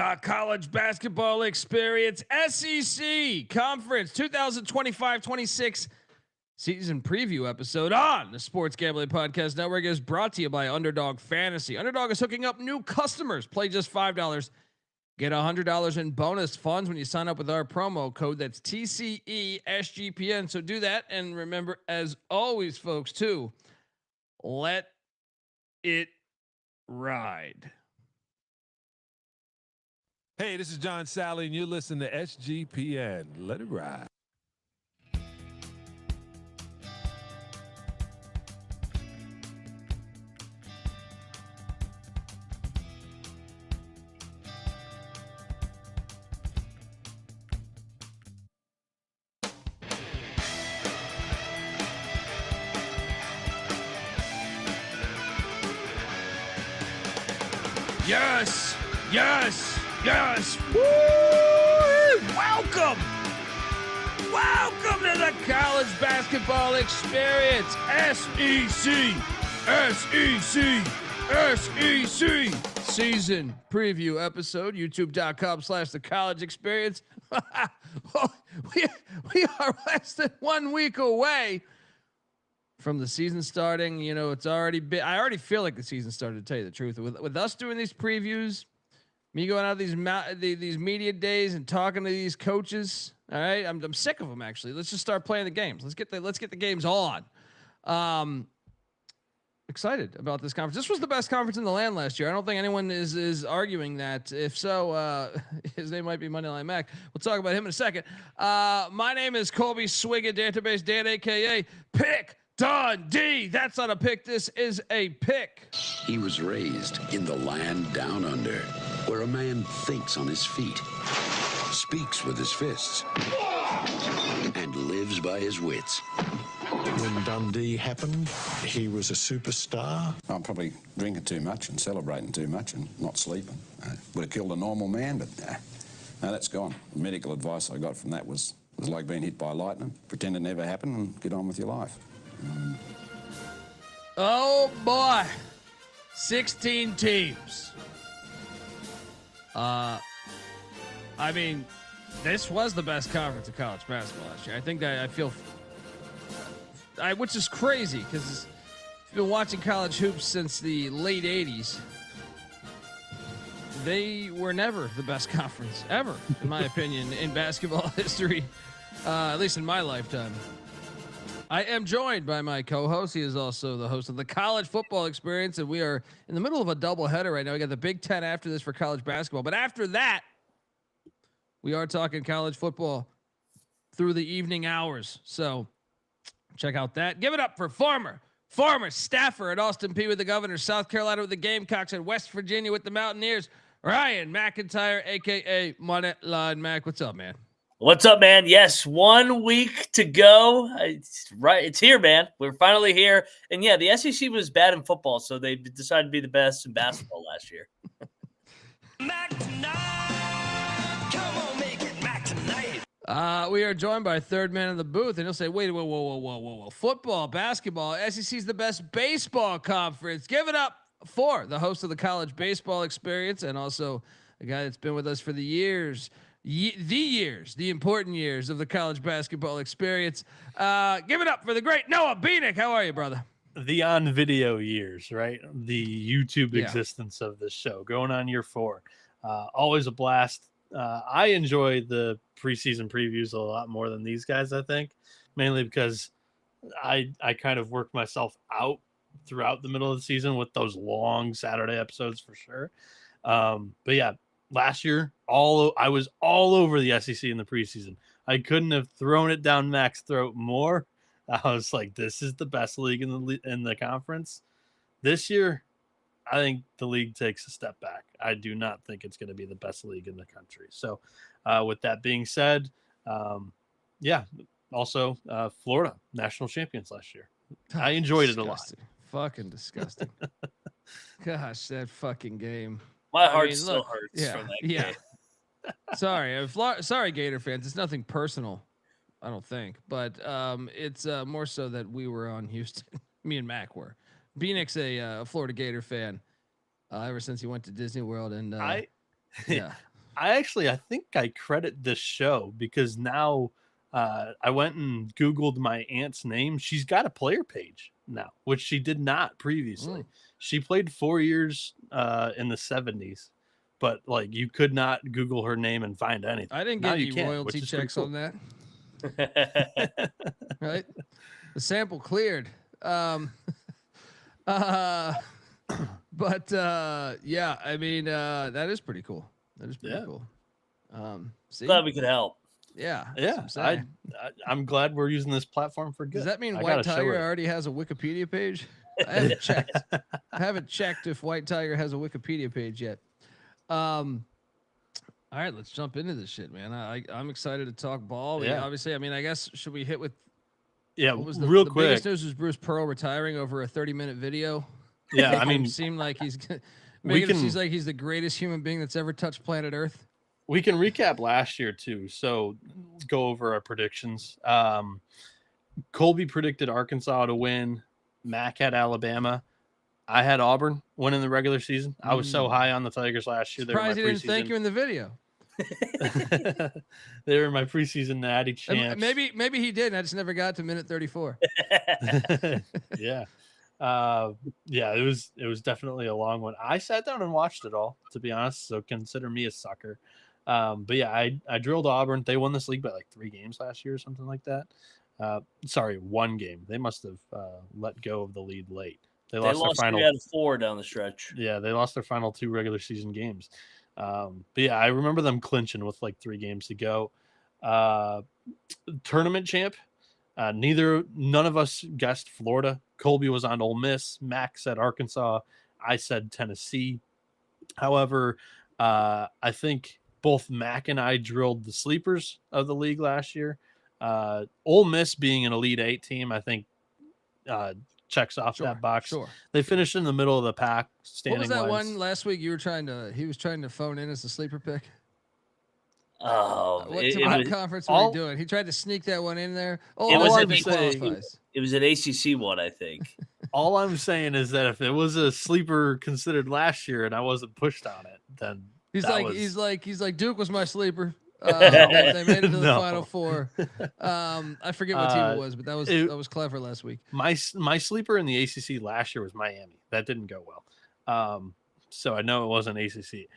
The college basketball experience SEC Conference 2025-26 season preview episode on the Sports Gambling Podcast Network is brought to you by Underdog Fantasy. Underdog is hooking up new customers. Play just $5. Get $100 in bonus funds when you sign up with our promo code. That's TCESGPN. So do that. And remember, as always, folks, too, let it ride. Hey, this is John Sally, and you're listening to SGPN. Let it ride. Yes, yes, yes. Woo! Welcome to the college basketball experience. SEC season preview episode. YouTube.com/the college experience. we are less than 1 week away from the season starting. You know, it's already been, I already feel like the season started, to tell you the truth. With us doing these previews, me going out these media days and talking to these coaches. All right. I'm sick of them, actually. Let's just start playing the games. Let's get the games on. Excited about this conference. This was the best conference in the land last year. I don't think anyone is arguing that. If so, his name might be Moneyline Mac. We'll talk about him in a second. My name is Colby Swigga, Database Dan, AKA Pick Dundee. That's not a pick. This is a pick. He was raised in the land down under, where a man thinks on his feet, speaks with his fists, and lives by his wits. When Dundee happened, he was a superstar. I'm probably drinking too much and celebrating too much and not sleeping. Would have killed a normal man, but no, that's gone. The medical advice I got from that was like being hit by lightning. Pretend it never happened and get on with your life. Oh boy, 16 teams. I mean, this was the best conference of college basketball last year. I think that which is crazy because I've been watching college hoops since the late 80s. They were never the best conference ever, in my opinion, in basketball history, at least in my lifetime. I am joined by my co-host. He is also the host of the College Football Experience, and we are in the middle of a doubleheader right now. We got the Big Ten after this for college basketball, but after that, we are talking college football through the evening hours. So check out that. Give it up for former staffer at Austin Peay with the Governors, South Carolina with the Gamecocks, and West Virginia with the Mountaineers, Ryan McIntyre, aka Moneyline Mac. What's up, man? What's up, man? Yes, 1 week to go. It's here, man. We're finally here. And yeah, the SEC was bad in football, so they decided to be the best in basketball last year. Mac tonight. Come on, make it Mac tonight. We are joined by third man in the booth, and he'll say, wait, whoa. Football, basketball, SEC's the best baseball conference. Give it up for the host of the College Baseball Experience, and also a guy that's been with us for the years. The important years of the college basketball experience. Give it up for the great Noah Bienick. How are you, brother? The on video years, right? The YouTube existence of this show going on year 4. Always a blast. I enjoy the preseason previews a lot more than these guys, I think, mainly because I kind of work myself out throughout the middle of the season with those long Saturday episodes for sure. But yeah, last year, I was all over the SEC in the preseason. I couldn't have thrown it down Mac's throat more. I was like, this is the best league in the conference. This year, I think the league takes a step back. I do not think it's going to be the best league in the country. So with that being said, also Florida national champions last year. I enjoyed it a lot. Fucking disgusting. Gosh, that fucking game. My heart still hurts from that game. Sorry, sorry, Gator fans. It's nothing personal, I don't think, but it's more so that we were on Houston. Me and Mac were. Bienick's a Florida Gator fan ever since he went to Disney World, and I think I credit this show because now I went and Googled my aunt's name. She's got a player page now, which she did not previously. She played 4 years in the 70s, but like you could not Google her name and find anything. I didn't Now get you any can, royalty which is pretty checks cool. on that. Right? The sample cleared. But yeah, I mean, that is pretty cool. That is pretty cool. See? Glad we could help. Yeah. Yeah, I'm glad we're using this platform for good. Does that mean I White gotta show Tiger her. already has a Wikipedia page? I haven't checked if White Tiger has a Wikipedia page yet. All right, let's jump into this shit, man. I'm excited to talk ball. Yeah. Obviously, I mean, I guess should we hit with what was real the quick? biggest news was Bruce Pearl retiring over a 30-minute video. Yeah, I mean, seemed like he's making it seems like he's the greatest human being that's ever touched planet Earth. We can recap last year too. So let's go over our predictions. Colby predicted Arkansas to win. Mac had Alabama. I had Auburn winning the regular season. I was so high on the Tigers last year. Surprised he didn't thank you in the video. They were my preseason natty champs. Maybe he did. I just never got to minute 34. Yeah. Yeah, it was definitely a long one. I sat down and watched it all, to be honest. So consider me a sucker. But yeah, I drilled Auburn. They won this league by like 3 games last year or something like that. Sorry, 1 game. They must have let go of the lead late. They lost their final 3 out of 4 down the stretch. Yeah, they lost their final 2 regular season games. But yeah, I remember them clinching with like 3 games to go. Tournament champ. None of us guessed Florida. Colby was on Ole Miss. Mac said Arkansas. I said Tennessee. However, I think both Mac and I drilled the sleepers of the league last year. Ole Miss being an Elite 8 team, I think checks off that box. Sure. They finished in the middle of the pack. What was that one last week? He was trying to phone in as a sleeper pick. Oh, what conference were you doing? He tried to sneak that one in there. Oh, it was an ACC one, I think. All I'm saying is that if it was a sleeper considered last year and I wasn't pushed on it, then he's like Duke was my sleeper. They made it to the Final Four. I forget what team it was, but that was clever last week. My sleeper in the ACC last year was Miami. That didn't go well. So I know it wasn't ACC.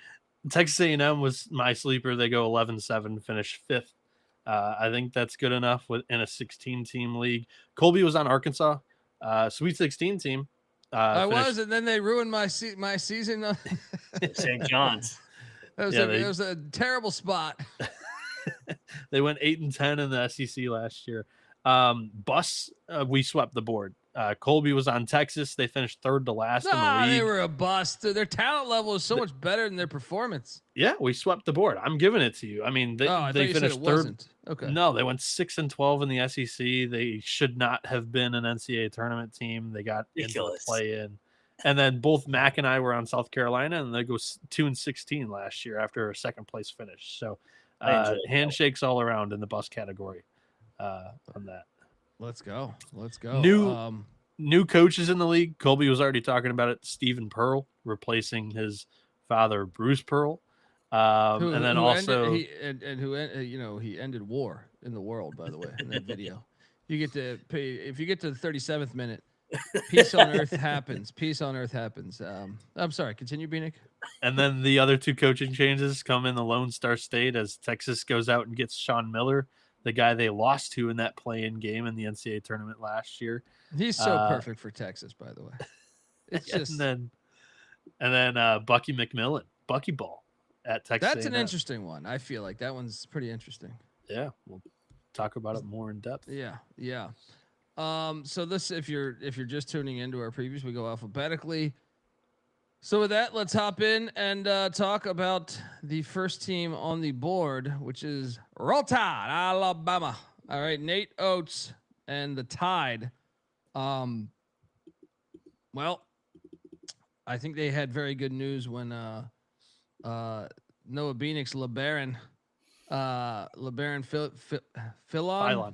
Texas A&M was my sleeper. They go 11-7, finish 5th. I think that's good enough in a 16-team league. Colby was on Arkansas, Sweet 16 team. I was, and then they ruined my season. St. John's. It was a terrible spot. They went 8-10 in the SEC last year. We swept the board. Colby was on Texas. They finished 3rd to last in the league. They were a bust. Their talent level is so much better than their performance. Yeah, we swept the board. I'm giving it to you. I mean, they finished 3rd. Wasn't. Okay. No, they went 6-12 in the SEC. They should not have been an NCAA tournament team. They got into the play-in. And then both Mac and I were on South Carolina, and they go 2-16 last year after a 2nd place finish. So handshakes all around in the bus category on that. Let's go. New coaches in the league. Colby was already talking about it. Stephen Pearl replacing his father, Bruce Pearl. He ended war in the world, by the way, in that video. You get to pay if you get to the 37th minute. Peace on earth happens. Peace on earth happens. I'm sorry. Continue, Bienick. And then the other 2 coaching changes come in the Lone Star State as Texas goes out and gets Sean Miller, the guy they lost to in that play-in game in the NCAA tournament last year. He's so perfect for Texas, by the way. It's just and then Bucky McMillan, Bucky Ball at Texas. That's A&M. an interesting one. I feel like that one's pretty interesting. Yeah, we'll talk about it more in depth. Yeah. So this, if you're just tuning into our previews, we go alphabetically. So with that, let's hop in and talk about the first team on the board, which is Roll Tide, Alabama. All right, Nate Oats and the Tide. Well, I think they had very good news when Noah Bienick's LeBaron Philon,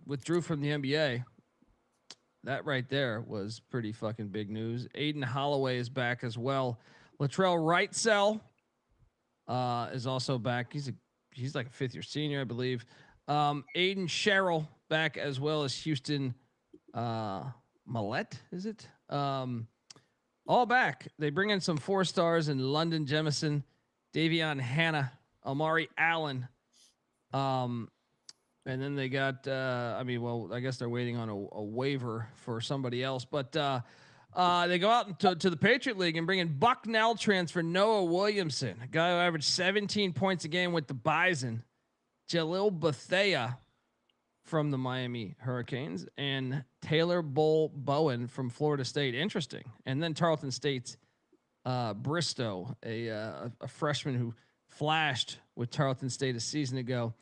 withdrew from the NBA. That right there was pretty fucking big news. Aiden Holloway is back as well. Latrell Wrightsell is also back. He's like a fifth-year senior, I believe. Aiden Sherrill back, as well as Houston Millette, is it? All back. They bring in some 4 stars in London Jemison, Davion Hanna, Amari Allen. And then they got, I guess they're waiting on a waiver for somebody else, but they go out to the Patriot League and bring in Bucknell transfer Noah Williamson, a guy who averaged 17 points a game with the Bison, Jalil Bethea from the Miami Hurricanes, and Taylor Bull Bowen from Florida State. Interesting. And then Tarleton State's Bristow, a freshman who flashed with Tarleton State a season ago.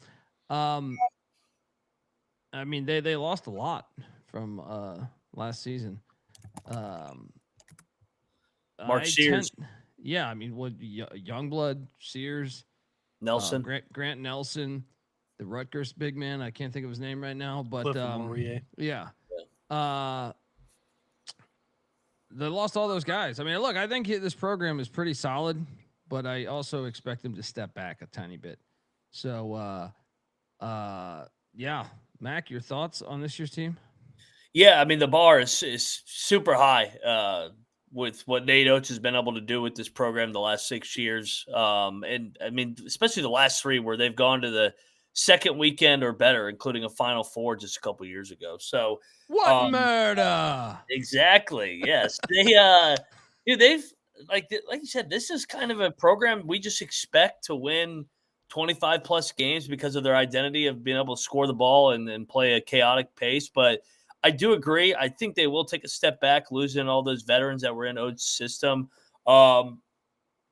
They lost a lot from last season. Mark Sears. Youngblood, Sears, Nelson, Grant Nelson, the Rutgers big man. I can't think of his name right now, but yeah. They lost all those guys. I mean, look, I think this program is pretty solid, but I also expect them to step back a tiny bit. So, yeah. Mac, your thoughts on this year's team? Yeah, I mean, the bar is super high with what Nate Oats has been able to do with this program the last 6 years. And I mean, especially the last 3 where they've gone to the second weekend or better, including a Final Four just a couple years ago. So what murder? Exactly. Yes. They've like you said, this is kind of a program we just expect to win 25 plus games because of their identity of being able to score the ball and play a chaotic pace. But I do agree. I think they will take a step back, losing all those veterans that were in Oats' system. But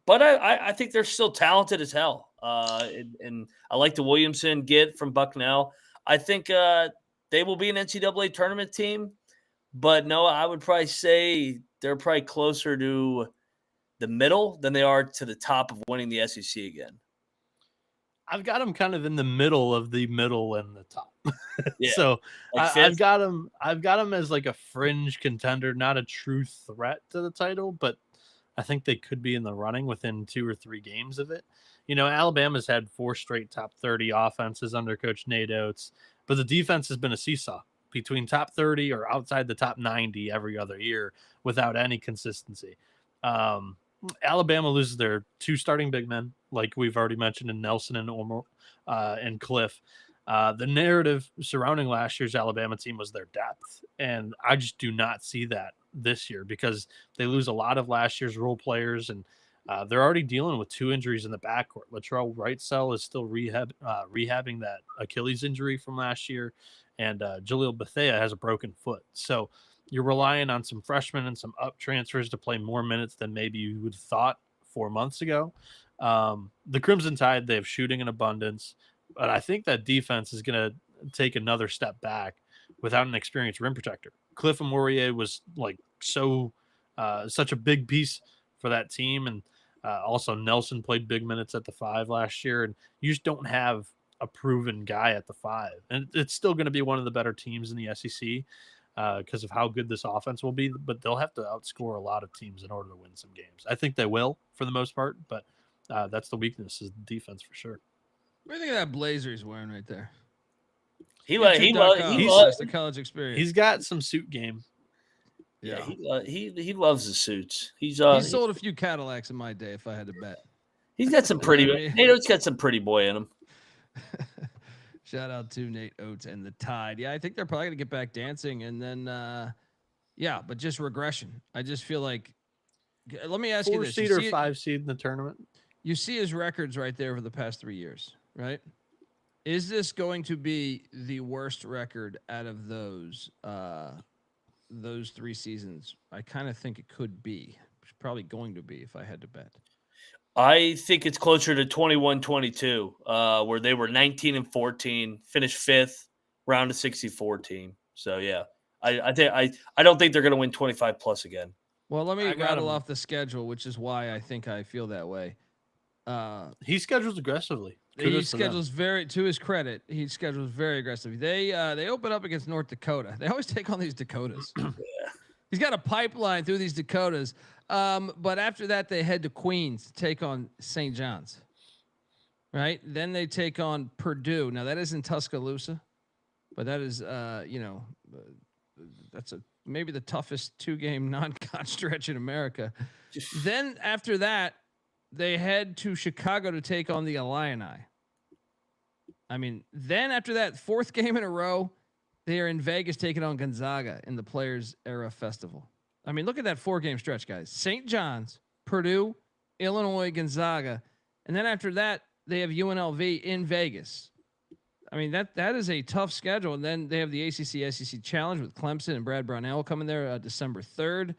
I think they're still talented as hell. And I like the Williamson get from Bucknell. I think they will be an NCAA tournament team. But no, I would probably say they're probably closer to the middle than they are to the top of winning the SEC again. I've got them kind of in the middle of the middle and the top. Yeah, so like I've got them as like a fringe contender, not a true threat to the title, but I think they could be in the running within 2 or 3 games of it. You know, Alabama's had 4 straight top 30 offenses under Coach Nate Oats, but the defense has been a seesaw between top 30 or outside the top 90 every other year without any consistency. Alabama loses their 2 starting big men, like we've already mentioned, in Nelson and Cliff. The narrative surrounding last year's Alabama team was their depth, and I just do not see that this year because they lose a lot of last year's role players, and they're already dealing with 2 injuries in the backcourt. Latrell Wrightsell is still rehabbing that Achilles injury from last year, and Jalil Bethea has a broken foot. So you're relying on some freshmen and some up transfers to play more minutes than maybe you would have thought 4 months ago. The Crimson Tide, they have shooting in abundance, but I think that defense is going to take another step back without an experienced rim protector. Cliff Amourier was like such a big piece for that team. And also Nelson played big minutes at the 5 last year, and you just don't have a proven guy at the 5. And it's still going to be one of the better teams in the SEC because of how good this offense will be, but they'll have to outscore a lot of teams in order to win some games. I think they will for the most part, but that's the weakness is the defense for sure. What do you think of that blazer he's wearing right there? He loves the college experience. He's got some suit game. Yeah, he loves the suits. He sold a few Cadillacs in my day, if I had to bet. He's got some pretty. Nate Oats got some pretty boy in him. Shout out to Nate Oats and the Tide. Yeah, I think they're probably gonna get back dancing, and then but just regression. I just feel like. Let me ask you this: 4 seed or 5 seed in the tournament. You see his records right there for the past 3 years, right? Is this going to be the worst record out of those 3 seasons? I kind of think it could be. It's probably going to be if I had to bet. I think it's closer to 21-22, where they were 19-14, finished 5th, round of 64 team. So yeah, I don't think they're going to win 25 plus again. Well, let me rattle off the schedule, which is why I think I feel that way. He schedules aggressively. He schedules to his credit, he schedules very aggressively. They open up against North Dakota. They always take on these Dakotas. He's got a pipeline through these Dakotas. But after that, they head to Queens to take on St. John's. Right. Then they take on Purdue. Now that is in Tuscaloosa, but that is, that's maybe the toughest 2-game non-con stretch in America. Then after that, they head to Chicago to take on the Illini. I mean, then after that, 4th game in a row, they are in Vegas taking on Gonzaga in the Players Era Festival. I mean, look at that 4-game stretch, guys. St. John's, Purdue, Illinois, Gonzaga. And then after that, they have UNLV in Vegas. I mean, that is a tough schedule. And then they have the ACC SEC Challenge with Clemson and Brad Brownell coming there December 3rd.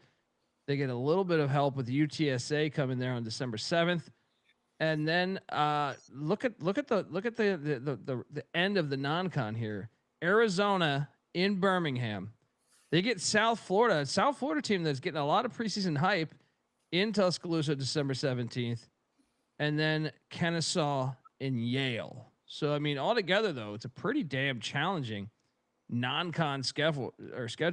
They get a little bit of help with UTSA coming there on December 7th. And then look at the end of the non-con here. Arizona in Birmingham. They get South Florida team that's getting a lot of preseason hype in Tuscaloosa December 17th. And then Kennesaw and Yale. So I mean, altogether though, it's a pretty damn challenging non-con schedule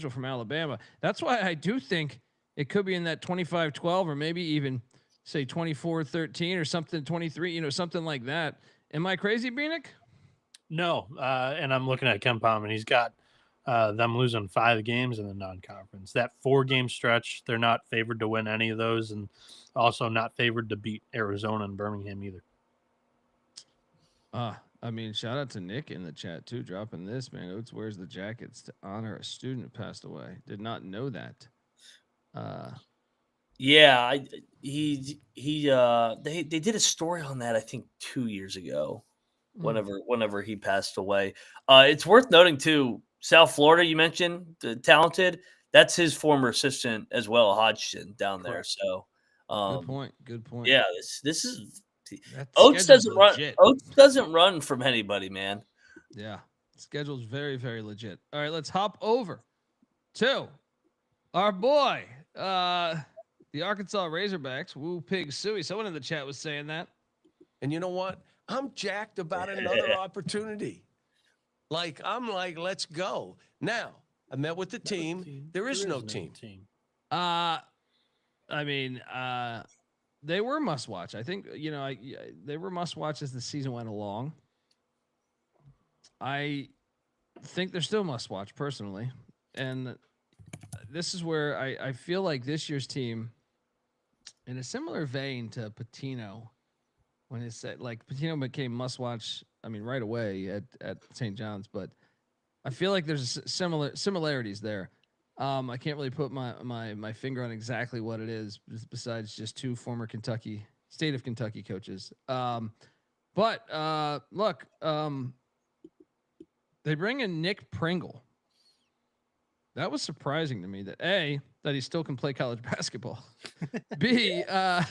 from Alabama. That's why I do think it could be in that 25-12 or maybe even say 24-13 or something, 23, something like that. Am I crazy, Bienick? No. And I'm looking at Ken Palm, and he's got them losing 5 games in the non-conference. That 4-game stretch, they're not favored to win any of those, and also not favored to beat Arizona and Birmingham either. I mean, shout out to Nick in the chat too, dropping this, man. Oats wears the jackets to honor a student who passed away. Did not know that. Yeah, they did a story on that, I think 2 years ago, whenever he passed away. It's worth noting too, South Florida, you mentioned the talented, that's his former assistant as well, Hodgson down there. So good point. Yeah, this is Oats doesn't run. Oats doesn't run from anybody, man. Yeah, schedule's very, very legit. All right, let's hop over to our boy, the Arkansas Razorbacks. Woo pig suey. Someone in the chat was saying that. And you know what? I'm jacked about another opportunity. I'm like, let's go. Now, I met with the team. There is no team. I mean, they were must watch. I think, they were must watch as the season went along. I think they're still must watch personally. And this is where I feel like this year's team, in a similar vein to Pitino, when it said like Pitino became must watch, I mean, right away at St. John's, but I feel like there's similarities there. I can't really put my finger on exactly what it is, besides just 2 former state of Kentucky coaches. But look, they bring in Nick Pringle. That was surprising to me that A, that he still can play college basketball. B, that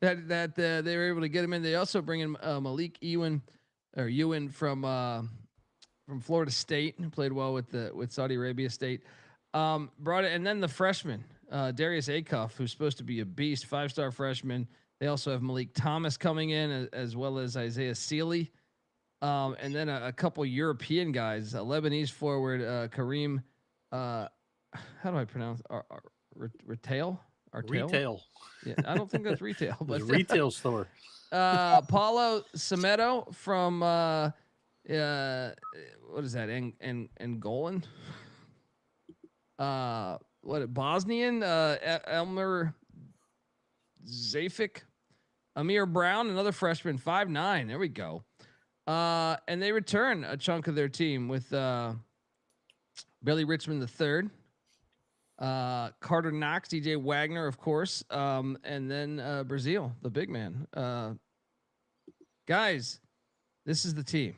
they were able to get him in. They also bring in Malik Ewan from Florida State, who played well with Saudi Arabia State. Brought it, and then the freshman Darius Acuff, who's supposed to be a beast, 5-star freshman. They also have Malik Thomas coming in, as well as Isaiah Sealy, and then a couple European guys, a Lebanese forward Kareem. How do I pronounce retail? Retail. Yeah, I don't think that's retail, but retail store. Paulo Semedo from what is that? Angolan. Bosnian, Elmer Zafik, Amir Brown, another freshman, 5'9". There we go. And they return a chunk of their team with Billy Richmond III, Carter Knox, DJ Wagner, of course, and then Brazil, the big man. Guys, this is the team.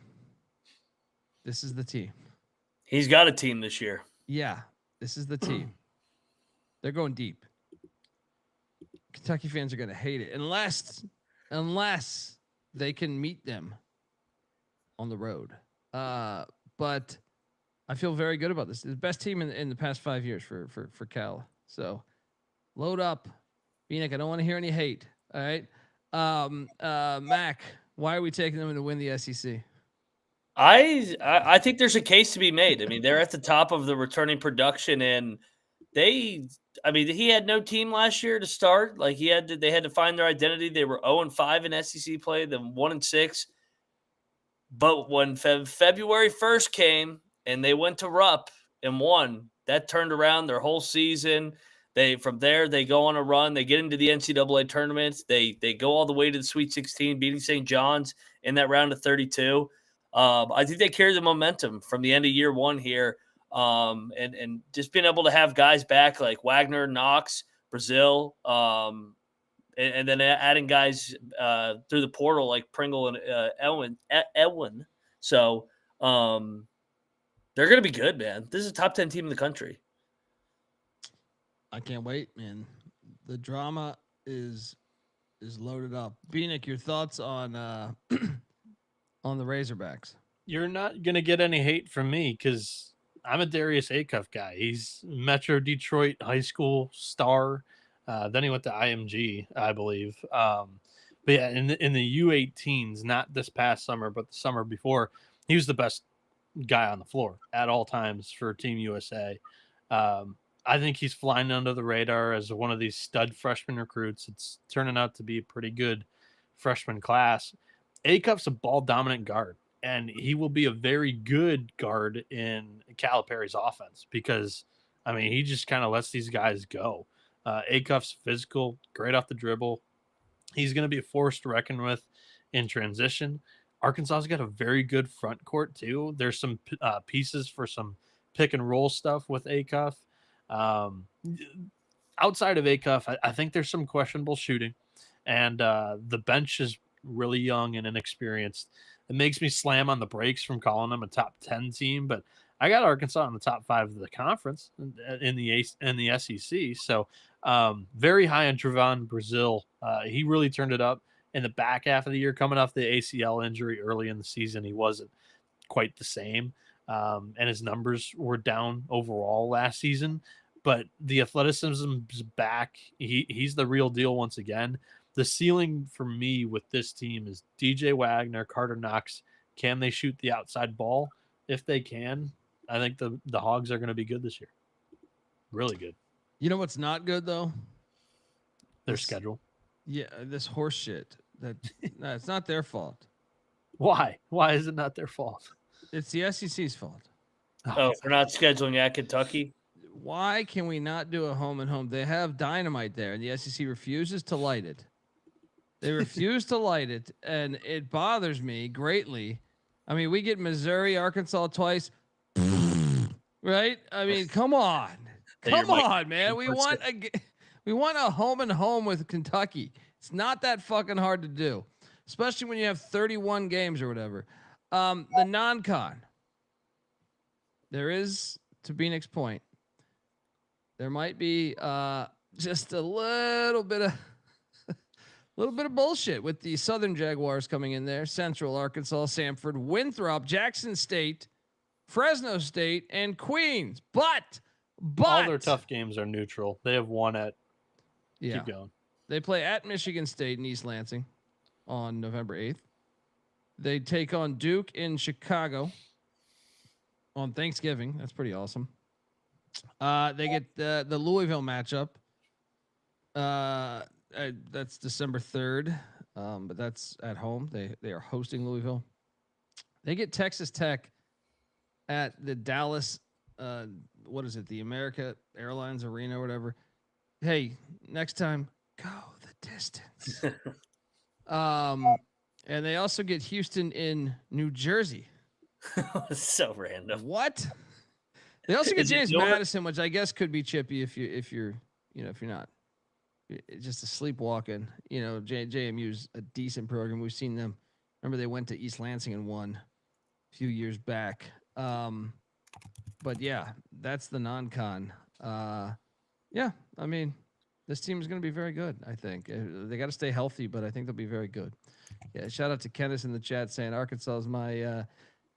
He's got a team this year. Yeah. This is the team. They're going deep. Kentucky fans are going to hate it unless they can meet them on the road. But I feel very good about this. The best team in the past 5 years for Cal. So load up. Bienick, I don't want to hear any hate. All right. Mac, why are we taking them to win the SEC? I think there's a case to be made. I mean, they're at the top of the returning production in He had no team last year to start. Like they had to find their identity. They were 0-5 in SEC play, then 1-6. But when February 1st came and they went to Rupp and won, that turned around their whole season. From there they go on a run. They get into the NCAA tournaments. They go all the way to the Sweet 16, beating St. John's in that round of 32. I think they carry the momentum from the end of year one here. And just being able to have guys back like Wagner, Knox, Brazil, and then adding guys through the portal like Pringle and Elwin. So they're going to be good, man. This is a top 10 team in the country. I can't wait, man. The drama is loaded up. Bienick, your thoughts on on the Razorbacks? You're not going to get any hate from me because I'm a Darius Acuff guy. He's Metro Detroit high school star. Then he went to IMG, I believe. But yeah, in the U18s, not this past summer, but the summer before, he was the best guy on the floor at all times for Team USA. I think he's flying under the radar as one of these stud freshman recruits. It's turning out to be a pretty good freshman class. Acuff's a ball dominant guard, and he will be a very good guard in Calipari's offense because, he just kind of lets these guys go. Acuff's physical, great off the dribble. He's going to be a force to reckon with in transition. Arkansas's got a very good front court too. There's some pieces for some pick and roll stuff with Acuff. Outside of Acuff, I think there's some questionable shooting, and the bench is really young and inexperienced. It makes me slam on the brakes from calling them a top 10 team, but I got Arkansas in the top 5 of the conference in the SEC. So very high on Trevon Brazil. He really turned it up in the back half of the year, coming off the ACL injury early in the season. He wasn't quite the same. And his numbers were down overall last season, but the athleticism is back. He's the real deal once again. The ceiling for me with this team is DJ Wagner, Carter Knox. Can they shoot the outside ball? If they can, I think the Hogs are going to be good this year. Really good. You know what's not good though? Their schedule. Yeah, this horse shit. No, it's not their fault. Why? Why is it not their fault? It's the SEC's fault. Oh, for not scheduling at Kentucky? Why can we not do a home and home? They have dynamite there, and the SEC refuses to light it. They refuse to light it, and it bothers me greatly. We get Missouri, Arkansas twice, right? Come on. Come on, man. We want a home and home with Kentucky. It's not that fucking hard to do, especially when you have 31 games or whatever. The non-con. There is, to Bienick's point, there might be just a little bit of bullshit with the Southern Jaguars coming in there. Central Arkansas, Samford, Winthrop, Jackson State, Fresno State, and Queens. But all their tough games are neutral. They have one at. Yeah. Keep going. They play at Michigan State in East Lansing on November 8th. They take on Duke in Chicago on Thanksgiving. That's pretty awesome. They get the Louisville matchup. That's December 3rd, but that's at home. They are hosting Louisville. They get Texas Tech at the Dallas. What is it? The America Airlines Arena or whatever. Hey, next time, go the distance. And they also get Houston in New Jersey. So random. What? They also get James Madison, which I guess could be chippy if you're not just a sleepwalking. JMU's a decent program. We've seen them. Remember they went to East Lansing and won a few years back. But yeah, that's the non-con. Yeah, this team is going to be very good. I think they got to stay healthy, but I think they'll be very good. Yeah. Shout out to Kenneth in the chat saying Arkansas is my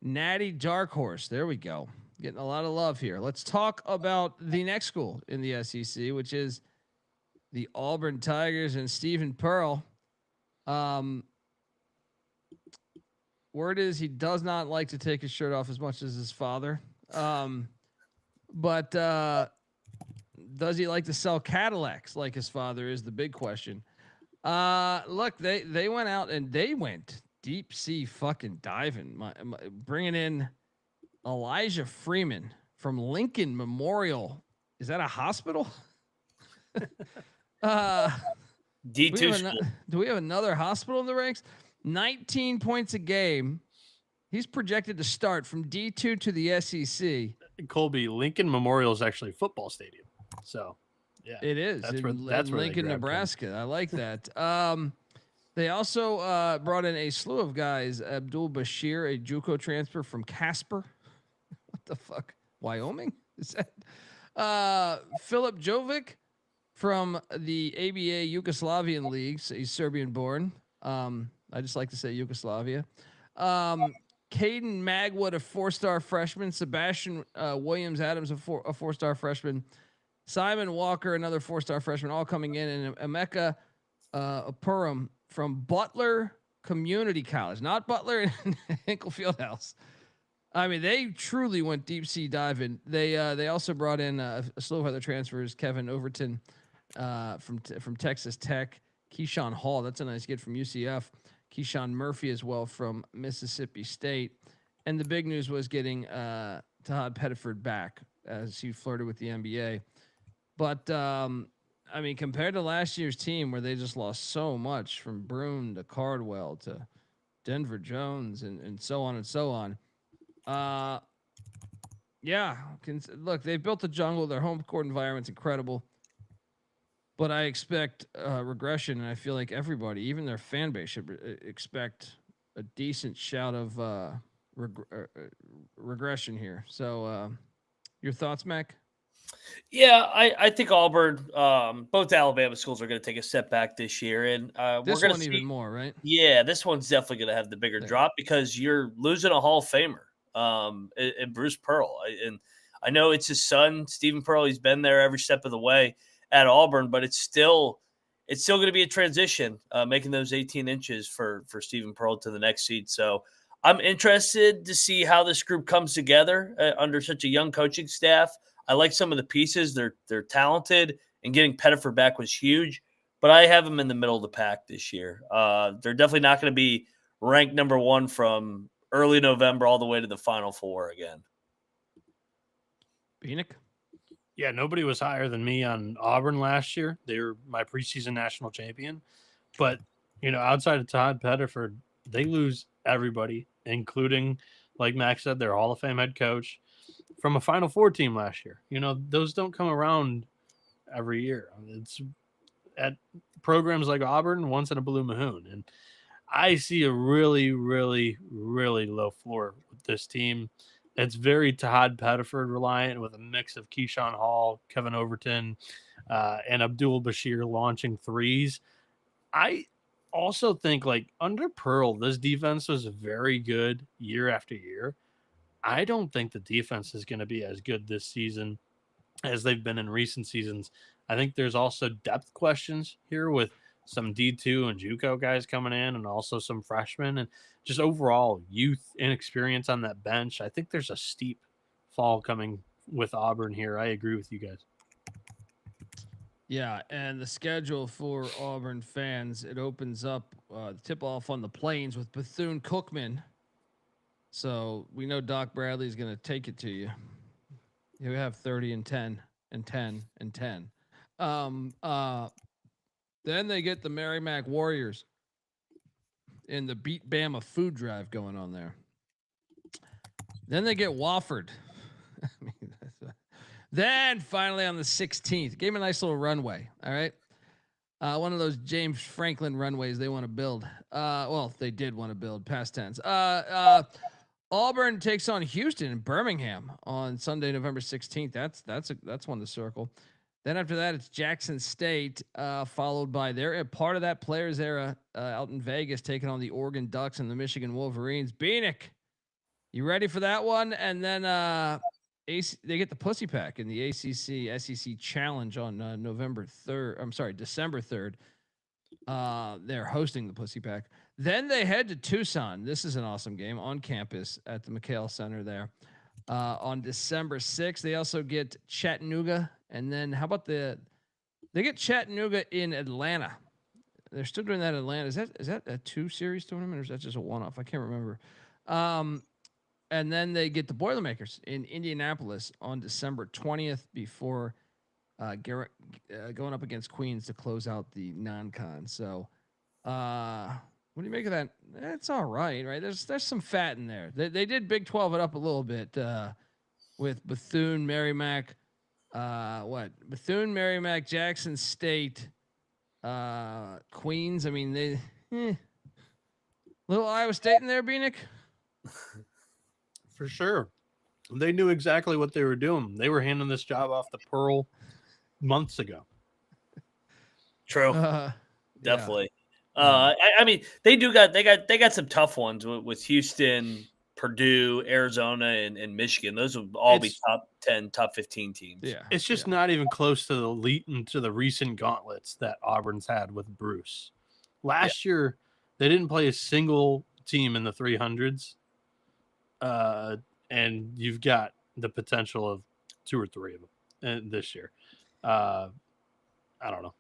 natty dark horse. There we go. Getting a lot of love here. Let's talk about the next school in the SEC, which is the Auburn Tigers and Stephen Pearl. Word is he does not like to take his shirt off as much as his father. But Does he like to sell Cadillacs like his father is the big question. Look, they went out and they went deep sea fucking diving, bringing in Elijah Freeman from Lincoln Memorial. Is that a hospital? D2 school. Do we have another hospital in the ranks? 19 points a game. He's projected to start from D2 to the SEC. Colby, Lincoln Memorial is actually a football stadium. So, yeah. It is. That's in where Lincoln, Nebraska. I like that. They also brought in a slew of guys. Abdul Bashir, a JUCO transfer from Casper. What the fuck? Wyoming? Is that Philip Jovic from the ABA Yugoslavian leagues? He's Serbian born. I just like to say Yugoslavia. Caden Magwood, a 4-star freshman. Sebastian Williams Adams, a 4-star freshman. Simon Walker, another 4-star freshman, all coming in. And Emeka Apurum from Butler Community College, not Butler and Hinkle Fieldhouse. I mean, they truly went deep sea diving. They also brought in a slew of other transfers. Kevin Overton from Texas Tech. Keyshawn Hall, that's a nice kid from UCF. Keyshawn Murphy as well from Mississippi State. And the big news was getting Todd Pettiford back as he flirted with the NBA. But I mean, compared to last year's team where they just lost so much from Broome to Cardwell to Denver Jones and so on and so on. Yeah, look, they built the jungle. Their home court environment's incredible. But I expect regression, and I feel like everybody, even their fan base, should expect a decent shout of regression here. So, your thoughts, Mac? Yeah, I think Auburn, both Alabama schools are going to take a step back this year, and this we're going one to see even more, right? Yeah, this one's definitely going to have the bigger drop because you're losing a Hall of Famer, and Bruce Pearl. And I know it's his son, Stephen Pearl. He's been there every step of the way at Auburn, but it's still going to be a transition, making those 18 inches for Stephen Pearl to the next seed. So I'm interested to see how this group comes together under such a young coaching staff. I like some of the pieces. They're talented, and getting Pettiford back was huge. But I have them in the middle of the pack this year. They're definitely not going to be ranked number 1 from early November all the way to the Final Four again. Bienick? Yeah, nobody was higher than me on Auburn last year. They were my preseason national champion. But, outside of Todd Pettiford, they lose everybody, including, like Max said, their Hall of Fame head coach from a Final Four team last year. Those don't come around every year. It's at programs like Auburn, once in a blue moon. And I see a really, really, really low floor with this team. It's very Todd Pettiford reliant with a mix of Keyshawn Hall, Kevin Overton, and Abdul Bashir launching threes. I also think, like, under Pearl, this defense was very good year after year. I don't think the defense is going to be as good this season as they've been in recent seasons. I think there's also depth questions here with some D2 and JUCO guys coming in, and also some freshmen, and just overall youth inexperience on that bench. I think there's a steep fall coming with Auburn here. I agree with you guys. Yeah, and the schedule for Auburn fans, it opens up tip off on the Plains with Bethune-Cookman. So we know Doc Bradley's going to take it to you. You have 30 and 10 and 10 and 10. Then they get the Merrimack Warriors in the Beat Bama food drive going on there. Then they get Wofford. Then finally on the 16th, gave him a nice little runway. All right. One of those James Franklin runways they want to build. Well, they did want to build, past tense. Auburn takes on Houston in Birmingham on Sunday, November 16th. That's one to circle. Then after that, it's Jackson State, followed by their part of that players era out in Vegas, taking on the Oregon Ducks and the Michigan Wolverines. Bienick, you ready for that one? And then they get the Pussy Pack in the ACC SEC Challenge on December 3rd. They're hosting the Pussy Pack. Then they head to Tucson. This is an awesome game on campus at the McHale Center there. On December 6th, they also get Chattanooga And then how about they get Chattanooga in Atlanta. They're still doing that in Atlanta. Is that a 2-series tournament or is that just a one-off? I can't remember. And then they get the Boilermakers in Indianapolis on December 20th before going up against Queens to close out the non-con. So, what do you make of that? It's all right, right? There's some fat in there. They did Big 12 it up a little bit with Bethune, Merrimack, Bethune, Merrimack, Jackson State, Queens. I mean, little Iowa State in there, Bienick. For sure. They knew exactly what they were doing. They were handing this job off to Pearl months ago. True. Definitely. Yeah. I mean, they got some tough ones with Houston, Purdue, Arizona, and Michigan. Those will all be top 10, top 15 teams. Yeah. It's just not even close to the recent gauntlets that Auburn's had with Bruce. Last year, they didn't play a single team in the 300s. And you've got the potential of 2 or 3 of them this year. I don't know.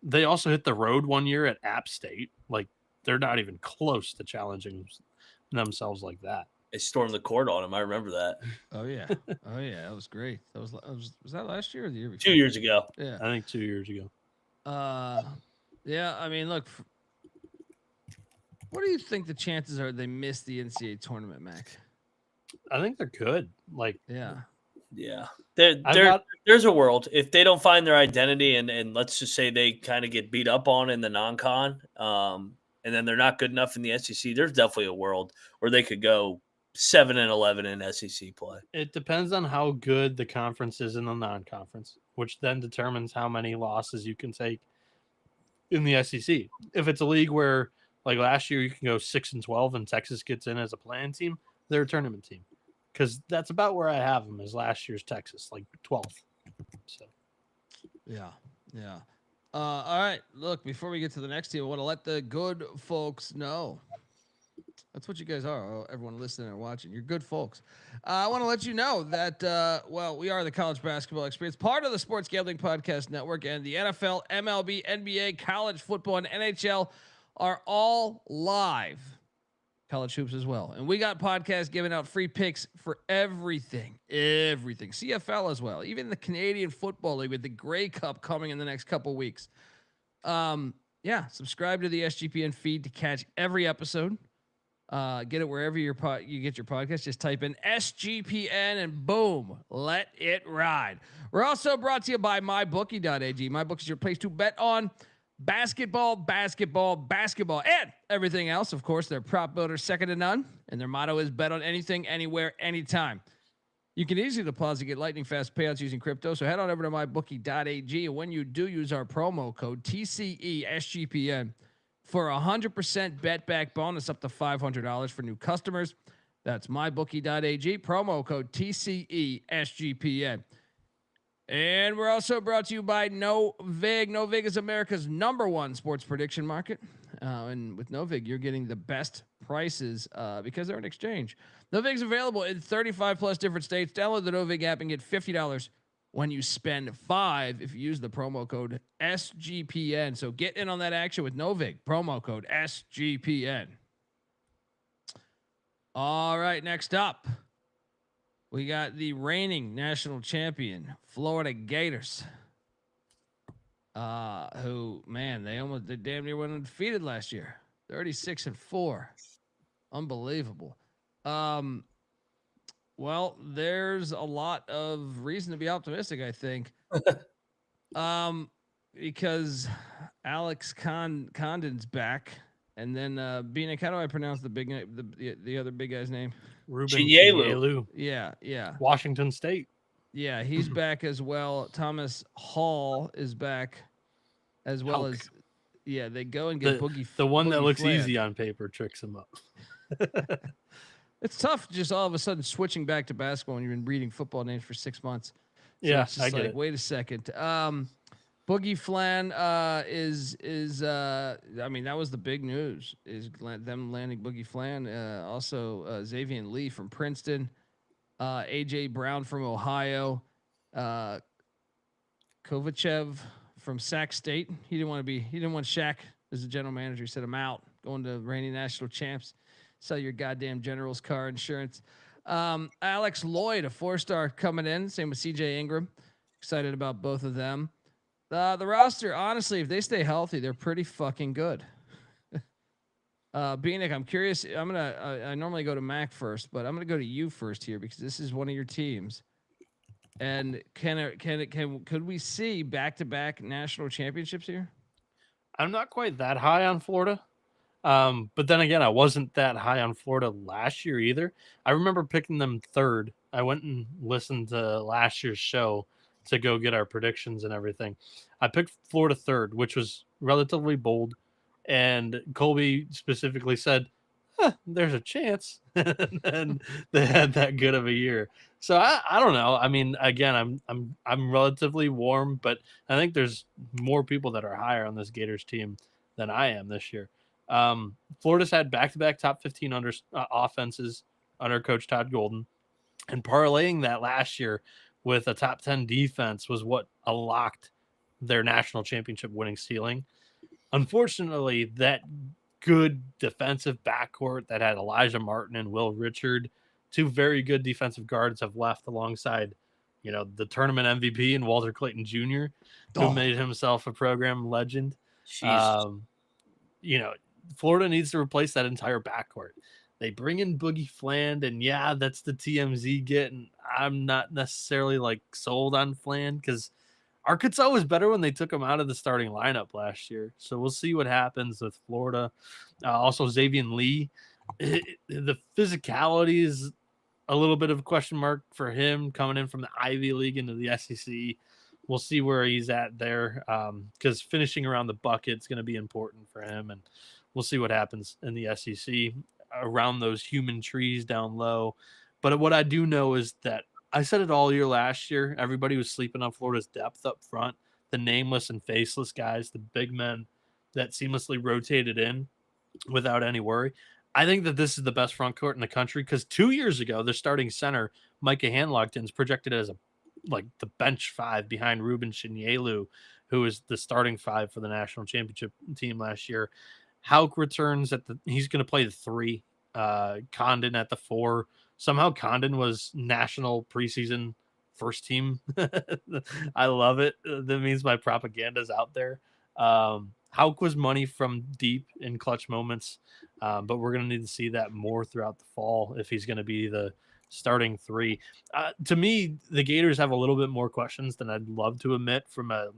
They also hit the road one year at App State. Like, they're not even close to challenging themselves like that. They stormed the court on them. I remember that. Oh yeah. That was great. Was that last year or the year before? 2 years ago. Yeah. I think 2 years ago. Yeah. I mean, look. What do you think the chances are they miss the NCAA tournament, Mac? I think they're good. Like, yeah. There's a world if they don't find their identity and let's just say they kind of get beat up on in the non-con, and then they're not good enough in the SEC. There's definitely a world where they could go 7-11 in SEC play. it depends on how good the conference is in the non-conference, which then determines how many losses you can take in the SEC. If it's a league where, like last year, you can go 6-12 and Texas gets in as a playing team, they're a tournament team. Because that's about where I have them is last year's Texas, like 12th. So, yeah. All right. Look, before we get to the next team, I want to let the good folks know. That's what you guys are. Everyone listening and watching, you're good folks. I want to let you know that, we are the College Basketball Experience, part of the Sports Gambling Podcast Network, and the NFL, MLB, NBA, college football, and NHL are all live. College hoops as well. And we got podcasts giving out free picks for everything. CFL as well. Even the Canadian Football League with the Grey Cup coming in the next couple weeks. Subscribe to the SGPN feed to catch every episode. Get it wherever you get your podcast. Just type in SGPN and boom, let it ride. We're also brought to you by MyBookie.ag. MyBookie is your place to bet on basketball, and everything else. Of course, their prop builder second to none, and their motto is bet on anything, anywhere, anytime. You can easily deposit, get lightning fast payouts using crypto. So head on over to mybookie.ag, and when you do, use our promo code TCESGPN for 100% bet back bonus up to $500 for new customers. That's mybookie.ag, promo code TCESGPN. And we're also brought to you by NoVig. NoVig is America's #1 sports prediction market. And with NoVig, you're getting the best prices because they're an exchange. NoVig's available in 35 plus different states. Download the NoVig app and get $50 when you spend $5 if you use the promo code SGPN. So get in on that action with NoVig. Promo code SGPN. All right, next up. We got the reigning national champion, Florida Gators, who, man, they damn near went undefeated last year, 36-4, unbelievable. Well, there's a lot of reason to be optimistic, I think, because Alex Condon's back, and then Bienick, how do I pronounce the other big guy's name? Ruben Chinyelu. Yeah. Washington State. Yeah, he's back as well. Thomas Hall is back as well as they go and get the one Boogie that looks Flan. easy on paper tricks him up. It's tough just all of a sudden switching back to basketball when you've been reading football names for 6 months. So Yeah, it's just I get it. wait a second. Boogie Flan is I mean, that was the big news, is them landing Boogie Flan. Also Xavier Lee from Princeton, AJ Brown from Ohio, Kovachev from Sac State. He didn't want Shaq as the general manager. He said, I'm out, going to reigning national champs. Sell your goddamn General's car insurance. Alex Lloyd, a 4-star coming in. Same with CJ Ingram. Excited about both of them. The roster, honestly, if they stay healthy, they're pretty fucking good. Bienick, I'm curious. I normally go to Mac first, but I'm gonna go to you first here because this is one of your teams. And could we see back-to-back national championships here? I'm not quite that high on Florida. But then again, I wasn't that high on Florida last year either. I remember picking them third. I went and listened to last year's show to go get our predictions and everything. I picked Florida third, which was relatively bold. And Colby specifically said, there's a chance. And they had that good of a year. So I don't know. I mean, again, I'm relatively warm, but I think there's more people that are higher on this Gators team than I am this year. Florida's had back-to-back top 15 offenses under Coach Todd Golden, and parlaying that last year with a top 10 defense was what unlocked their national championship winning ceiling. Unfortunately, that good defensive backcourt that had Elijah Martin and Will Richard, two very good defensive guards, have left alongside, the tournament MVP and Walter Clayton Jr., who made himself a program legend. Florida needs to replace that entire backcourt. They bring in Boogie Fland, and yeah, that's the TMZ get. And I'm not necessarily sold on Fland because Arkansas was better when they took him out of the starting lineup last year. So we'll see what happens with Florida. Also, Xavier Lee, the physicality is a little bit of a question mark for him coming in from the Ivy League into the SEC. We'll see where he's at there because finishing around the bucket is going to be important for him. And we'll see what happens in the SEC around those human trees down low. But what I do know is that I said it all year last year. Everybody was sleeping on Florida's depth up front, the nameless and faceless guys, the big men that seamlessly rotated in without any worry. I think that this is the best front court in the country because 2 years ago, their starting center, Micah Hanlogton's projected as the bench 5 behind Ruben Shinyelu, who is the starting 5 for the national championship team last year. Hauk returns he's going to play the 3, Condon at the 4. Somehow Condon was national preseason first team. I love it. That means my propaganda's out there. Hauk was money from deep in clutch moments, but we're going to need to see that more throughout the fall if he's going to be the starting 3. To me, the Gators have a little bit more questions than I'd love to admit from a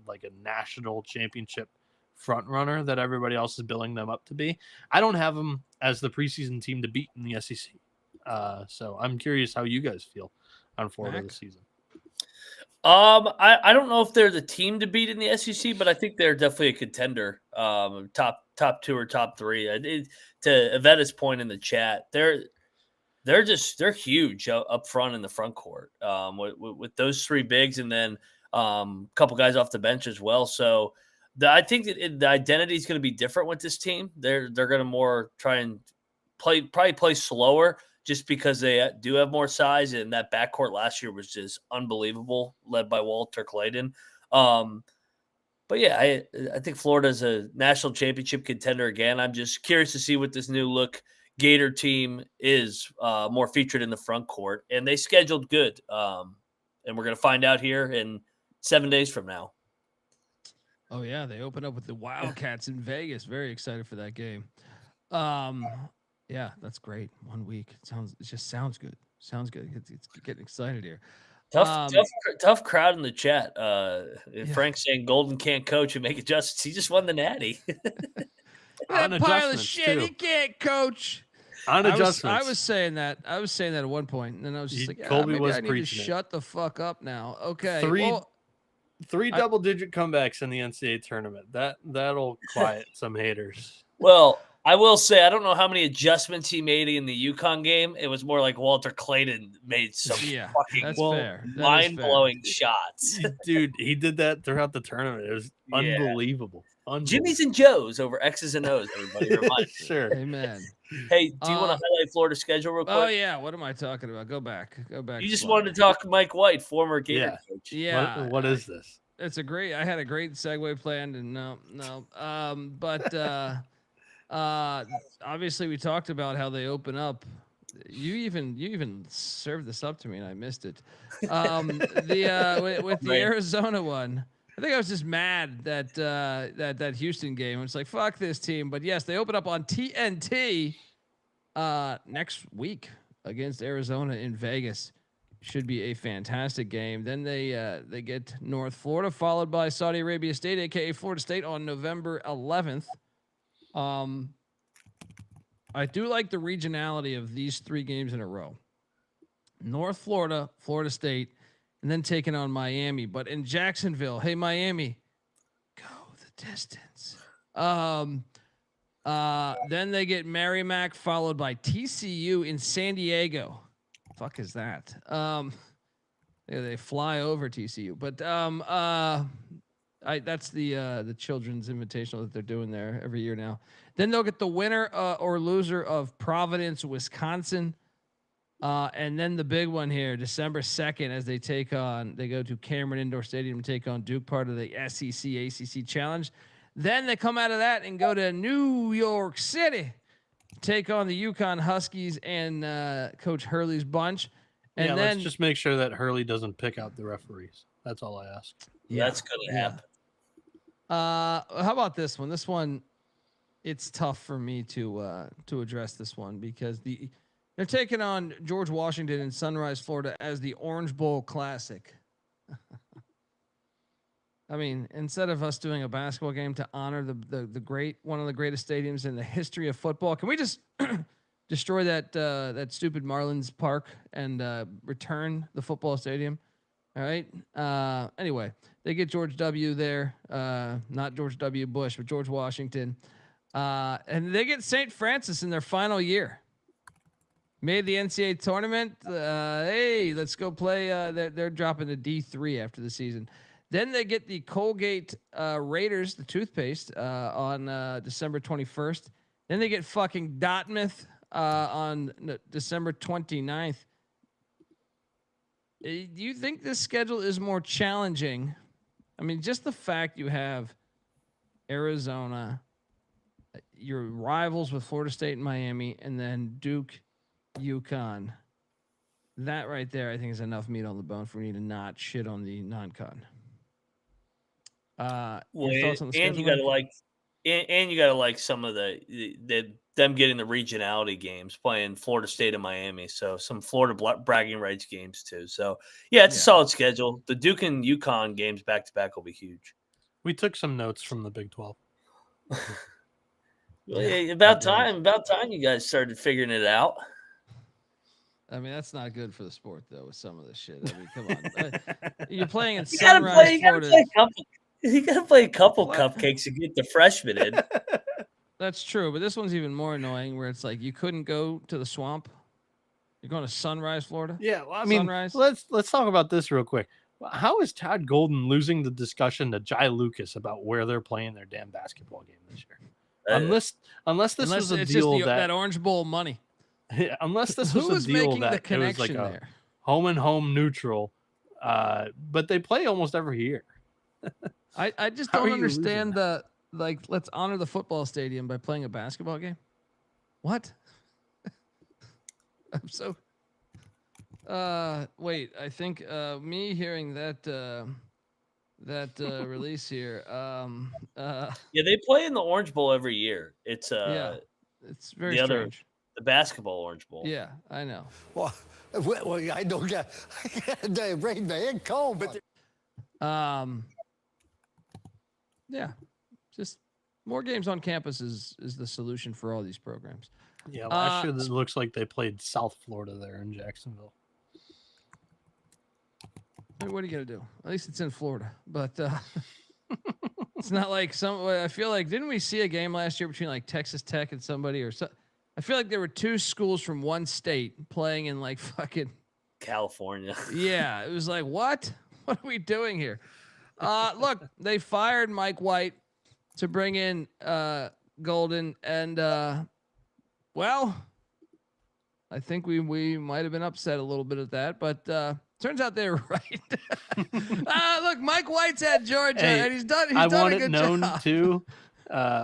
national championship front runner that everybody else is billing them up to be. I don't have them as the preseason team to beat in the SEC. So I'm curious how you guys feel on Florida this season. I don't know if they're the team to beat in the SEC, but I think they're definitely a contender. Top 2 or top 3. To Avetta's point in the chat, they're huge up front in the front court with those 3 bigs and then a couple guys off the bench as well. So I think that the identity is going to be different with this team. They're going to more try and play slower just because they do have more size, and that backcourt last year was just unbelievable, led by Walter Clayton. But yeah, I think Florida's a national championship contender again. I'm just curious to see what this new look Gator team is more featured in the front court, and they scheduled good. And we're going to find out here in 7 days from now. Oh yeah, they open up with the Wildcats in Vegas. Very excited for that game. Yeah, that's great. 1 week. It just sounds good. Sounds good. It's getting excited here. Tough crowd in the chat. Frank's saying Golden can't coach and make adjustments. He just won the Natty. That pile of shit. He can't coach. On adjustments. I was saying that. at one point, and then I was just Colby maybe was I need to shut the fuck up now. Okay. 3 double-digit comebacks in the NCAA tournament. That'll quiet some haters. Well, I will say I don't know how many adjustments he made in the UConn game. It was more like Walter Clayton made some fucking mind-blowing shots. Dude, he did that throughout the tournament. It was unbelievable. Jimmy's and Joe's over X's and O's, everybody. Sure. Amen. Hey, do you want to highlight Florida's schedule real quick? Oh, yeah. What am I talking about? Go back. You just wanted to talk Mike White, former Gator coach. Yeah. What is this? it's a great. I had a great segue planned, and no. But obviously we talked about how they open up. You even served this up to me, and I missed it. With the Right. Arizona one, I think I was just mad that that Houston game. It's like fuck this team. But yes, they open up on TNT next week against Arizona in Vegas. Should be a fantastic game. Then they get North Florida, followed by Saudi Arabia State, aka Florida State, on November 11th. I do like the regionality of these 3 games in a row. North Florida, Florida State, and then taking on Miami. But in Jacksonville, hey Miami, go the distance. Then they get Merrimack, followed by TCU in San Diego. Fuck is that? They fly over TCU, but that's the Children's Invitational that they're doing there every year now. Then they'll get the winner or loser of Providence, Wisconsin, and then the big one here, December 2nd, as they go to Cameron Indoor Stadium to take on Duke, part of the SEC ACC Challenge. Then they come out of that and go to New York City, take on the UConn Huskies and Coach Hurley's bunch. And then let's just make sure that Hurley doesn't pick out the referees. That's all I ask. Yeah, that's gonna happen. How about this one? This one, it's tough for me to address this one because they're taking on George Washington in Sunrise, Florida, as the Orange Bowl Classic. I mean, instead of us doing a basketball game to honor the one of the greatest stadiums in the history of football, can we just destroy that stupid Marlins Park and return the football stadium? All right. Anyway, they get George W. there, not George W. Bush, but George Washington, and they get St. Francis in their final year. Made the NCAA tournament. Hey, let's go play. They're dropping to D3 after the season. Then they get the Colgate Raiders, the toothpaste, on December 21st. Then they get fucking Dartmouth on December 29th. Do you think this schedule is more challenging? I mean, just the fact you have Arizona, your rivals with Florida State and Miami, and then Duke, UConn. That right there, I think, is enough meat on the bone for me to not shit on the non-con. Your thoughts on the schedule? And you gotta like some of them getting the regionality games, playing Florida State and Miami, so some Florida bragging rights games too. So yeah, it's a solid schedule. The Duke and UConn games back to back will be huge. We took some notes from the Big 12. About time you guys started figuring it out. I mean, that's not good for the sport though. With some of this shit, I mean, come on. You're playing in Sunrise, Florida. You gotta play a couple cupcakes to get the freshmen in. That's true, but this one's even more annoying where it's like you couldn't go to the swamp. You're going to Sunrise, Florida? Yeah, well, I mean, Sunrise? let's talk about this real quick. How is Todd Golden losing the discussion to Jai Lucas about where they're playing their damn basketball game this year? Unless this was a deal that Orange Bowl money. Unless this was a deal that it was like a home and home neutral, but they play almost every year. I just don't understand let's honor the football stadium by playing a basketball game. What? I'm so wait, I think me hearing that release here. Yeah, they play in the Orange Bowl every year. It's it's very strange. The basketball Orange Bowl. Yeah, I know. Well, I don't get the rain man cold, but yeah, just more games on campus is the solution for all these programs. Yeah, last year it looks like they played South Florida there in Jacksonville. What are you gonna do? At least it's in Florida, but it's not like I feel like didn't we see a game last year between like Texas Tech and somebody or so? I feel like there were two schools from one state playing in like fucking California. Yeah, it was like what? What are we doing here? Look, they fired Mike White to bring in Golden, and well, I think we might have been upset a little bit at that, but Turns out they were right. Look, Mike White's at Georgia, Hey, and he's done I a want good it known job. too.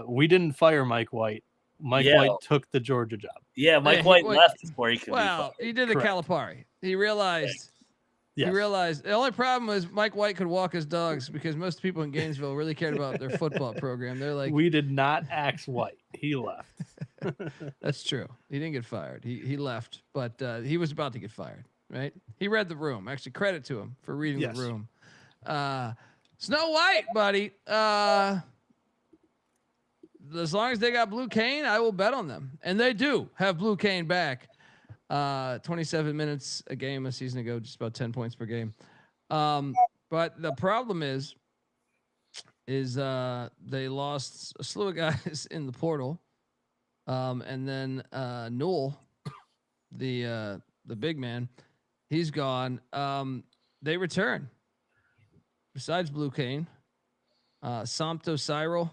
We didn't fire Mike White. Mike White took the Georgia job. Yeah, Mike White left before he could be fired. He did a Calipari. He realized. Yes. He realized the only problem was Mike White could walk his dogs because most people in Gainesville really cared about their football program. They're like, we did not axe White. He left. That's true. He didn't get fired. He left, but he was about to get fired. Right? He read the room. Actually, credit to him for reading the room. Snow White, buddy. As long as they got Blue Cane, I will bet on them, and they do have Blue Cane back. 27 minutes a game a season ago, just about 10 points per game. But the problem is they lost a slew of guys in the portal. And then Newell, the big man, he's gone. They return. Besides Blue Cane, Samto Cyril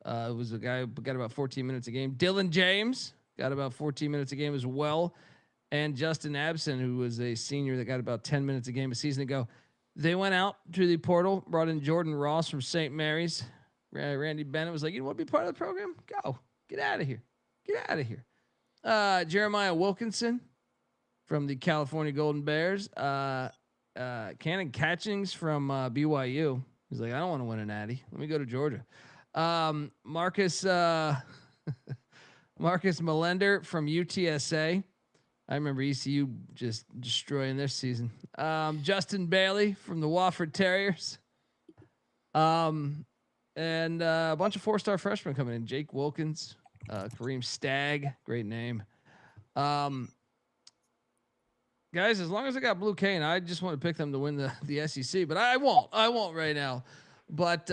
was a guy who got about 14 minutes a game. Dylan James got about 14 minutes a game as well. And Justin Abson, who was a senior that got about 10 minutes a game a season ago. They went out to the portal, brought in Jordan Ross from St. Mary's. Randy Bennett was like, you want to be part of the program? Go. Get out of here. Get out of here. Jeremiah Wilkinson from the California Golden Bears. Cannon Catchings from BYU. He's like, I don't want to win a natty. Let me go to Georgia. Marcus Melender from UTSA. I remember ECU just destroying their season. Justin Bailey from the Wofford Terriers. And a bunch of 4-star freshmen coming in. Jake Wilkins, Kareem Stagg, great name. Guys, as long as I got Blue Cane, I just want to pick them to win the SEC, but I won't right now. But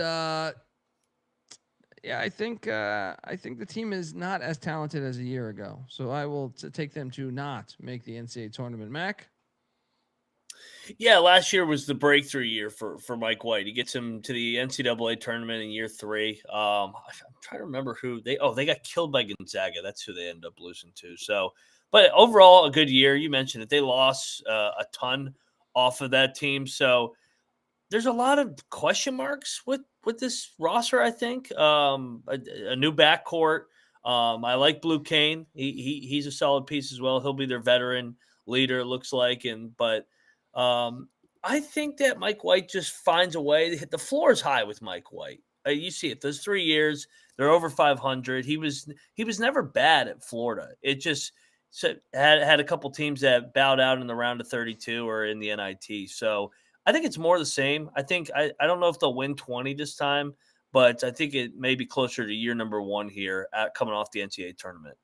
yeah, I think the team is not as talented as a year ago. So I will take them to not make the NCAA tournament. Mac? Yeah, last year was the breakthrough year for Mike White. He gets him to the NCAA tournament in year 3. I'm trying to remember who they got killed by Gonzaga. That's who they ended up losing to. So, but overall a good year. You mentioned it. They lost a ton off of that team. So there's a lot of question marks with this roster, I think. A new backcourt. I like Blue Cane. He's a solid piece as well. He'll be their veteran leader, it looks like. But I think that Mike White just finds a way to hit the floor is high with Mike White. You see it. Those 3 years, they're over 500. He was never bad at Florida. It just had a couple teams that bowed out in the round of 32 or in the NIT. So I think it's more the same. I think I don't know if they'll win 20 this time, but I think it may be closer to year number 1 here coming off the NCAA tournament.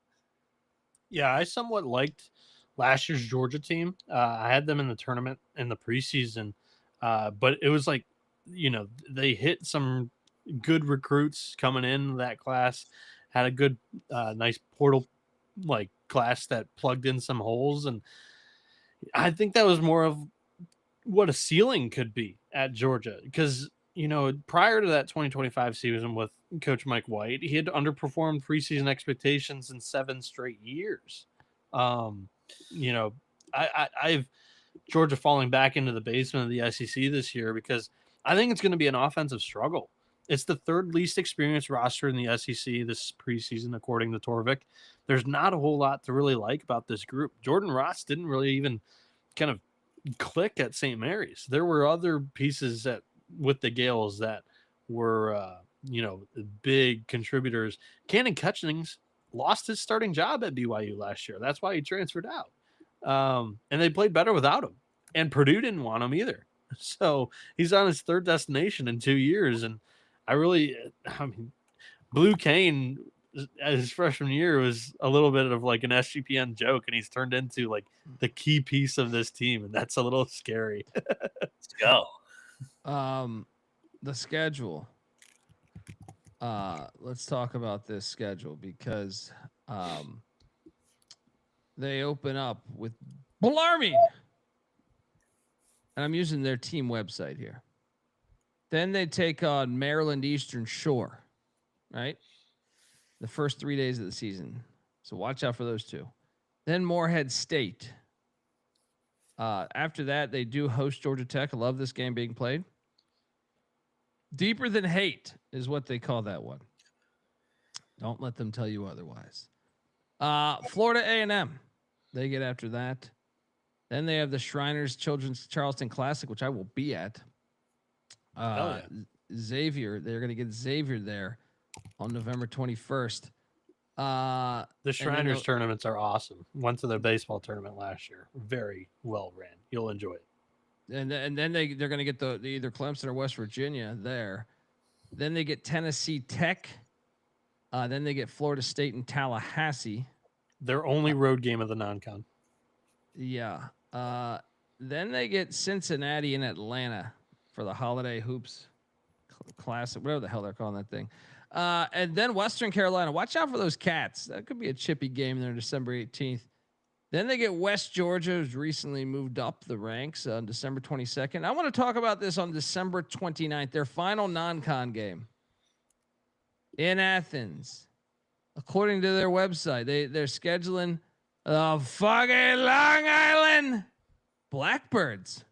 Yeah, I somewhat liked last year's Georgia team. I had them in the tournament in the preseason, but it was like, they hit some good recruits coming in that class, had a good, nice portal class that plugged in some holes. And I think that was more of what a ceiling could be at Georgia. Because, prior to that 2025 season with Coach Mike White, he had underperformed preseason expectations in 7 straight years. I've Georgia falling back into the basement of the SEC this year because I think it's going to be an offensive struggle. It's the 3rd least experienced roster in the SEC this preseason, according to Torvik. There's not a whole lot to really like about this group. Jordan Ross didn't really even kind of click at St. Mary's. There were other pieces with the Gales that were, big contributors. Cannon Catchings lost his starting job at BYU last year. That's why he transferred out. And they played better without him. And Purdue didn't want him either. So he's on his 3rd destination in 2 years. And Blue Cane, his freshman year, was a little bit of like an SGPN joke, and he's turned into like the key piece of this team. And that's a little scary. Let's go. The schedule. Let's talk about this schedule because they open up with Bellarmine. And I'm using their team website here. Then they take on Maryland Eastern Shore, right? The first 3 days of the season. So watch out for those 2. Then Morehead State. After that, they do host Georgia Tech. I love this game being played. Deeper than hate is what they call that one. Don't let them tell you otherwise. Florida A&M, they get after that. Then they have the Shriners Children's Charleston Classic, which I will be at. Xavier, they're going to get Xavier there on November 21st. The Shriners tournaments are awesome. Went to their baseball tournament last year. Very well ran. You'll enjoy it. And then they're going to get the either Clemson or West Virginia there. Then they get Tennessee Tech. Then they get Florida State and Tallahassee. Their only road game of the non-con. Yeah. Then they get Cincinnati and Atlanta for the Holiday Hoops Classic, whatever the hell they're calling that thing. And then Western Carolina. Watch out for those Cats. That could be a chippy game there, December 18th. Then they get West Georgia, who's recently moved up the ranks on December 22nd. I want to talk about this on December 29th, their final non-con game in Athens. According to their website, they're scheduling the fucking Long Island Blackbirds.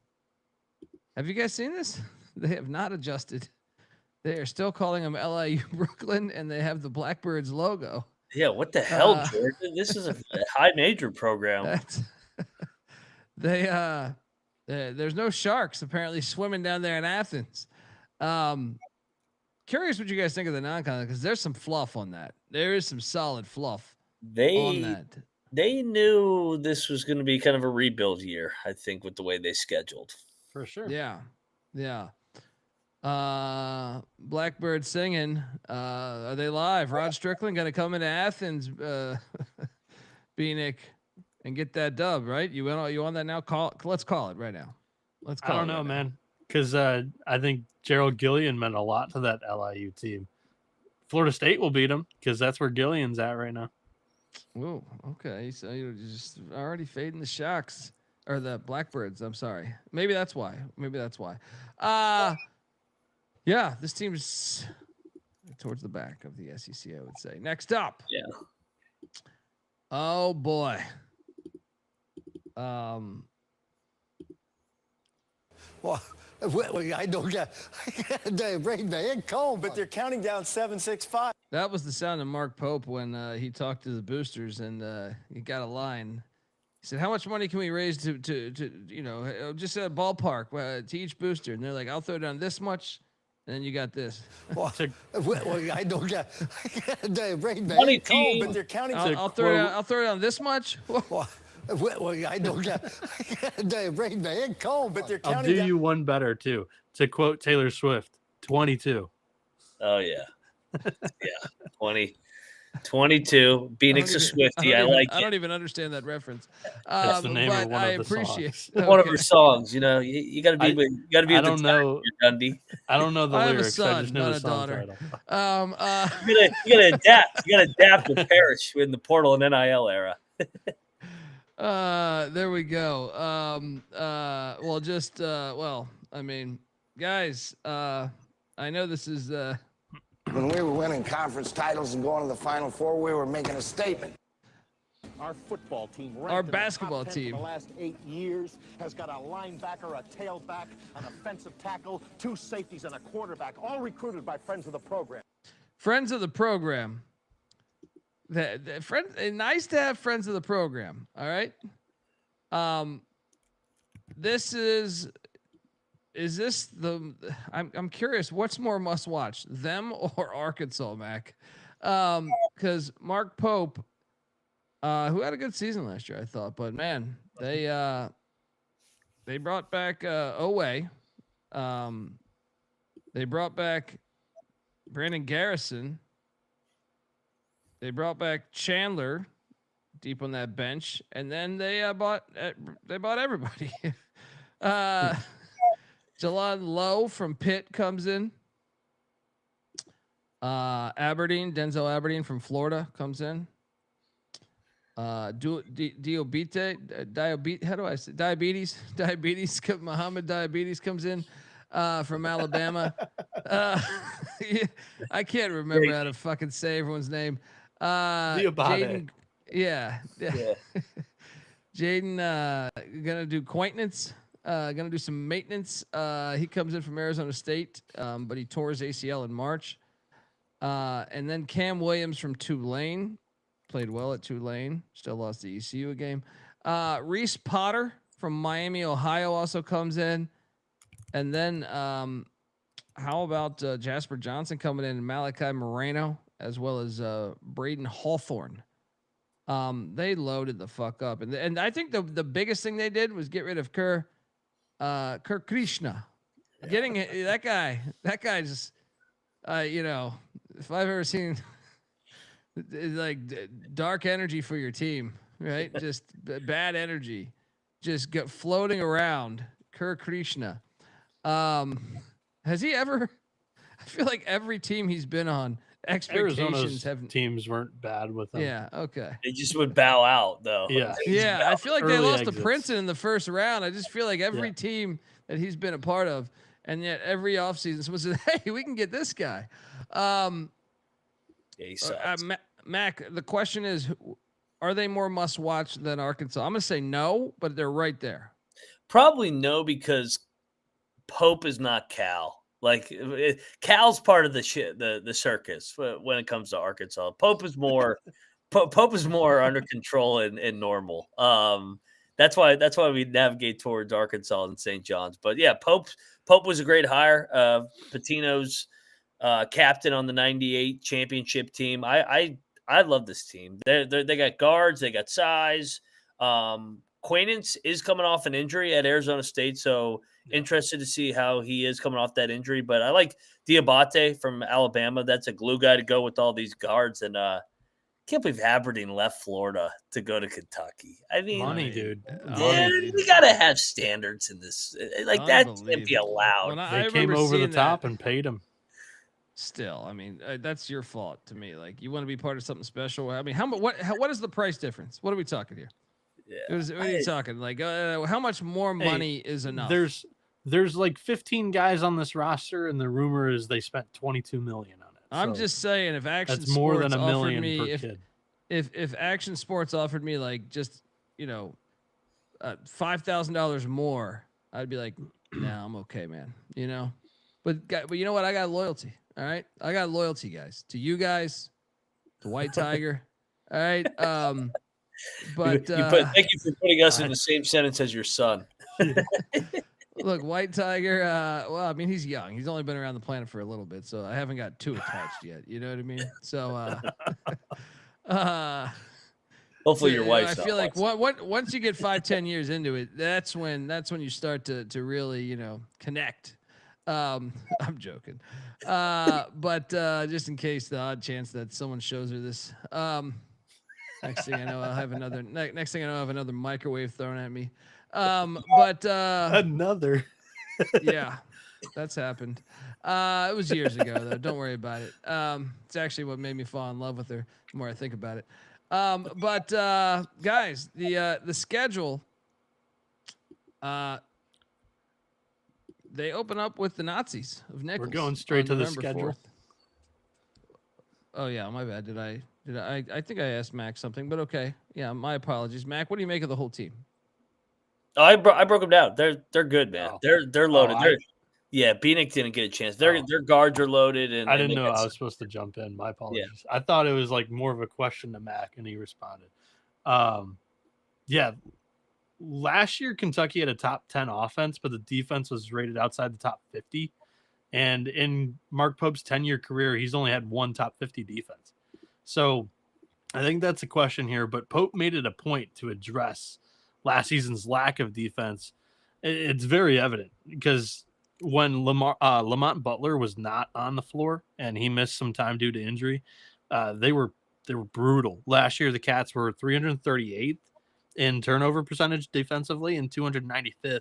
Have you guys seen this? They have not adjusted. They are still calling them LIU Brooklyn, and they have the Blackbirds logo. Yeah, what the hell, Georgia? This is a high major program. There's no sharks apparently swimming down there in Athens. Curious what you guys think of the non-con, because there's some fluff on that. There is some solid fluff on that. They knew this was going to be kind of a rebuild year, I think, with the way they scheduled. For sure. Yeah. Blackbird singing. Are they live? Rod Strickland going to come into Athens, Bienick, and get that dub, right? You on that now? Let's call it right now. I don't know, man, because I think Gerald Gillian meant a lot to that LIU team. Florida State will beat them because that's where Gillian's at right now. Oh, okay. So you're just already fading the Sharks or the Blackbirds. I'm sorry. Maybe that's why. Yeah, this team's towards the back of the SEC, I would say. Next up. Yeah. Oh boy. Well, I don't get the rain man cold, but they're counting down 7-6-5. That was the sound of Mark Pope when he talked to the boosters, and he got a line. He said, "How much money can we raise to just a ballpark to each booster?" And they're like, "I'll throw down this much." And then you got this. Well, I don't get the rain man cold, but they're counting. I'll throw down this much. Well, I don't get the rain man cold, but they're counting. I'll do you one better too. To quote Taylor Swift, 22. Oh yeah, yeah, 22. Bienick's a Swiftie. I like it. I don't even understand that reference. That's the name of one I of the appreciate songs. Okay. One of her songs. You know, you got to be. You got to be. I at the don't time, know. Dundee. I don't know the I have a lyrics. I son, just know not the a song daughter. title. You gotta adapt. You gotta adapt to perish in the portal and NIL era. There we go. I mean, guys, I know this is When we were winning conference titles and going to the Final Four, we were making a statement. Our football team, our basketball team, for the last 8 years, has got a linebacker, a tailback, an offensive tackle, 2 safeties, and a quarterback, all recruited by friends of the program. Friends of the program. Nice to have friends of the program. All right. Is this the? I'm curious. What's more must watch, them or Arkansas, Mac? Because Mark Pope, who had a good season last year, I thought, but man, they brought back Owe. They brought back Brandon Garrison. They brought back Chandler deep on that bench, and then they bought everybody. Jalon Lowe from Pitt comes in. Denzel Aberdeen from Florida comes in. Muhammad Diabetes comes in from Alabama. I can't remember how to fucking say everyone's name. Jaden, yeah. Jaden gonna do acquaintance. Gonna do some maintenance. He comes in from Arizona State, but he tore his ACL in March. And then Cam Williams from Tulane played well at Tulane. Still lost to ECU a game. Reese Potter from Miami, Ohio also comes in. And then how about Jasper Johnson coming in and Malachi Moreno, as well as Braden Hawthorne. They loaded the fuck up. And I think the biggest thing they did was get rid of Kerr Krishna. Getting that guy just, if I've ever seen like dark energy for your team, right? Just bad energy, just get floating around. Kerr Krishna. Has he ever? I feel like every team he's been on, expectations teams weren't bad with him. Yeah. Okay. They just would bow out though. Yeah. Yeah. I feel like they lost exits. to Princeton in the first round. I just feel like every team that he's been a part of, and yet every offseason someone says, "Hey, we can get this guy." Mac, the question is, are they more must watch than Arkansas? I'm gonna say no, but they're right there. Probably no, because Pope is not Cal. Like Cal's part of the circus when it comes to Arkansas. Pope is more under control and normal. That's why we navigate towards Arkansas and St. John's. But yeah, Pope was a great hire. Patino's captain on the '98 championship team. I love this team. They got guards, they got size. Quaintance is coming off an injury at Arizona State, so interested to see how he is coming off that injury. But I like Diabate from Alabama. That's a glue guy to go with all these guards. And can't believe Aberdeen left Florida to go to Kentucky. I mean, money, dude. We got to have standards in this. Like that can't be allowed. They came over the top and paid him. Still, I mean, that's your fault to me. Like, you want to be part of something special. I mean, what is the price difference? What are we talking here? Yeah. What are you talking? Like, how much more money is enough? There's like 15 guys on this roster, and the rumor is they spent $22 million on it. I'm just saying, if Action that's more Sports than $1 million me, per kid. If Action Sports offered me like just $5,000 more, I'd be like, nah, I'm okay, man. But you know what? I got loyalty. All right, I got loyalty, guys. To you guys, to White Tiger. All right. But thank you for putting us in the same sentence as your son. Look, White Tiger. Well, I mean, he's young. He's only been around the planet for a little bit, so I haven't got too attached yet. You know what I mean? So, hopefully your wife's. I feel like once you get 5-10 years into it, that's when you start to really connect. I'm joking, but just in case the odd chance that someone shows her this. Next thing I know, I'll have another. Next thing I know, I have another microwave thrown at me. But another. Yeah, that's happened. It was years ago though. Don't worry about it. It's actually what made me fall in love with her. The more I think about it. But guys, the schedule. They open up with the Nazis of Nichols. We're going straight to the schedule. 4th. Oh yeah, my bad. Did I? I think I asked Mac something, but okay. Yeah, my apologies, Mac. What do you make of the whole team? Oh, I broke them down. They're good, man. Oh. They're loaded. Bienick didn't get a chance. Their guards are loaded, and I didn't know I was supposed to jump in. My apologies. Yeah. I thought it was like more of a question to Mac, and he responded. Last year Kentucky had a top 10 offense, but the defense was rated outside the top 50. And in Mark Pope's 10-year career, he's only had one top 50 defense. So I think that's a question here, but Pope made it a point to address last season's lack of defense. It's very evident because when Lamont Butler was not on the floor and he missed some time due to injury, they were brutal. Last year, the Cats were 338th in turnover percentage defensively and 295th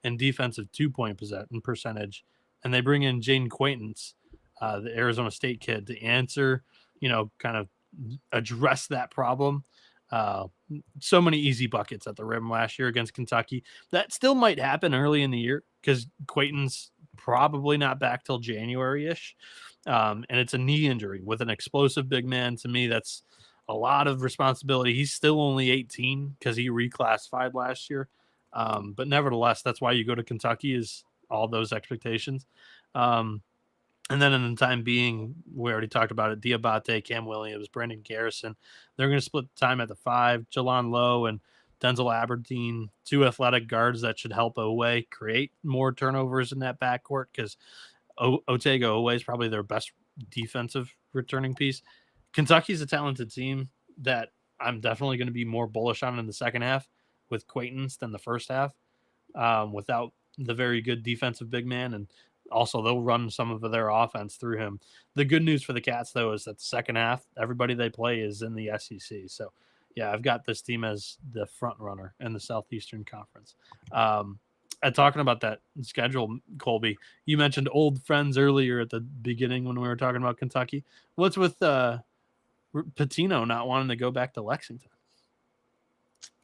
in defensive 2-point percentage. And they bring in Jaden Quaintance, the Arizona State kid, to answer, kind of address that problem. So many easy buckets at the rim last year against Kentucky. That still might happen early in the year because Quaintance probably not back till January-ish. And it's a knee injury with an explosive big man. To me, that's a lot of responsibility. He's still only 18 because he reclassified last year. But nevertheless, that's why you go to Kentucky, is all those expectations. And then in the time being, we already talked about it, Diabate, Cam Williams, Brendan Garrison. They're going to split the time at the 5. Jalon Lowe and Denzel Aberdeen, 2 athletic guards that should help Owe create more turnovers in that backcourt, because Otega Owe is probably their best defensive returning piece. Kentucky's a talented team that I'm definitely going to be more bullish on in the second half with Quaintance than the first half, without the very good defensive big man. And also, they'll run some of their offense through him. The good news for the Cats, though, is that the second half, everybody they play is in the SEC. So, yeah, I've got this team as the front runner in the Southeastern Conference. And talking about that schedule, Colby, you mentioned old friends earlier at the beginning when we were talking about Kentucky. What's with Patino not wanting to go back to Lexington?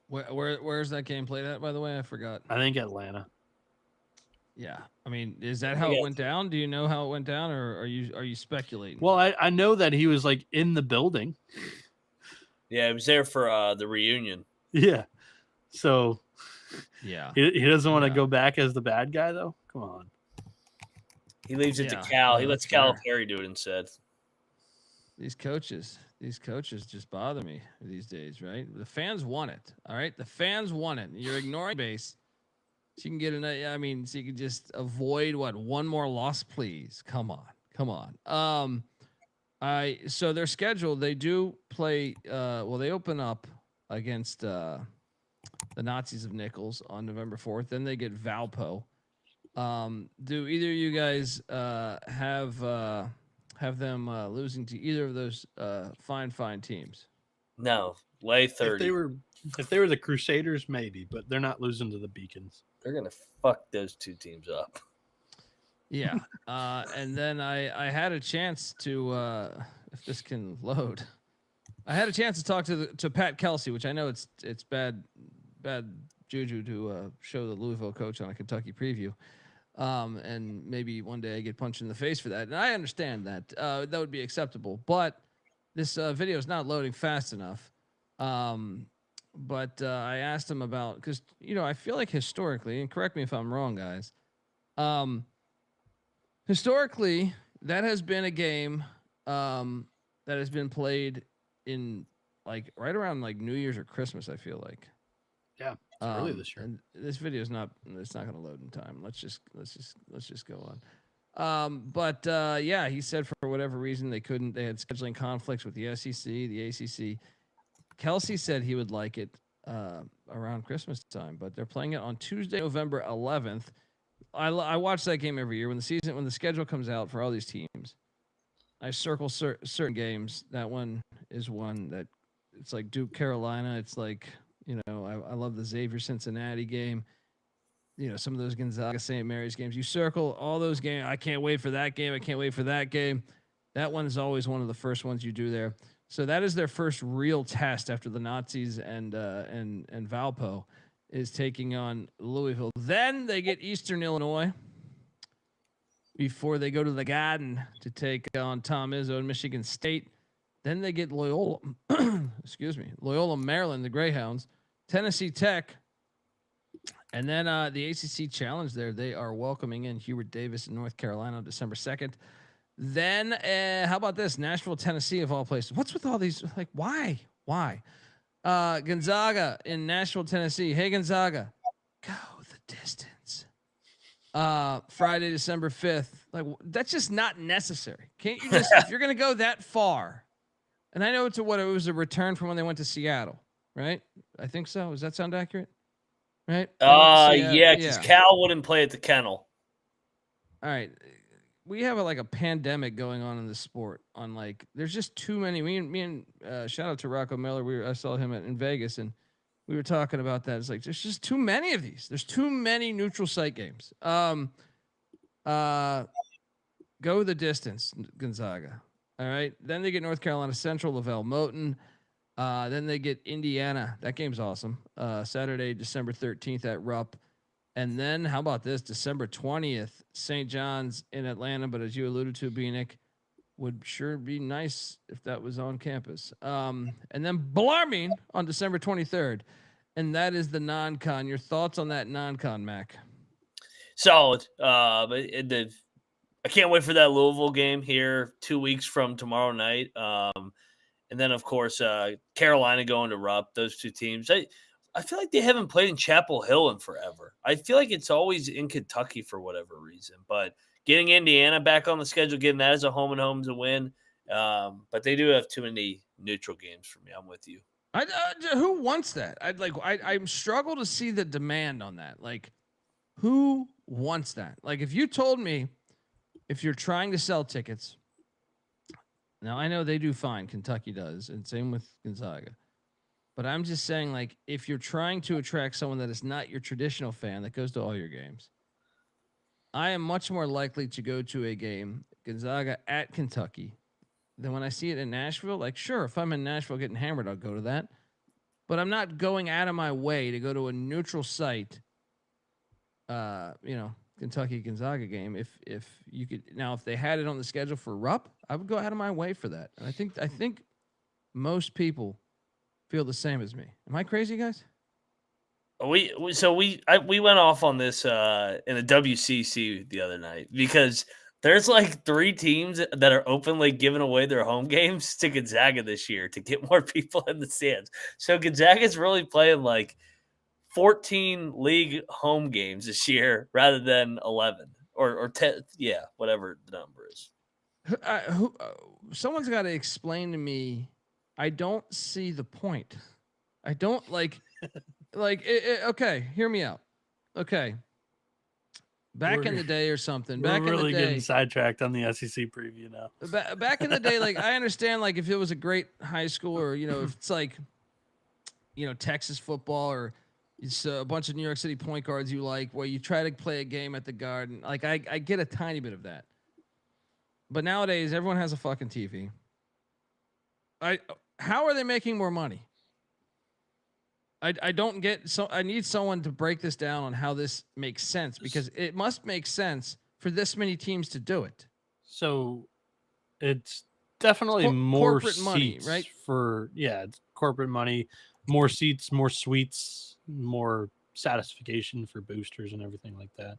Where's that game played at, by the way? I forgot. I think Atlanta. Yeah, I mean, is that how it went down? Do you know how it went down, or are you speculating? Well, I know that he was like in the building. Yeah, he was there for the reunion. Yeah, so yeah, he doesn't want to go back as the bad guy, though. Come on, he leaves it to Cal. He lets Calipari do it instead. These coaches just bother me these days, right? The fans want it. All right, the fans want it. You're ignoring base. So you can get so you can just avoid one more loss, please. Come on. So their schedule, they do play, they open up against the Nazis of Nichols on November 4th. Then they get Valpo. Do either of you guys have them losing to either of those fine teams? No, lay 30. If they were the Crusaders, maybe, but they're not losing to the Beacons. They're gonna fuck those two teams up. Yeah, and then I had a chance to, if this can load, I had a chance to talk to Pat Kelsey, which I know it's bad juju to show the Louisville coach on a Kentucky preview, and maybe one day I get punched in the face for that, and I understand that that would be acceptable, but this video is not loading fast enough. But I asked him about, because I feel like historically, and correct me if I'm wrong, guys. Historically, that has been a game that has been played in right around New Year's or Christmas. I feel like. Yeah, it's early this year. And this video is not. It's not going to load in time. Let's just go on. But yeah, he said for whatever reason they couldn't. They had scheduling conflicts with the SEC, the ACC. Kelsey said he would like it around Christmas time, but they're playing it on Tuesday, November 11th. I watch that game every year when the schedule comes out for all these teams. I circle certain games. That one is one that it's like Duke, Carolina. It's like, I love the Xavier Cincinnati game. Some of those Gonzaga St. Mary's games. You circle all those games. I can't wait for that game. I can't wait for that game. That one is always one of the first ones you do there. So that is their first real test after the Nazis and Valpo is taking on Louisville. Then they get Eastern Illinois before they go to the Garden to take on Tom Izzo and Michigan State. Then they get Loyola, Loyola Maryland, the Greyhounds, Tennessee Tech, and then the ACC Challenge there. They are welcoming in Hubert Davis in North Carolina on December 2nd. Then how about this? Nashville, Tennessee, of all places. What's with all these? Why? Gonzaga in Nashville, Tennessee. Hey, Gonzaga, go the distance. Friday, December 5th. That's just not necessary. Can't you just, if you're going to go that far, and I know it was a return from when they went to Seattle, right? I think so. Does that sound accurate? Right? Yeah, because Cal wouldn't play at the Kennel. All right. We have a pandemic going on in the sport. There's just too many. Me and shout out to Rocco Miller. I saw him in Vegas, and we were talking about that. It's there's just too many of these. There's too many neutral site games. Go the distance, Gonzaga. All right. Then they get North Carolina Central, Lavelle Moton. Then they get Indiana. That game's awesome. Saturday, December 13th at Rupp. And then how about this? December 20th, St. John's in Atlanta. But as you alluded to, Bienick, would sure be nice if that was on campus. And then Blarming on December 23rd, and that is the non-con. Your thoughts on that non-con, Mac? Solid. I can't wait for that Louisville game here 2 weeks from tomorrow night. And then, of course, Carolina going to Rupp. Those two teams. I feel like they haven't played in Chapel Hill in forever. I feel like it's always in Kentucky for whatever reason. But getting Indiana back on the schedule, getting that as a home and home to win. But they do have too many neutral games for me. I'm with you. Who wants that? I struggle to see the demand on that. Like, who wants that? Like, if you told me, if you're trying to sell tickets, now I know they do fine, Kentucky does, and same with Gonzaga. But I'm just saying, like, if you're trying to attract someone that is not your traditional fan that goes to all your games, I am much more likely to go to a game, Gonzaga at Kentucky, than when I see it in Nashville. Like, sure, if I'm in Nashville getting hammered, I'll go to that. But I'm not going out of my way to go to a neutral site, Kentucky Gonzaga game. If you could now, if they had it on the schedule for Rupp, I would go out of my way for that. And I think most people feel the same as me. Am I crazy, guys? We went off on this in the WCC the other night because there's like 3 teams that are openly giving away their home games to Gonzaga this year to get more people in the stands. So Gonzaga's really playing like 14 league home games this year rather than 11 or 10. Yeah, whatever the number is. Someone's got to explain to me. I don't see the point. I don't like okay, hear me out. Okay. Back in the day or something. Back We're really in the day, getting sidetracked on the SEC preview now. Back in the day, like I understand, like if it was a great high school or if it's like, Texas football or it's a bunch of New York City point guards you like, where you try to play a game at the Garden. Like I get a tiny bit of that. But nowadays, everyone has a fucking TV. How are they making more money? I don't get so I need someone to break this down on how this makes sense, because it must make sense for this many teams to do it. So it's definitely more corporate seats money, right? It's corporate money, more seats, more suites, more satisfaction for boosters and everything like that.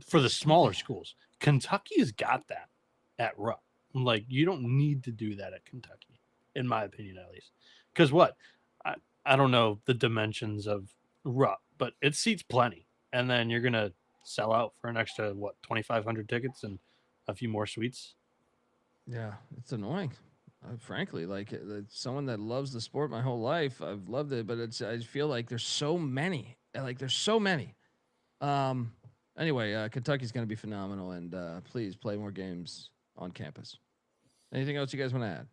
For the smaller schools, Kentucky's got that at Rupp. Like, you don't need to do that at Kentucky, in my opinion, at least. Because I don't know the dimensions of Rupp, but it seats plenty. And then you're going to sell out for an extra, 2,500 tickets and a few more suites. Yeah, it's annoying. Frankly, like someone that loves the sport my whole life, I've loved it, but I feel like there's so many. Anyway, Kentucky's going to be phenomenal, and please play more games on campus. Anything else you guys want to add?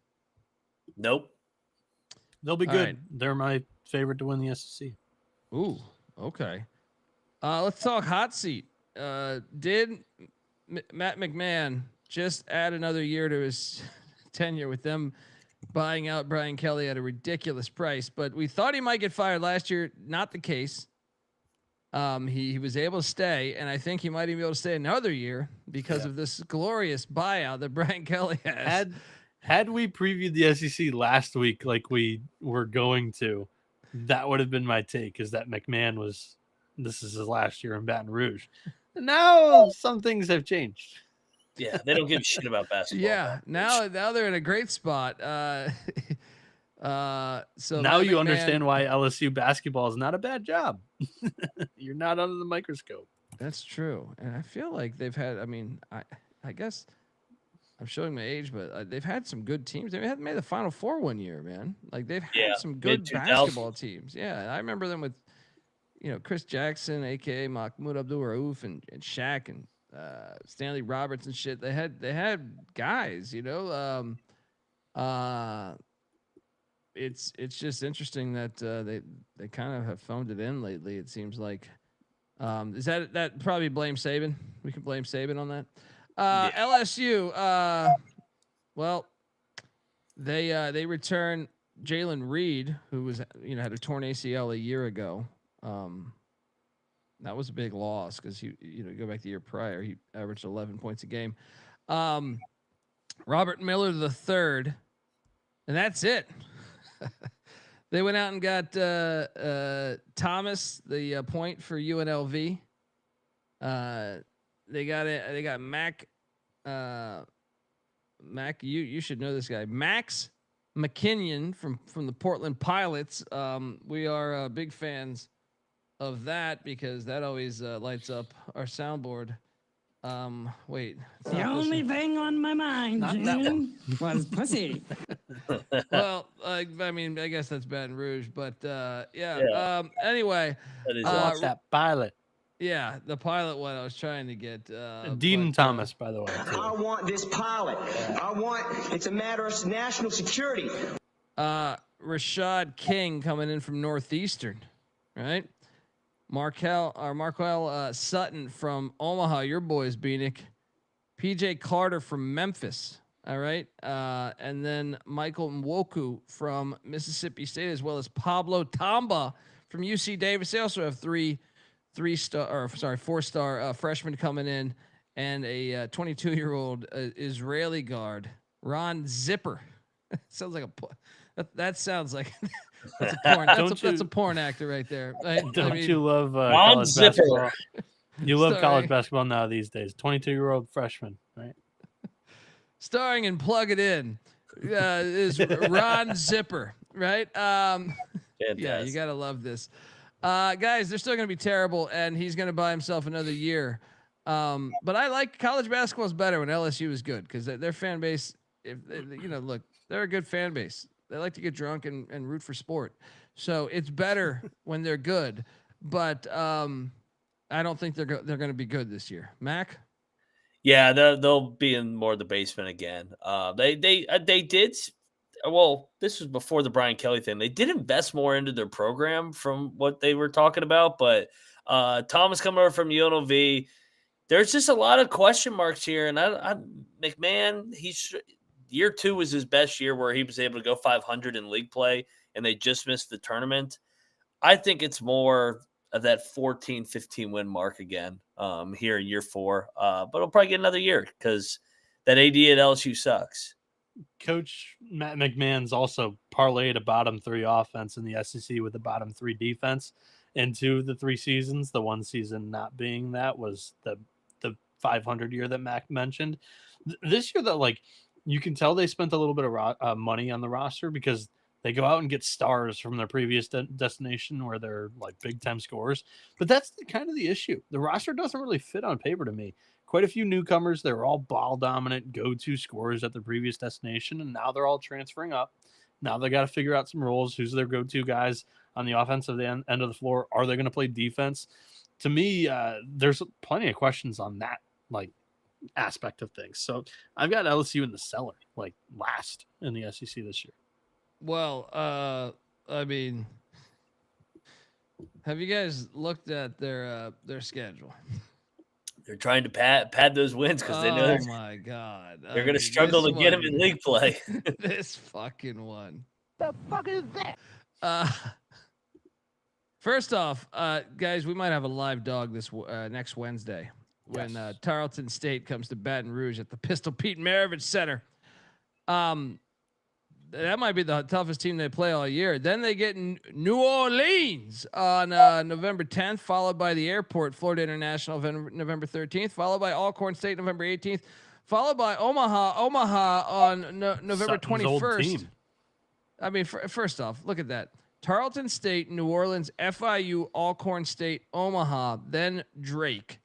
Nope. They'll be good. Right. They're my favorite to win the SEC. Ooh, okay. Let's talk hot seat. Did Matt McMahon just add another year to his tenure with them buying out Brian Kelly at a ridiculous price? But we thought he might get fired last year. Not the case. He was able to stay, and I think he might even be able to stay another year because of this glorious buyout that Brian Kelly has. Had we previewed the SEC last week like we were going to, that would have been my take, is that McMahon this is his last year in Baton Rouge. Now some things have changed. Yeah, they don't give a shit about basketball. Yeah, now they're in a great spot. So now you understand why LSU basketball is not a bad job. You're not under the microscope. That's true. And I feel like they've had, I guess I'm showing my age, but they've had some good teams. They made the Final Four one year, man. Like they've had some good basketball teams. Yeah, I remember them with, Chris Jackson, aka Mahmoud Abdul-Rauf, and Shaq and Stanley Roberts and shit. They had guys. It's just interesting that they kind of have phoned it in lately. It seems like. Is that probably blame Saban? We can blame Saban on that. LSU, well, they return Jalen Reed, who was had a torn ACL a year ago. That was a big loss because he go back the year prior, he averaged 11 points a game. Robert Miller III, and that's it. They went out and got Thomas, the point for UNLV. They got Mac. Mac, you should know this guy, Max McKinnon from the Portland Pilots. We are big fans of that because that always lights up our soundboard. Wait. The only thing on my mind, June, was pussy. Well, I mean, I guess that's Baton Rouge, but yeah. Anyway, What's that pilot? Yeah, the pilot one I was trying to get. Dean Thomas, by the way. I want this pilot. It's a matter of national security. Rashad King coming in from Northeastern, right? Markel Sutton from Omaha, your boys, Bienick. PJ Carter from Memphis, all right? And then Michael Nwoku from Mississippi State, as well as Pablo Tamba from UC Davis. They also have four-star freshman coming in, and a 22-year-old Israeli guard, Ron Zipper. Sounds like that sounds like that's a porn. That's a porn actor right there. Don't you love college basketball? You love college basketball now these days. 22-year-old freshman, right? Starring in Plug It In is Ron Zipper, right? Yeah, you gotta love this. Guys, they're still going to be terrible, and he's going to buy himself another year. But I like college basketball is better when LSU is good because their fan base, look, they're a good fan base. They like to get drunk and root for sport. So it's better when they're good. But I don't think they're going to be good this year. Mac? Yeah, they'll be in more of the basement again. They did. Well, this was before the Brian Kelly thing. They did invest more into their program from what they were talking about, but Thomas coming over from UNLV, there's just a lot of question marks here. And McMahon, year 2 was his best year where he was able to go 500 in league play, and they just missed the tournament. I think it's more of that 14, 15 win mark again here in year 4. But he'll probably get another year because that AD at LSU sucks. Coach Matt McMahon's also parlayed a bottom 3 offense in the SEC with a bottom 3 defense into the 3 seasons. The one season not being that was the 500 year that Mac mentioned. This year, that you can tell they spent a little bit of money on the roster because they go out and get stars from their previous destination where they're big time scorers. But that's kind of the issue. The roster doesn't really fit on paper to me. Quite a few newcomers. They were all ball dominant go-to scorers at their previous destination, and now they're all transferring up. Now they got to figure out some roles. Who's their go-to guys on the offensive end of the floor? Are they going to play defense? To me, there's plenty of questions on that aspect of things. So I've got LSU in the cellar, last in the SEC this year. Well, I mean, have you guys looked at their schedule? They're trying to pad those wins because they know my God, they're going to struggle to get them in league play. This fucking one. The fuck is that? First off, guys, we might have a live dog this next Wednesday when Tarleton State comes to Baton Rouge at the Pistol Pete Maravich Center. That might be the toughest team they play all year. Then they get New Orleans on November 10th, followed by the Airport, Florida International, November 13th, followed by Alcorn State, November 18th, followed by Omaha on November 21st. I mean, first off, look at that. Tarleton State, New Orleans, FIU, Alcorn State, Omaha, then Drake.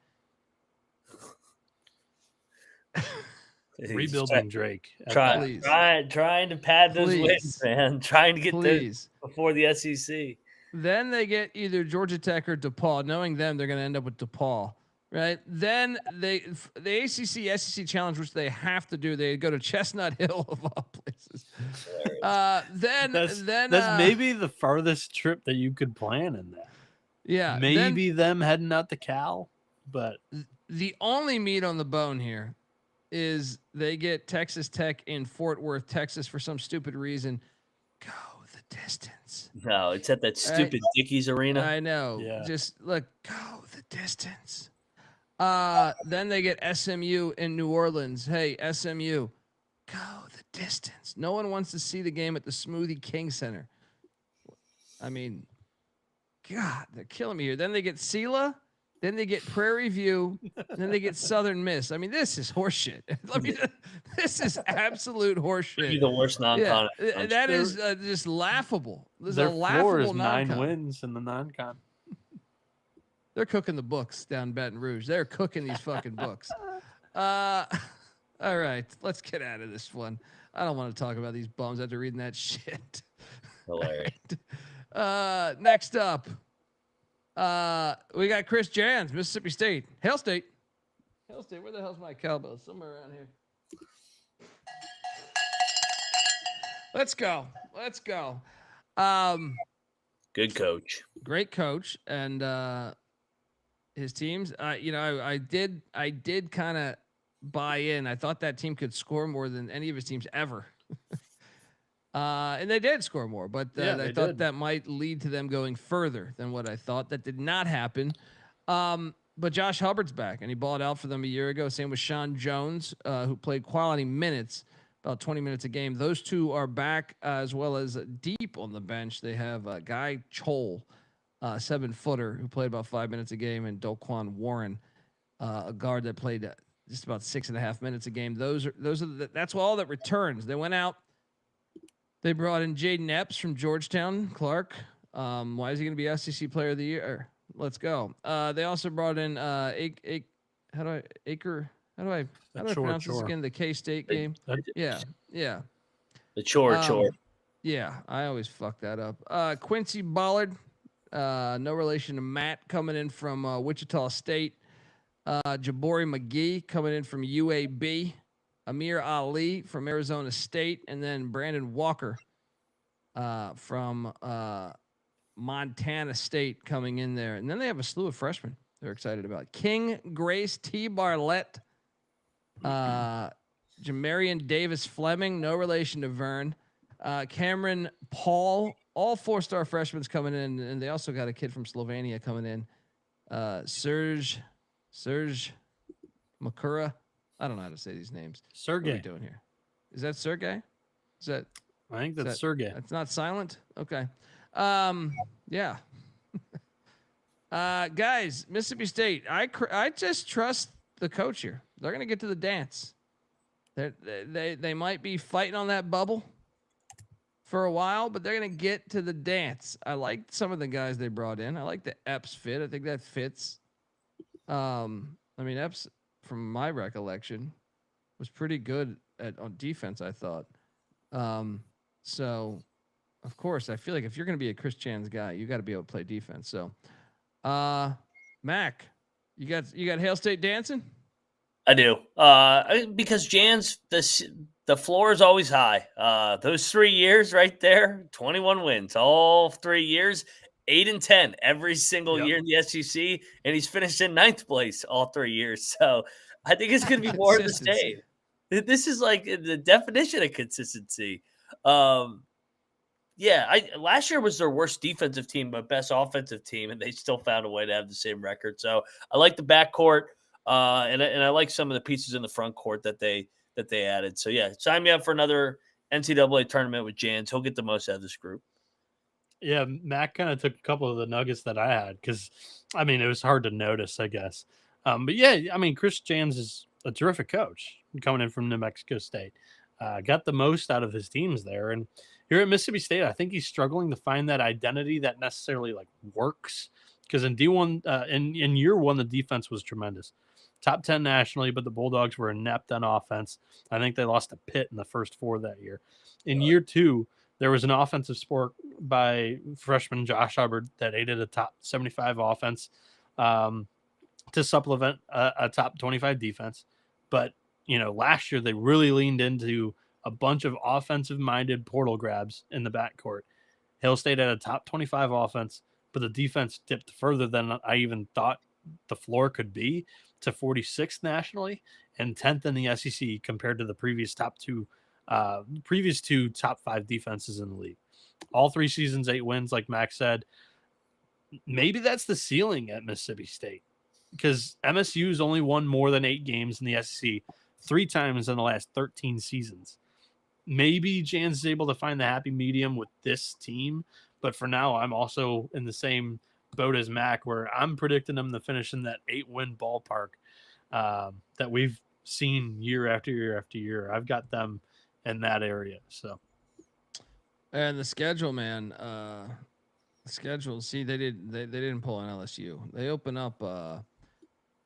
Rebuilding Drake. Trying to pad those wins, man. Trying to get those before the SEC. Then they get either Georgia Tech or DePaul. Knowing them, they're going to end up with DePaul, right? Then the ACC SEC Challenge, which they have to do, they go to Chestnut Hill of all places. Then that's maybe the farthest trip that you could plan in that. Yeah, maybe them heading out to Cal, but the only meat on the bone here is they get Texas Tech in Fort Worth, Texas for some stupid reason. Go the distance. No, it's at that stupid Dickies Arena. I know. Yeah. Just look, go the distance. Then they get SMU in New Orleans. Hey, SMU, go the distance. No one wants to see the game at the Smoothie King Center. I mean, God, they're killing me here. Then they get Sela, then they get Prairie View, then they get Southern Miss. I mean, this is horseshit. This is absolute horseshit. The worst non-con. Yeah, that is just laughable. Their floor is 9 wins in the non-con. They're cooking the books down Baton Rouge. They're cooking these fucking books. All right, let's get out of this one. I don't want to talk about these bums after reading that shit. Hilarious. Next up, we got Chris Jans, Mississippi State. Hail State. Hail State. Where the hell's my cowbell? Somewhere around here. Let's go. Let's go. Good coach. Great coach. And his teams, I did kind of buy in. I thought that team could score more than any of his teams ever. And they did score more, but I thought that might lead to them going further than what I thought. That did not happen. But Josh Hubbard's back, and he balled out for them a year ago. Same with Sean Jones, who played quality minutes, about 20 minutes a game. Those two are back, as well as deep on the bench. They have Guy Chol, 7-footer, who played about 5 minutes a game, and Doquan Warren, a guard that played just about 6.5 minutes a game. That's all that returns. They went out. They brought in Jaden Epps from Georgetown. Clark, why is he going to be SEC Player of the Year? Let's go. They also brought in how do I pronounce this again? The K-State game. Yeah. The chore. Yeah, I always fuck that up. Quincy Ballard, no relation to Matt, coming in from Wichita State. Jabari McGee coming in from UAB. Amir Ali from Arizona State, and then Brandon Walker from Montana State coming in there. And then they have a slew of freshmen they're excited about. King Grace T. Barlett, Jamarian Davis Fleming, no relation to Vern, Cameron Paul, all 4-star freshmen coming in, and they also got a kid from Slovenia coming in, Serge Makura. I don't know how to say these names. Sergey. What are we doing here? Is that Sergey? Is that? I think that's Sergey. It's not silent. Okay. Yeah. Guys, Mississippi State. I just trust the coach here. They're gonna get to the dance. They might be fighting on that bubble for a while, but they're gonna get to the dance. I like some of the guys they brought in. I like the Epps fit. I think that fits. Epps, from my recollection, was pretty good on defense, I thought. So of course, I feel like if you're going to be a Chris Chan's guy, you got to be able to play defense. So, Mac, you got Hail State dancing? I do. Because Jan's, the floor is always high. Those 3 years right there, 21 wins, all 3 years. 8-10 every single year in the SEC, and he's finished in 9th place all 3 years. So I think it's going to be more of the same. This is like the definition of consistency. Last year was their worst defensive team, but best offensive team, and they still found a way to have the same record. So I like the backcourt, and I like some of the pieces in the front court that they added. So yeah, sign me up for another NCAA tournament with Jans. He'll get the most out of this group. Yeah, Mac kind of took a couple of the nuggets that I had because, it was hard to notice, I guess. But yeah, Chris Jans is a terrific coach coming in from New Mexico State. Got the most out of his teams there. And here at Mississippi State, I think he's struggling to find that identity that necessarily works. Because in D1, in year one, the defense was tremendous. Top 10 nationally, but the Bulldogs were inept on offense. I think they lost to Pitt in the first 4 that year. In year 2, there was an offensive sport by freshman Josh Hubbard that aided a top 75 offense to supplement a top 25 defense. But, last year they really leaned into a bunch of offensive-minded portal grabs in the backcourt. Hail State had a top 25 offense, but the defense dipped further than I even thought the floor could be, to 46th nationally and 10th in the SEC compared to the previous two top 5 defenses in the league. All 3 seasons, 8 wins, like Max said. Maybe that's the ceiling at Mississippi State because MSU's only won more than 8 games in the SEC 3 times in the last 13 seasons. Maybe Jan's able to find the happy medium with this team, but for now, I'm also in the same boat as Mac, where I'm predicting them to finish in that 8-win ballpark that we've seen year after year after year. I've got them in that area. So, and the schedule, man, the schedule. See, they didn't pull on LSU. They open up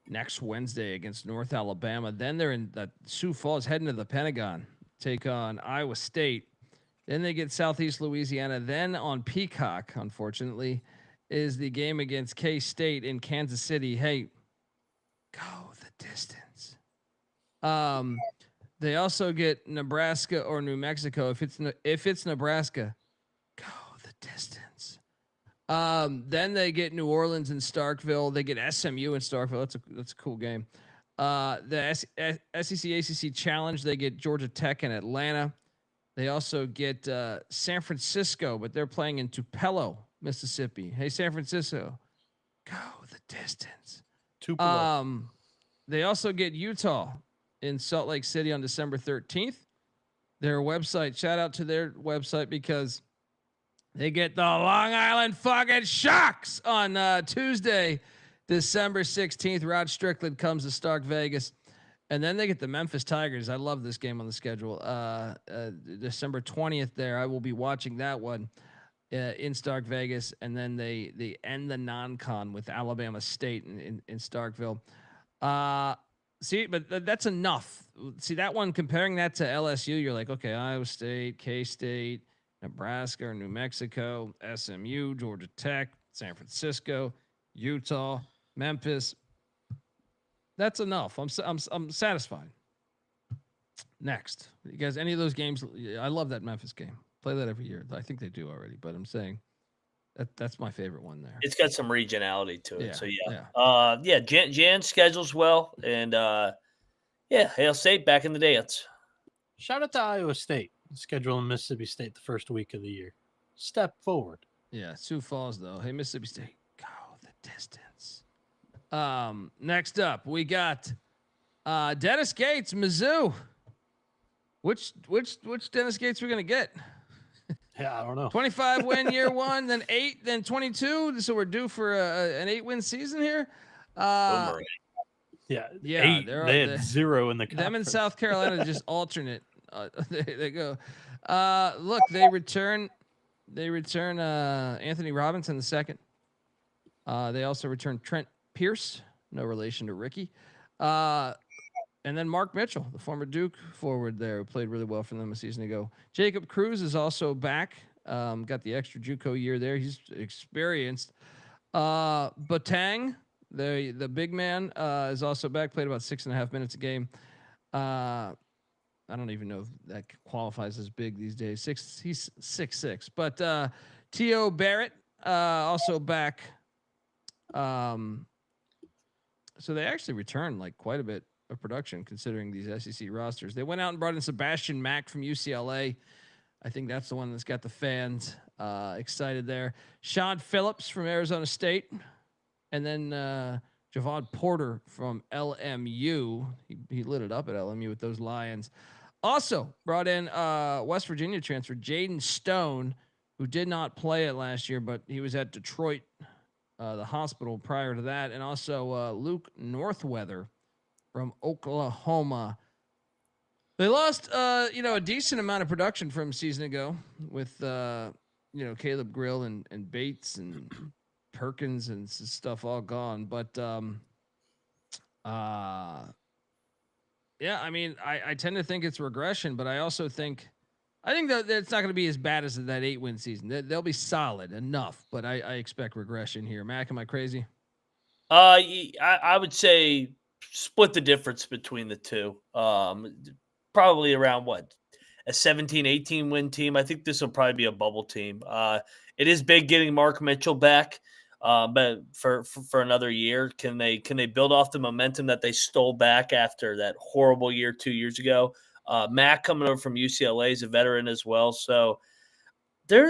next Wednesday against North Alabama. Then they're in Sioux Falls, heading to the Pentagon, take on Iowa State. Then they get Southeast Louisiana. Then on Peacock, unfortunately, is the game against K-State in Kansas City. Hey, go the distance. They also get Nebraska or New Mexico. If it's Nebraska, go the distance. Then they get New Orleans and Starkville. They get SMU and Starkville. That's a cool game. The SEC ACC Challenge. They get Georgia Tech and Atlanta. They also get San Francisco, but they're playing in Tupelo, Mississippi. Hey, San Francisco, go the distance. Tupelo. They also get Utah in Salt Lake City on December 13th. Their website, shout out to their website, because they get the Long Island fucking Sharks on Tuesday, December 16th. Rod Strickland comes to Stark Vegas. And then they get the Memphis Tigers. I love this game on the schedule. December 20th there. I will be watching that one in Stark Vegas. And then they end the non-con with Alabama State in Starkville. See, but that's enough. See, that one, comparing that to LSU, you're like, okay, Iowa State, K-State, Nebraska or New Mexico, SMU, Georgia Tech, San Francisco, Utah, Memphis. That's enough. I'm satisfied. Next, you guys, any of those games? I love that Memphis game. Play that every year. I think they do already, but I'm saying that's my favorite one there. It's got some regionality to it. Yeah, So yeah. Jan schedules well, and Hail State back in the dance. Shout out to Iowa State, scheduling Mississippi State the first week of the year. Step forward. Yeah, Sioux Falls though. Hey, Mississippi State, go the distance. Next up, we got Dennis Gates, Mizzou. Which Dennis Gates we're gonna get? Yeah, I don't know. 25 win year one, then 8, then 22. So we're due for an 8-win season here. Yeah, 8, they had 0 in the conference. Them in South Carolina just alternate. They go. Look, they return Anthony Robinson the second. They also return Trent Pierce, no relation to Ricky. And then Mark Mitchell, the former Duke forward there, who played really well for them a season ago. Jacob Cruz is also back. Got the extra JUCO year there. He's experienced. Batang, the big man, is also back. Played about 6.5 minutes a game. I don't even know if that qualifies as big these days. He's 6'6". But T.O. Barrett also back. So they actually returned like quite a bit of production considering these SEC rosters. They went out and brought in Sebastian Mack from UCLA. I think that's the one that's got the fans excited there. Sean Phillips from Arizona State. And then Javon Porter from LMU. He lit it up at LMU with those Lions. Also brought in West Virginia transfer Jaden Stone, who did not play it last year, but he was at Detroit, the hospital prior to that. And also Luke Northweather from Oklahoma. They lost, a decent amount of production from a season ago with, Caleb Grill and Bates and Perkins and stuff all gone. But, I tend to think it's regression, but I also think that it's not going to be as bad as that 8-win season. They'll be solid enough, but I expect regression here. Mac, am I crazy? I would say split the difference between the two. Probably around a 17, 18 win team. I think this will probably be a bubble team. It is big getting Mark Mitchell back, but for another year, can they build off the momentum that they stole back after that horrible year 2 years ago? Mac coming over from UCLA is a veteran as well. So they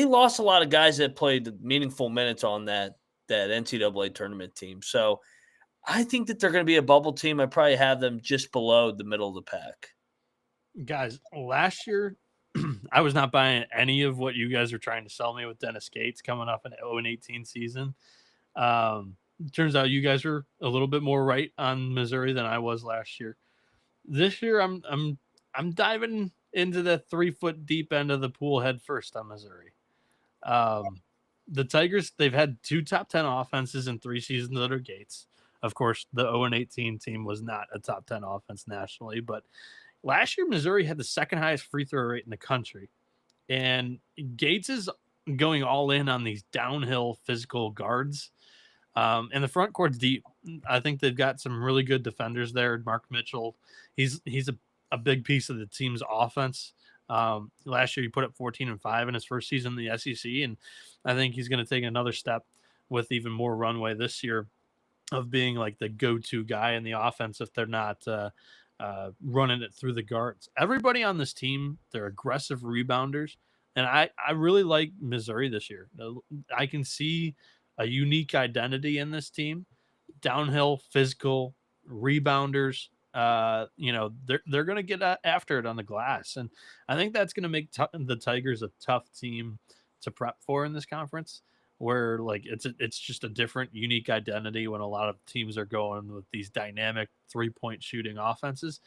lost a lot of guys that played meaningful minutes on that NCAA tournament team. So I think that they're going to be a bubble team. I probably have them just below the middle of the pack. Guys, last year, I was not buying any of what you guys are trying to sell me with Dennis Gates coming off an 0-18 season. Turns out you guys are a little bit more right on Missouri than I was last year. This year, I'm diving into the 3-foot deep end of the pool head first on Missouri. The Tigers, they've had 2 top 10 offenses in 3 seasons under Gates. Of course, the 0-18 team was not a top 10 offense nationally, but last year, Missouri had the second highest free throw rate in the country. And Gates is going all in on these downhill physical guards. And the front court's deep. I think they've got some really good defenders there. Mark Mitchell, he's a big piece of the team's offense. Last year, he put up 14-5 in his first season in the SEC, and I think he's going to take another step with even more runway this year of being like the go-to guy in the offense if they're not running it through the guards. Everybody on this team, they're aggressive rebounders, and I really like Missouri this year. I can see a unique identity in this team. Downhill, physical, rebounders. They're going to get after it on the glass, and I think that's going to make the Tigers a tough team to prep for in this conference, where like it's just a different, unique identity when a lot of teams are going with these dynamic 3-point shooting offenses.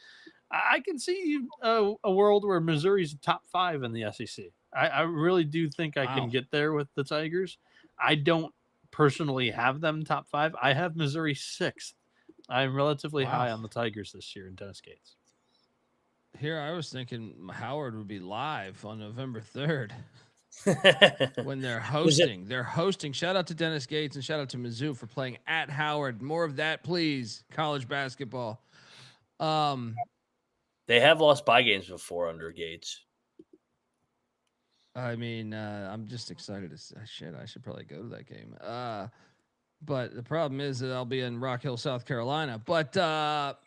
I can see a world where Missouri's top 5 in the SEC. I really do think I can get there with the Tigers. I don't personally have them top 5. I have Missouri 6th. I'm relatively high on the Tigers this year in Dennis Gates. Here, I was thinking Howard would be live on November 3rd when they're hosting. They're hosting. Shout out to Dennis Gates and shout out to Mizzou for playing at Howard. More of that, please. College basketball. They have lost by games before under Gates. I mean, I'm just excited to say, shit, I should probably go to that game. But the problem is that I'll be in Rock Hill, South Carolina. But so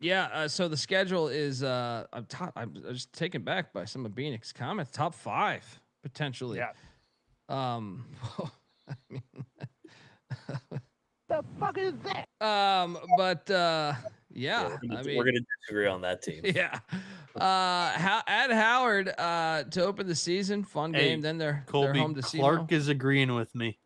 the schedule is I'm just taken back by some of Bienick's comments. Top 5 potentially. Yeah. I mean, The fuck is that? Yeah, we're gonna disagree on that team. Yeah. At Howard to open the season, fun game. Then they're home to Clark is agreeing with me.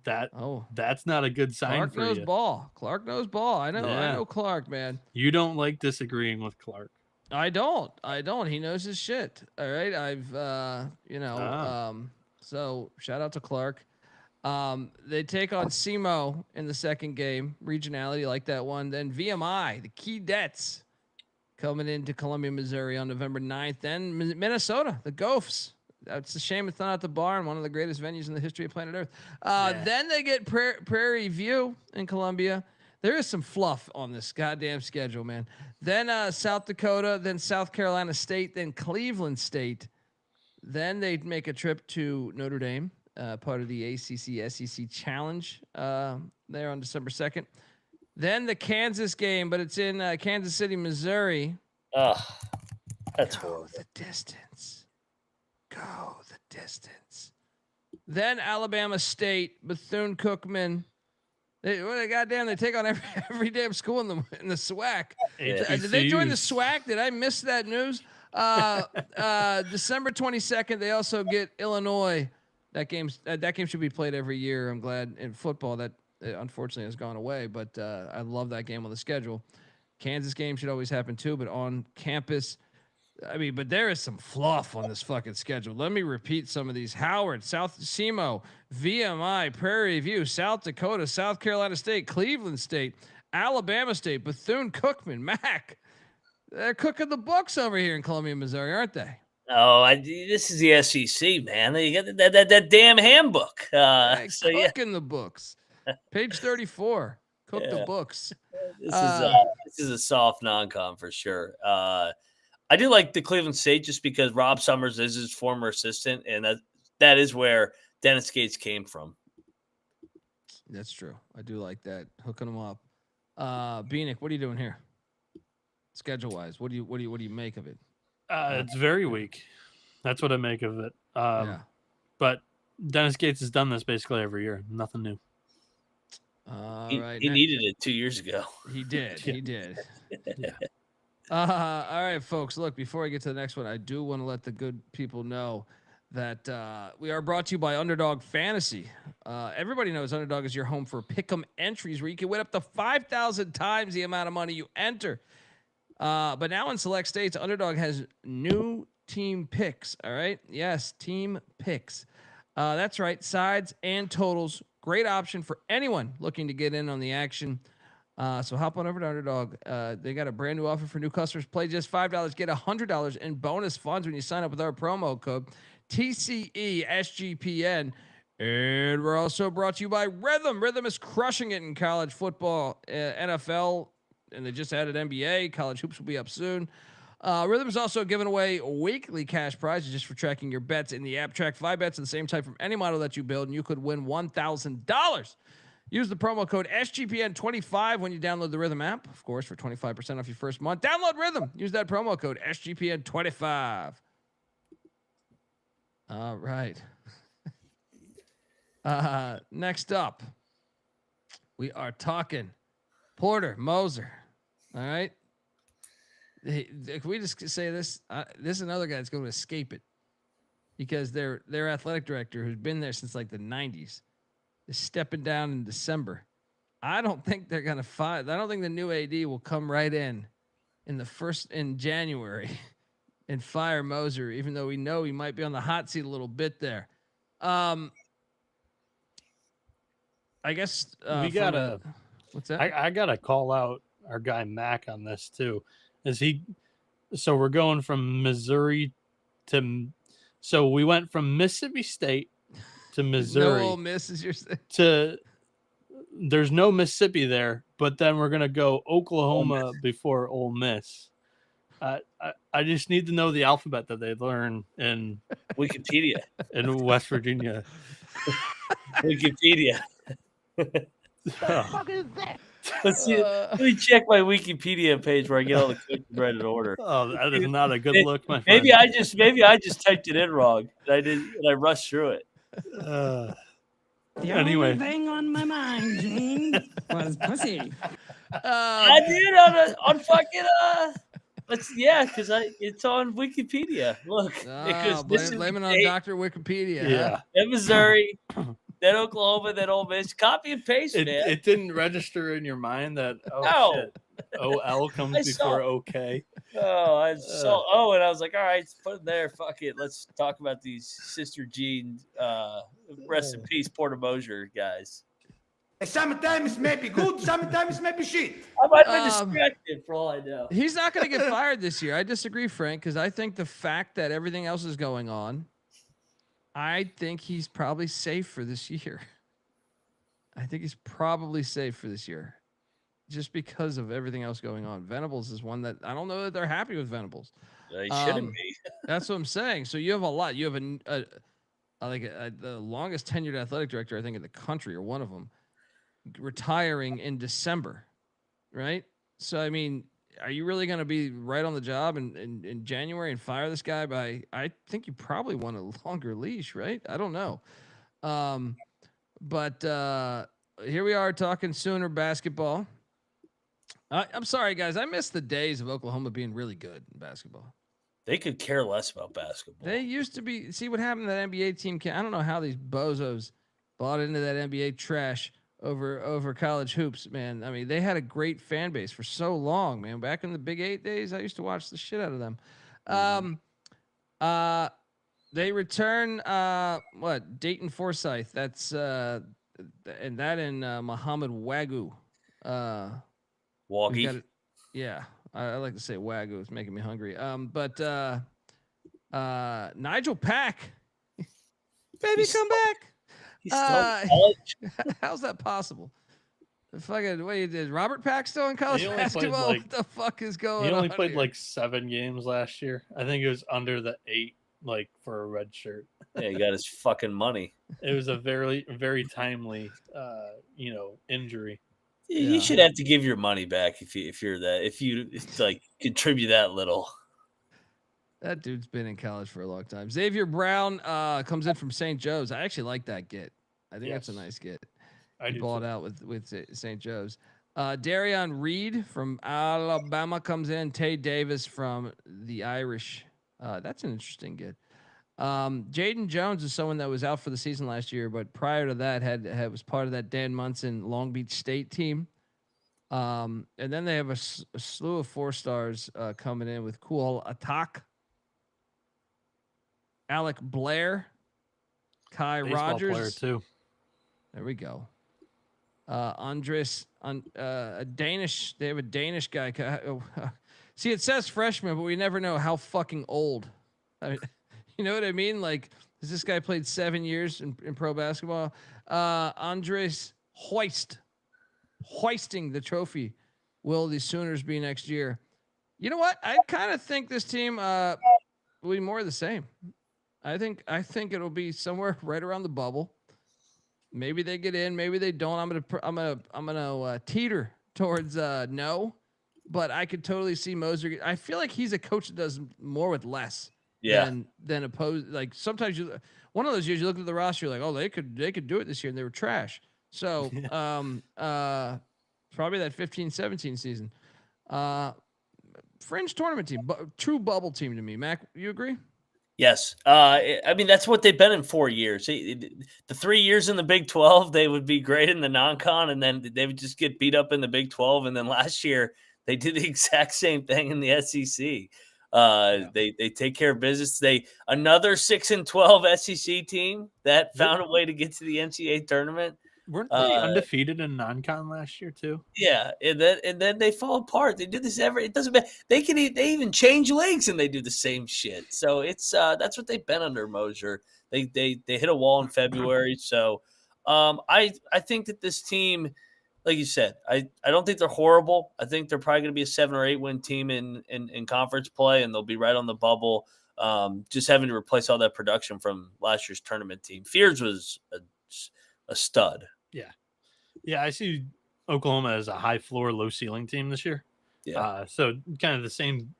That's not a good sign Clark for knows you. ball. Clark knows ball. I know Clark, man. You don't like disagreeing with Clark. I don't. He knows his shit. All right. So shout out to Clark. They take on SEMO in the second game. Regionality, like that one. Then VMI, the Keydets, coming into Columbia, Missouri on November 9th. Then Minnesota, the Gophs. It's a shame it's not at the Barn, one of the greatest venues in the history of planet Earth. Then they get Prairie View in Columbia. There is some fluff on this goddamn schedule, man. Then South Dakota, then South Carolina State, then Cleveland State. Then they make a trip to Notre Dame, part of the ACC SEC Challenge there on December 2nd. Then the Kansas game, but it's in Kansas City, Missouri. That's horrible. The distance. Go the distance. Then Alabama State, Bethune-Cookman. They take on every damn school in the SWAC. Did they join the SWAC? Did I miss that news? December 22nd, they also get Illinois. That game should be played every year. I'm glad in football that unfortunately has gone away, but I love that game on the schedule. Kansas game should always happen too, but on campus. I mean, but there is some fluff on this fucking schedule. Let me repeat some of these. Howard, South SEMO, VMI, Prairie View, South Dakota, South Carolina State, Cleveland State, Alabama State, Bethune-Cookman, Mac. They're cooking the books over here in Columbia, Missouri, aren't they? Oh, this is the SEC, man. You got that damn handbook. Cooking the books. Page 34. Cook the books. This is a soft non-con for sure. I do like the Cleveland State just because Rob Summers is his former assistant, and that is where Dennis Gates came from. That's true. I do like that. Hooking them up. Bienick, what are you doing here? Schedule wise, what do you make of it? It's very weak. That's what I make of it. But Dennis Gates has done this basically every year. Nothing new. All right. He needed it 2 years ago. He did. Yeah. He did. Yeah. All right, folks. Look, before I get to the next one, I do want to let the good people know that we are brought to you by Underdog Fantasy. Everybody knows Underdog is your home for pick'em entries where you can win up to 5,000 times the amount of money you enter. But now in select states, Underdog has new team picks. All right. Yes, team picks. That's right. Sides and totals. Great option for anyone looking to get in on the action. So hop on over to Underdog. They got a brand new offer for new customers. Play just $5, get $100 in bonus funds when you sign up with our promo code TCESGPN. And we're also brought to you by Rhythm. Rhythm is crushing it in college football, NFL, and they just added NBA. College hoops will be up soon. Rhythm is also giving away weekly cash prizes just for tracking your bets in the app. Track 5 bets of the same type from any model that you build, and you could win $1,000. Use the promo code SGPN25 when you download the Rhythm app, of course, for 25% off your first month. Download Rhythm. Use that promo code SGPN25. All right. Next up, we are talking Porter Moser. All right. Can we just say this? This is another guy that's going to escape it because their athletic director, who's been there since like the 90s, is stepping down in December. I don't think they're going to fire. I don't think the new AD will come right in January and fire Moser, even though we know he might be on the hot seat a little bit there. I guess we gotta. What's that? I gotta call out our guy Mac on this too. So we're going from Missouri so we went from Mississippi State to Missouri. No Ole Miss is your there's no Mississippi there, but then we're gonna go Oklahoma before Ole Miss. I just need to know the alphabet that they learn in Wikipedia in West Virginia. Wikipedia. What the fuck is that? Let's see. Let me check my Wikipedia page where I get all the coaches right in order. Oh, that is not a good look, my friend. Maybe I just typed it in wrong. And I rushed through it. The Anyway. only thing on my mind, Gene, was pussy. I did on fucking because it's on Wikipedia. Look, blame it on Dr. Wikipedia. Yeah, then Missouri, then Oklahoma, then Ole Miss. Copy and paste, man. It didn't register in your mind that shit, OL comes before OK. And I was like, all right, put it there. Fuck it. Let's talk about these Sister Jean, rest in peace, Porter Moser guys. Sometimes it may be good, sometimes it may be shit. I might have been distracted for all I know. He's not going to get fired this year. I disagree, Frank, because I think the fact that everything else is going on, I think he's probably safe for this year. I think he's probably safe for this year just because of everything else going on. Venables is one that I don't know that they're happy with Venables. He shouldn't be. That's what I'm saying. So you have a lot. You have the longest tenured athletic director, I think, in the country, or one of them, retiring in December, right? So, I mean, are you really going to be right on the job in January and fire this guy by, I think you probably want a longer leash, right? I don't know. But here we are talking Sooner basketball. I'm sorry, guys. I miss the days of Oklahoma being really good in basketball. They could care less about basketball. They used to be. See what happened to that NBA team. I don't know how these bozos bought into that NBA trash over college hoops, man. I mean, they had a great fan base for so long, man. Back in the Big 8 days, I used to watch the shit out of them. They return Dayton Forsyth. That's and Muhammad Wagyu. Waggy. Yeah, I like to say Wagyu. It's making me hungry. But Nigel Pack, baby, come back. He's still in college. How's that possible? The fucking way you did. Robert Pack still in college basketball. What the fuck is going on? He only played here? like 7 games last year. I think it was under the 8, like for a red shirt. Yeah, he got his fucking money. It was a very, very timely, injury. You should have to give your money back if you contribute that little. That dude's been in college for a long time. Xavier Brown comes in from St. Joe's. I actually like that get. I think that's a nice get. I do balled out with St. Joe's. Darion Reed from Alabama comes in. Tay Davis from the Irish. That's an interesting get. Jaden Jones is someone that was out for the season last year, but prior to that was part of that Dan Munson Long Beach State team. And then they have a slew of 4-stars coming in with Kual Atak, Alec Blair, Kai Baseball Rogers. player too. There we go. Andres, a Danish. They have a Danish guy. See, it says freshman, but we never know how fucking old. I mean, you know what I mean? Like, has this guy played 7 years in pro basketball? Andres hoisting the trophy. Will the Sooners be next year? You know what? I kind of think this team will be more of the same. I think it'll be somewhere right around the bubble. Maybe they get in, maybe they don't. I'm gonna teeter towards no, but I could totally see Moser. I feel like he's a coach that does more with less. Yeah. Than opposed. Like sometimes one of those years you look at the roster, you're like, oh, they could do it this year, and they were trash. So probably that 15-17 season. Fringe tournament team, true bubble team to me. Mac, you agree? Yes. I mean, that's what they've been in 4 years. The 3 years in the Big 12, they would be great in the non-con, and then they would just get beat up in the Big 12. And then last year, they did the exact same thing in the SEC. They take care of business. Another 6-12 SEC team that found a way to get to the NCAA tournament. Weren't they undefeated in non-con last year too? Yeah, and then they fall apart. They do this it doesn't matter. They even change leagues and they do the same shit. So it's that's what they've been under Moser. They hit a wall in February. So I think that this team, like you said, I don't think they're horrible. I think they're probably going to be a 7 or 8 win team in conference play, and they'll be right on the bubble. Just having to replace all that production from last year's tournament team. Fears was a stud. Yeah, I see Oklahoma as a high floor, low ceiling team this year. Yeah. So kind of the same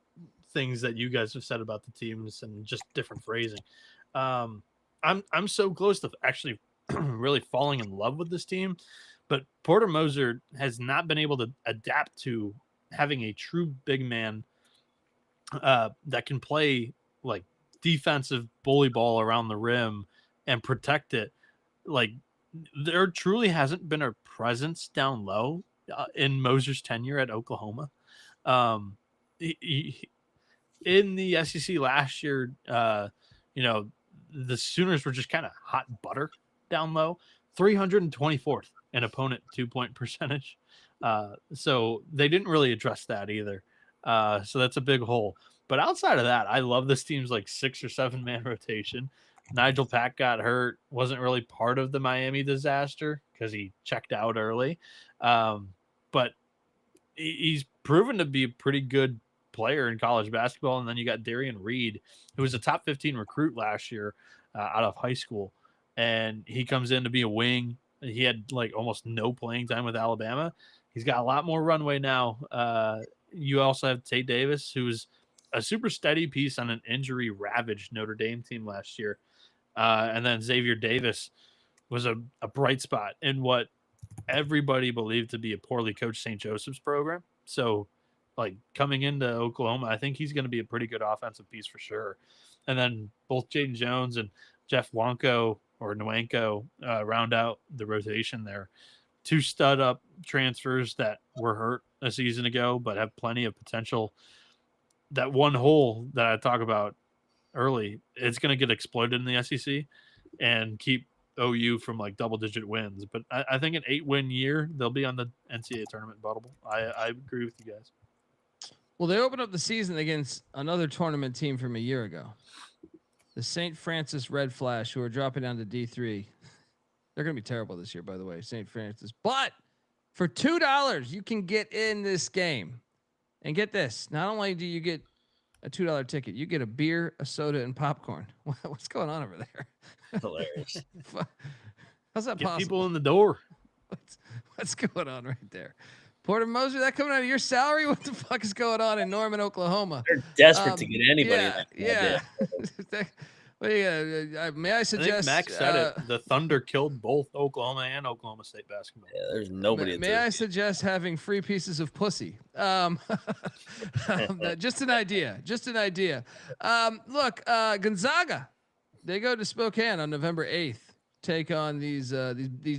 things that you guys have said about the teams and just different phrasing. I'm so close to actually really falling in love with this team, but Porter Moser has not been able to adapt to having a true big man that can play like defensive bully ball around the rim and protect it. Like, there truly hasn't been a presence down low in Moser's tenure at Oklahoma. In the SEC last year, the Sooners were just kind of hot butter down low, 324th in opponent 2-point percentage. So they didn't really address that either. So that's a big hole. But outside of that, I love this team's like 6 or 7 man rotation. Nigel Pack got hurt, wasn't really part of the Miami disaster because he checked out early. But he's proven to be a pretty good player in college basketball. And then you got Darion Reed, who was a top 15 recruit last year out of high school. And he comes in to be a wing. He had like almost no playing time with Alabama. He's got a lot more runway now. You also have Tate Davis, who's a super steady piece on an injury-ravaged Notre Dame team last year. And then Xavier Davis was a bright spot in what everybody believed to be a poorly coached St. Joseph's program. So, like, coming into Oklahoma, I think he's going to be a pretty good offensive piece for sure. And then both Jaden Jones and Jeff Nwanko round out the rotation there. 2 stud-up transfers that were hurt a season ago but have plenty of potential. That one hole that I talk about early, it's going to get exploited in the SEC and keep OU from like double-digit wins. But I think an 8-win year, they'll be on the NCAA tournament bubble. I agree with you guys. Well, they opened up the season against another tournament team from a year ago, the St. Francis Red Flash, who are dropping down to D3. They're going to be terrible this year, by the way, St. Francis. But for $2, you can get in this game. And get this, not only do you get a $2 ticket, you get a beer, a soda, and popcorn. What's going on over there? Hilarious. How's that possible? People in the door. What's going on right there? Porter Moser, that coming out of your salary? What the fuck is going on in Norman, Oklahoma? They're desperate to get anybody. Yeah. May I suggest? I think Max said it. The Thunder killed both Oklahoma and Oklahoma State basketball. Yeah, there's nobody. May I suggest having free pieces of pussy? Just an idea. Just an idea. Look, Gonzaga, they go to Spokane on November 8th, take on these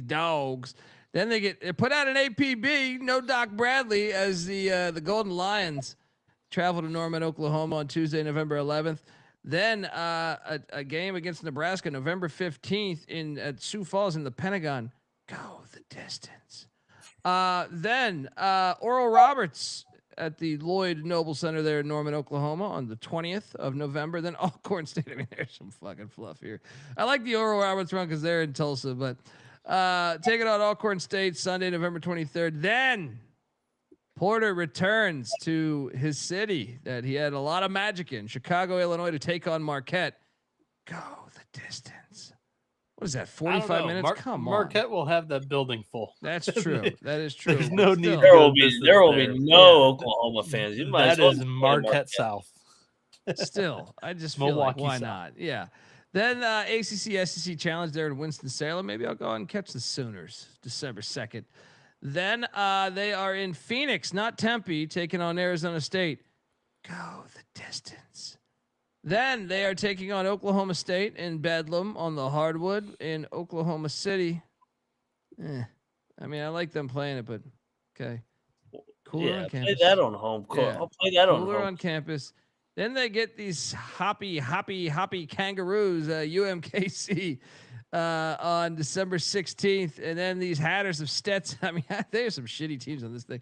dogs. Then they put out an APB. No Doc Bradley as the Golden Lions travel to Norman, Oklahoma on Tuesday, November 11th. Then a game against Nebraska, November 15th at Sioux Falls in the Pentagon. Go the distance. Then Oral Roberts at the Lloyd Noble Center there in Norman, Oklahoma on the 20th of November. Then Alcorn State. I mean, there's some fucking fluff here. I like the Oral Roberts run because they're in Tulsa, but taking on Alcorn State Sunday, November 23rd. Then Porter returns to his city that he had a lot of magic in, Chicago, Illinois, to take on Marquette. Go the distance. What is that? 45 minutes? Come on. Marquette will have that building full. That's true. That is true. There's no need. There will be no Oklahoma fans. You might that as well is Marquette South. Still, I just feel Milwaukee like why South. not? Yeah. Then ACC SEC Challenge there in Winston-Salem. Maybe I'll go and catch the Sooners December 2nd. Then they are in Phoenix, not Tempe, taking on Arizona State. Go the distance. Then they are taking on Oklahoma State in Bedlam on the hardwood in Oklahoma City. I mean, I like them playing it, but okay. Cooler on campus. Play that on home court. Yeah. I'll play that on Cooler home. on campus. Then they get these hoppy kangaroos, UMKC, on December 16th. And then these Hatters of Stetson. I mean, there's some shitty teams on this thing.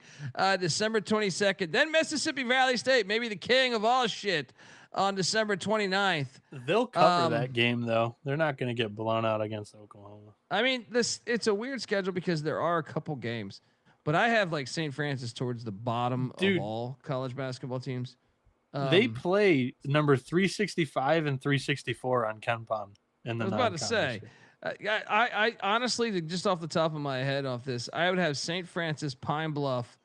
December 22nd. Then Mississippi Valley State, maybe the king of all shit, on December 29th. They'll cover that game, though. They're not going to get blown out against Oklahoma. I mean, it's a weird schedule because there are a couple games. But I have like St. Francis towards the bottom of all college basketball teams. They play number 365 and 364 on KenPom. I was about to say, I honestly, just off the top of my head off this, I would have St. Francis, Pine Bluff,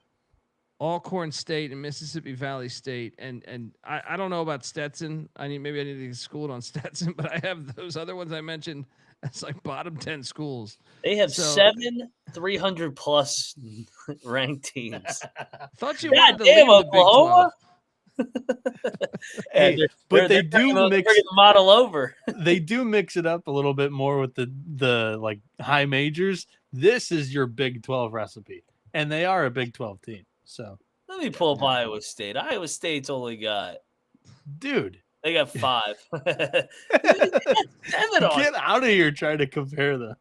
Alcorn State, and Mississippi Valley State. And I don't know about Stetson. Maybe I need to get schooled on Stetson, but I have those other ones I mentioned. That's like bottom 10 schools. They have 7 300+ ranked teams. Thought you God wanted to damn, leave Oklahoma. Hey, but they do mix the model over. They do mix it up a little bit more with the like high majors. This is your Big 12 recipe, and they are a Big 12 team. So Let me pull up Iowa State. Iowa State's only got, dude, they got 5. get out of here trying to compare them.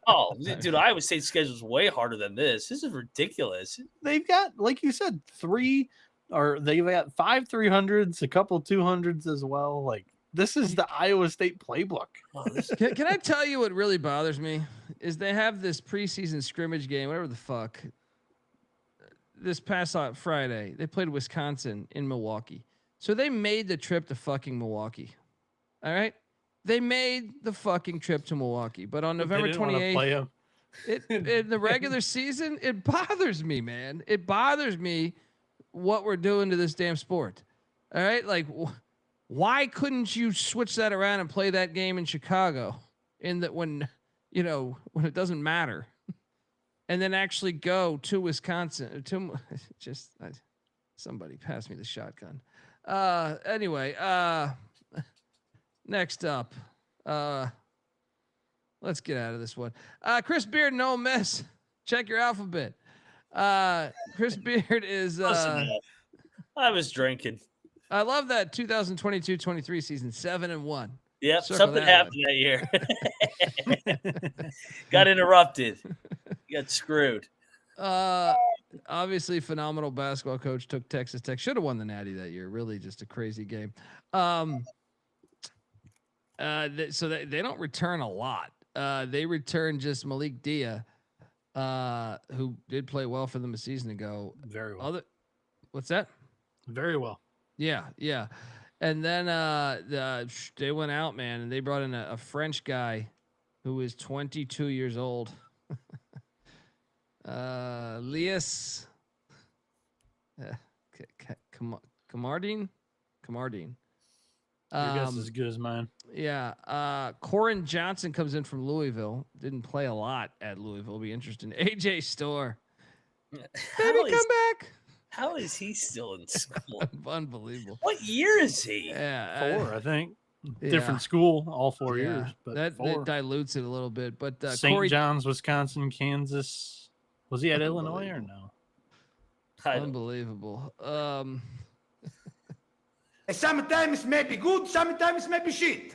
Oh, dude, Iowa State's schedule is way harder than this. This is ridiculous. They've got, like you said, they've got 5 300s, a couple 200s as well. Like, this is the Iowa State playbook. Can I tell you what really bothers me is they have this preseason scrimmage game, whatever the fuck. This past Friday, they played Wisconsin in Milwaukee. So they made the trip to fucking Milwaukee. All right. They made the fucking trip to Milwaukee, but on November 28th, in the regular season, it bothers me, man. It bothers me what we're doing to this damn sport. All right. Like, why couldn't you switch that around and play that game in Chicago when it doesn't matter, and then actually go to Wisconsin somebody pass me the shotgun. Anyway, next up, let's get out of this one. Chris Beard and Ole Miss. Check your alphabet. Chris Beard is I was drinking. I love that 2022-23 season, 7-1. Yep, Circle something happened that year. Got interrupted. Got screwed. Obviously phenomenal basketball coach, took Texas Tech, should have won the Natty that year. Really just a crazy game. So they don't return a lot. They return just Malik Dia, who did play well for them a season ago. Very well. What's that? Very well. Yeah. And then they went out, man, and they brought in a French guy who is 22 years old. Lias Kamardine. Your guess is as good as mine. Yeah. Corin Johnson comes in from Louisville. Didn't play a lot at Louisville. Be interesting. AJ Storr. Baby, come back. How is he still in school? Unbelievable. What year is he? Yeah. 4, I think. Yeah. Different school, all 4 years. But that 4. dilutes it a little bit. But St. John's, Wisconsin, Kansas. Was he at Illinois or no? Unbelievable. Sometimes maybe good, sometimes maybe shit.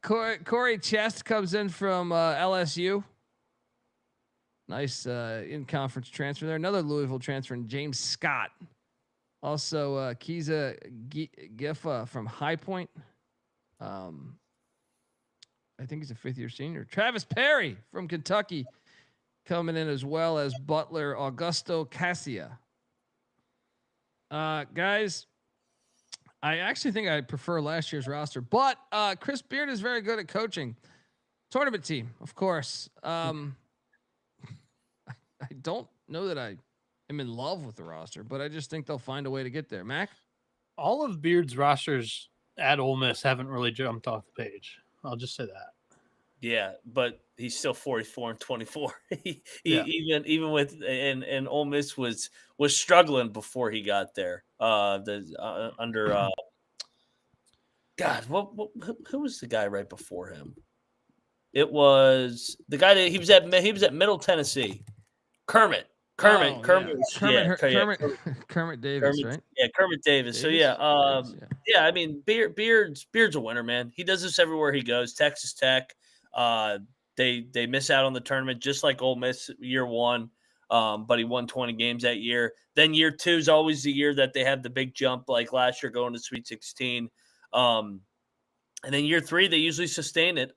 Corey Chest comes in from LSU. Nice in-conference transfer there. Another Louisville transfer, and James Scott. Also, Kiza Giffa from High Point. I think he's a 5th-year senior. Travis Perry from Kentucky coming in, as well as Butler Augusto Cassia. Guys, I actually think I prefer last year's roster, but Chris Beard is very good at coaching. Tournament team, of course. I don't know that I am in love with the roster, but I just think they'll find a way to get there. Mac? All of Beard's rosters at Ole Miss haven't really jumped off the page. I'll just say that. Yeah, but he's still 44-24. Even with and Ole Miss was struggling before he got there. Under God, who was the guy right before him? It was the guy that he was at Middle Tennessee. Kermit Davis, right? Yeah, Kermit Davis. So yeah, I mean, Beard's a winner, man. He does this everywhere he goes. Texas Tech, they miss out on the tournament just like Ole Miss year 1, but he won 20 games that year. Then year 2 is always the year that they have the big jump, like last year going to Sweet 16. And then year 3, they usually sustain it.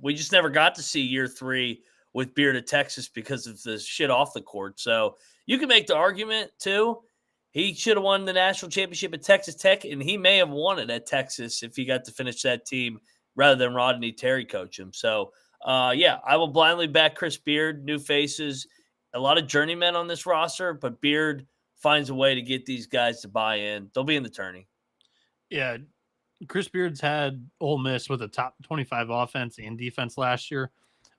We just never got to see year 3 with Beard at Texas because of the shit off the court. So you can make the argument too. He should have won the national championship at Texas Tech, and he may have won it at Texas if he got to finish that team rather than Rodney Terry coach him. So I will blindly back Chris Beard. New faces, a lot of journeymen on this roster, but Beard finds a way to get these guys to buy in. They'll be in the tourney. Yeah, Chris Beard's had Ole Miss with a top 25 offense and defense last year.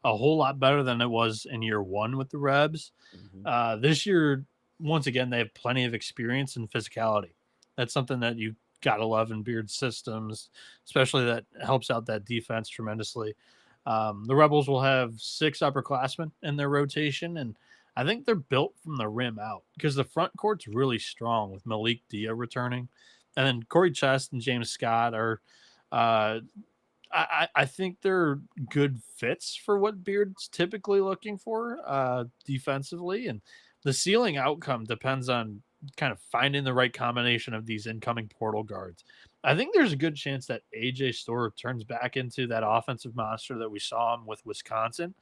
A whole lot better than it was in year 1 with the Rebs. Mm-hmm. This year, once again, they have plenty of experience and physicality. That's something that you got to love in Beard's systems, especially that helps out that defense tremendously. The Rebels will have 6 upperclassmen in their rotation, and I think they're built from the rim out because the front court's really strong with Malik Dia returning. And then Corey Chest and James Scott are I think they're good fits for what Beard's typically looking for defensively. And the ceiling outcome depends on kind of finding the right combination of these incoming portal guards. I think there's a good chance that AJ Storr turns back into that offensive monster that we saw him with Wisconsin.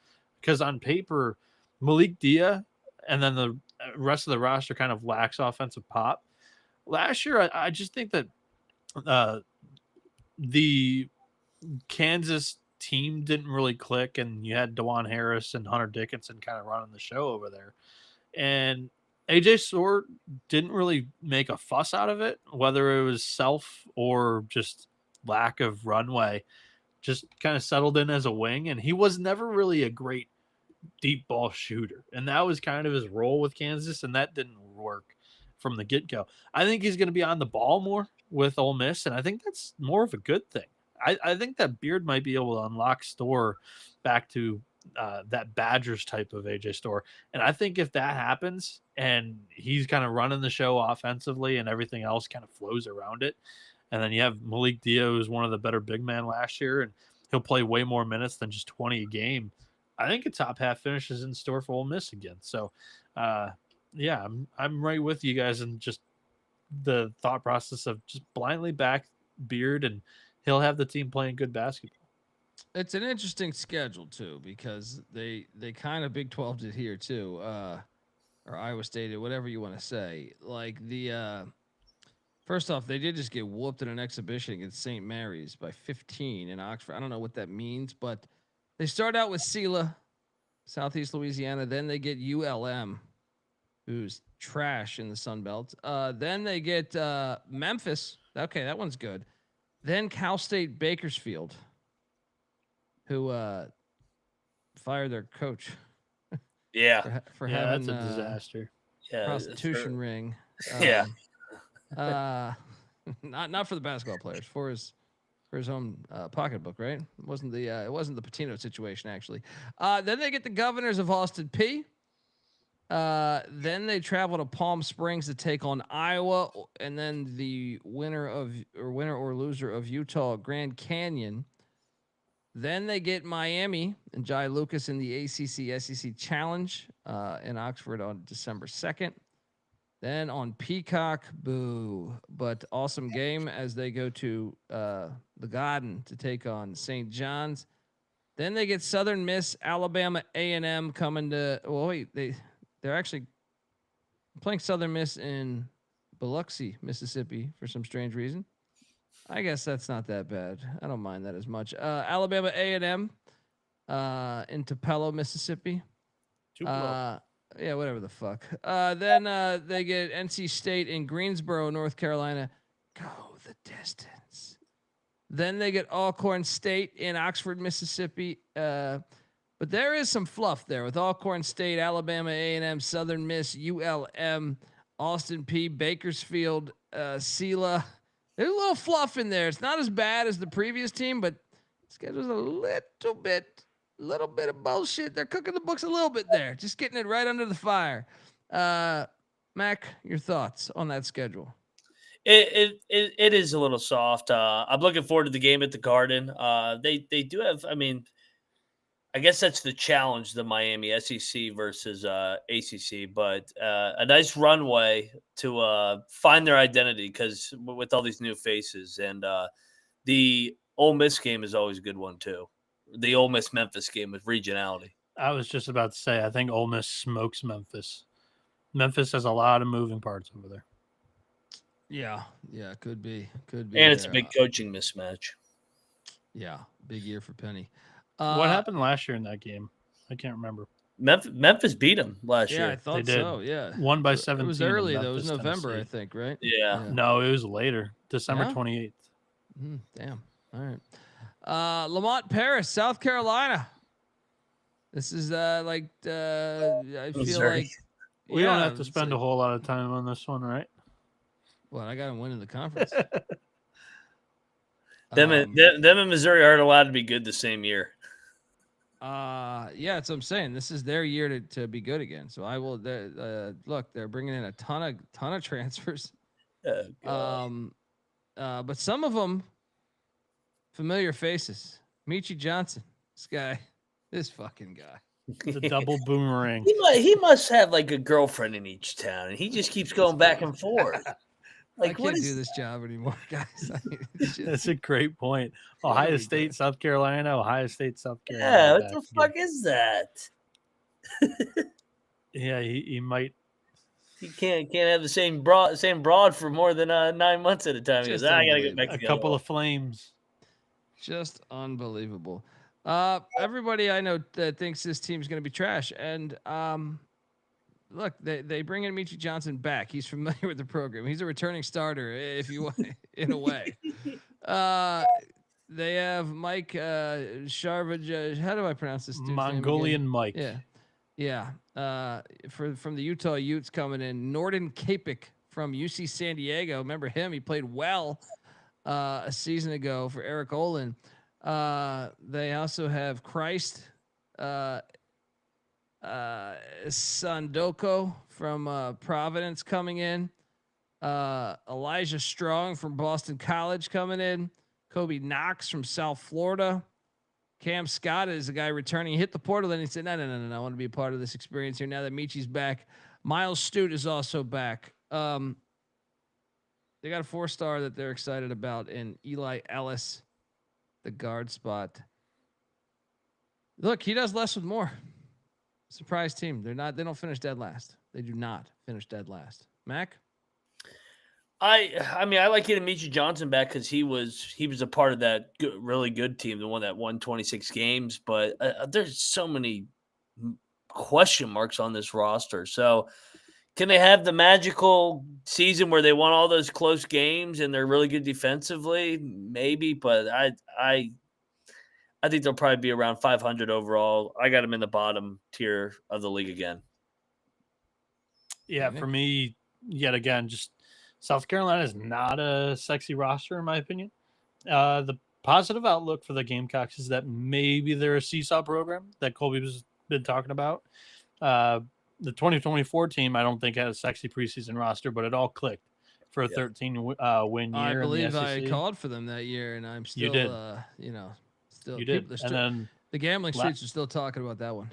Because on paper, Malik Dia and then the rest of the roster kind of lacks offensive pop. Last year, I just think that the Kansas team didn't really click, and you had DeJuan Harris and Hunter Dickinson kind of running the show over there. And AJ Storr didn't really make a fuss out of it, whether it was self or just lack of runway, just kind of settled in as a wing. And he was never really a great deep ball shooter. And that was kind of his role with Kansas, and that didn't work from the get-go. I think he's going to be on the ball more with Ole Miss, and I think that's more of a good thing. I think that Beard might be able to unlock Storr back to that Badgers type of AJ Storr. And I think if that happens and he's kind of running the show offensively and everything else kind of flows around it, and then you have Malik Dia, who's one of the better big men last year, and he'll play way more minutes than just 20 a game, I think a top half finish is in store for Ole Miss again. So, I'm right with you guys in just the thought process of just blindly back Beard, and he'll have the team playing good basketball. It's an interesting schedule too, because they kind of Big 12 did here too, or Iowa State did, whatever you want to say. Like the first off, they did just get whooped in an exhibition against St. Mary's by 15 in Oxford. I don't know what that means, but they start out with Sela, Southeast Louisiana. Then they get ULM, who's trash in the Sun Belt. Then they get Memphis. Okay, that one's good. Then Cal State Bakersfield, who fired their coach. Yeah. For having that's a disaster. Yeah, prostitution ring. Yeah. Not for the basketball players, for his own pocketbook, right? It wasn't the Patino situation actually. Then they get the Governors of Austin Peay. Then they travel to Palm Springs to take on Iowa, and then the winner or loser of Utah Grand Canyon. Then they get Miami and Jai Lucas in the ACC SEC Challenge in Oxford on December 2nd. Then on Peacock, boo, but awesome game as they go to the Garden to take on St. John's. Then they get Southern Miss, Alabama A&M coming to. Well, wait, they're actually playing Southern Miss in Biloxi, Mississippi, for some strange reason. I guess that's not that bad. I don't mind that as much. Alabama A&M in Tupelo, Mississippi. Yeah, whatever the fuck. Then they get NC State in Greensboro, North Carolina. Go the distance. Then they get Alcorn State in Oxford, Mississippi. But there is some fluff there with Alcorn State, Alabama A&M, Southern Miss, ULM, Austin Peay, Bakersfield, Sela. There's a little fluff in there. It's not as bad as the previous team, but schedule's a little bit of bullshit. They're cooking the books a little bit there, just getting it right under the fire. Mac, your thoughts on that schedule? It is a little soft. I'm looking forward to the game at the Garden. They do have. I mean, I guess that's the challenge, the Miami SEC versus ACC, but a nice runway to find their identity because with all these new faces, and the Ole Miss game is always a good one too. The Ole Miss Memphis game with regionality. I was just about to say, I think Ole Miss smokes Memphis. Memphis has a lot of moving parts over there. Yeah, could be. And it's a big coaching mismatch. Yeah, big year for Penny. What happened last year in that game? I can't remember. Memphis beat them last year. Yeah, I thought so. Yeah, won by 17. It was early though. It was November, Tennessee. I think, right? Yeah. No, it was later, December 28th. Damn. All right. Lamont Paris, South Carolina. This is I feel like we don't have to spend a whole lot of time on this one, right? Well, I got him winning the conference. Them and Missouri aren't allowed to be good the same year. Yeah, that's what I'm saying. This is their year to be good again. So I will. Look, they're bringing in a ton of transfers. But some of them familiar faces. Michi Johnson, this fucking guy. The double boomerang. He must have like a girlfriend in each town, and he just keeps going back and forth. Like, I can't do this job anymore, guys. That's a great point. Ohio State, South Carolina, Ohio State, South Carolina. Yeah, what the fuck is that? Yeah, he might. He can't have the same broad for more than 9 months at a time. He goes, I gotta get back to a couple of flames. Just unbelievable. Everybody I know that thinks this team's going to be trash, and look, they bring in Michi Johnson back. He's familiar with the program. He's a returning starter, if you want, in a way. They have Mike Sharvaj. How do I pronounce this dude's Mongolian name Mike. Yeah. From the Utah Utes coming in. Norden Kapik from UC San Diego. Remember him? He played well a season ago for Eric Olin. They also have Christ Sandoko from Providence coming in. Elijah Strong from Boston College coming in. Kobe Knox from South Florida. Cam Scott is a guy returning. He hit the portal, then he said, no. I want to be a part of this experience here now that Michi's back. Miles Stute is also back. They got a 4-star that they're excited about in Eli Ellis, the guard spot. Look, he does less with more. Surprise team. They don't finish dead last. They do not finish dead last. Mac? I mean, I like getting Michi Johnson back because he was a part of that really good team, the one that won 26 games. But there's so many question marks on this roster. So Can they have the magical season where they won all those close games and they're really good defensively? Maybe, but I think they'll probably be around 500 overall. I got them in the bottom tier of the league again. Yeah, for me, yet again, just South Carolina is not a sexy roster, in my opinion. The positive outlook for the Gamecocks is that maybe they're a seesaw program that Colby's been talking about. The 2024 team, I don't think had a sexy preseason roster, but it all clicked for a 13 win year. I believe in the I SEC. called for them that year, and I'm still, You did. Still, You did. Still, and then the gambling streets are still talking about that one.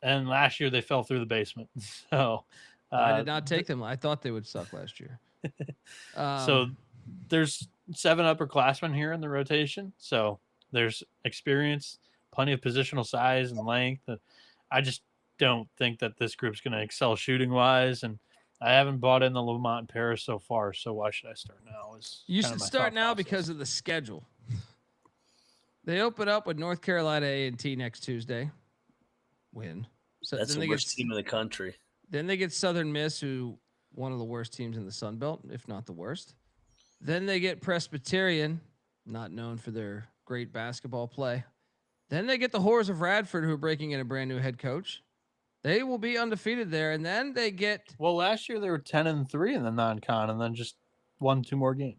And last year they fell through the basement. So I did not take them. I thought they would suck last year. So there's 7 upperclassmen here in the rotation. So there's experience, plenty of positional size and length. I just don't think that this group's going to excel shooting wise. And I haven't bought in the Lamont Paris so far. So why should I start now? You should start now because of the schedule. They open up with North Carolina A&T next Tuesday. Win. So that's the worst team in the country. Then they get Southern Miss, who one of the worst teams in the Sun Belt, if not the worst. Then they get Presbyterian, not known for their great basketball play. Then they get the Horrors of Radford, who are breaking in a brand new head coach. They will be undefeated there, and then they get. Well, last year they were 10-3 in the non-con, and then just won 2 more games.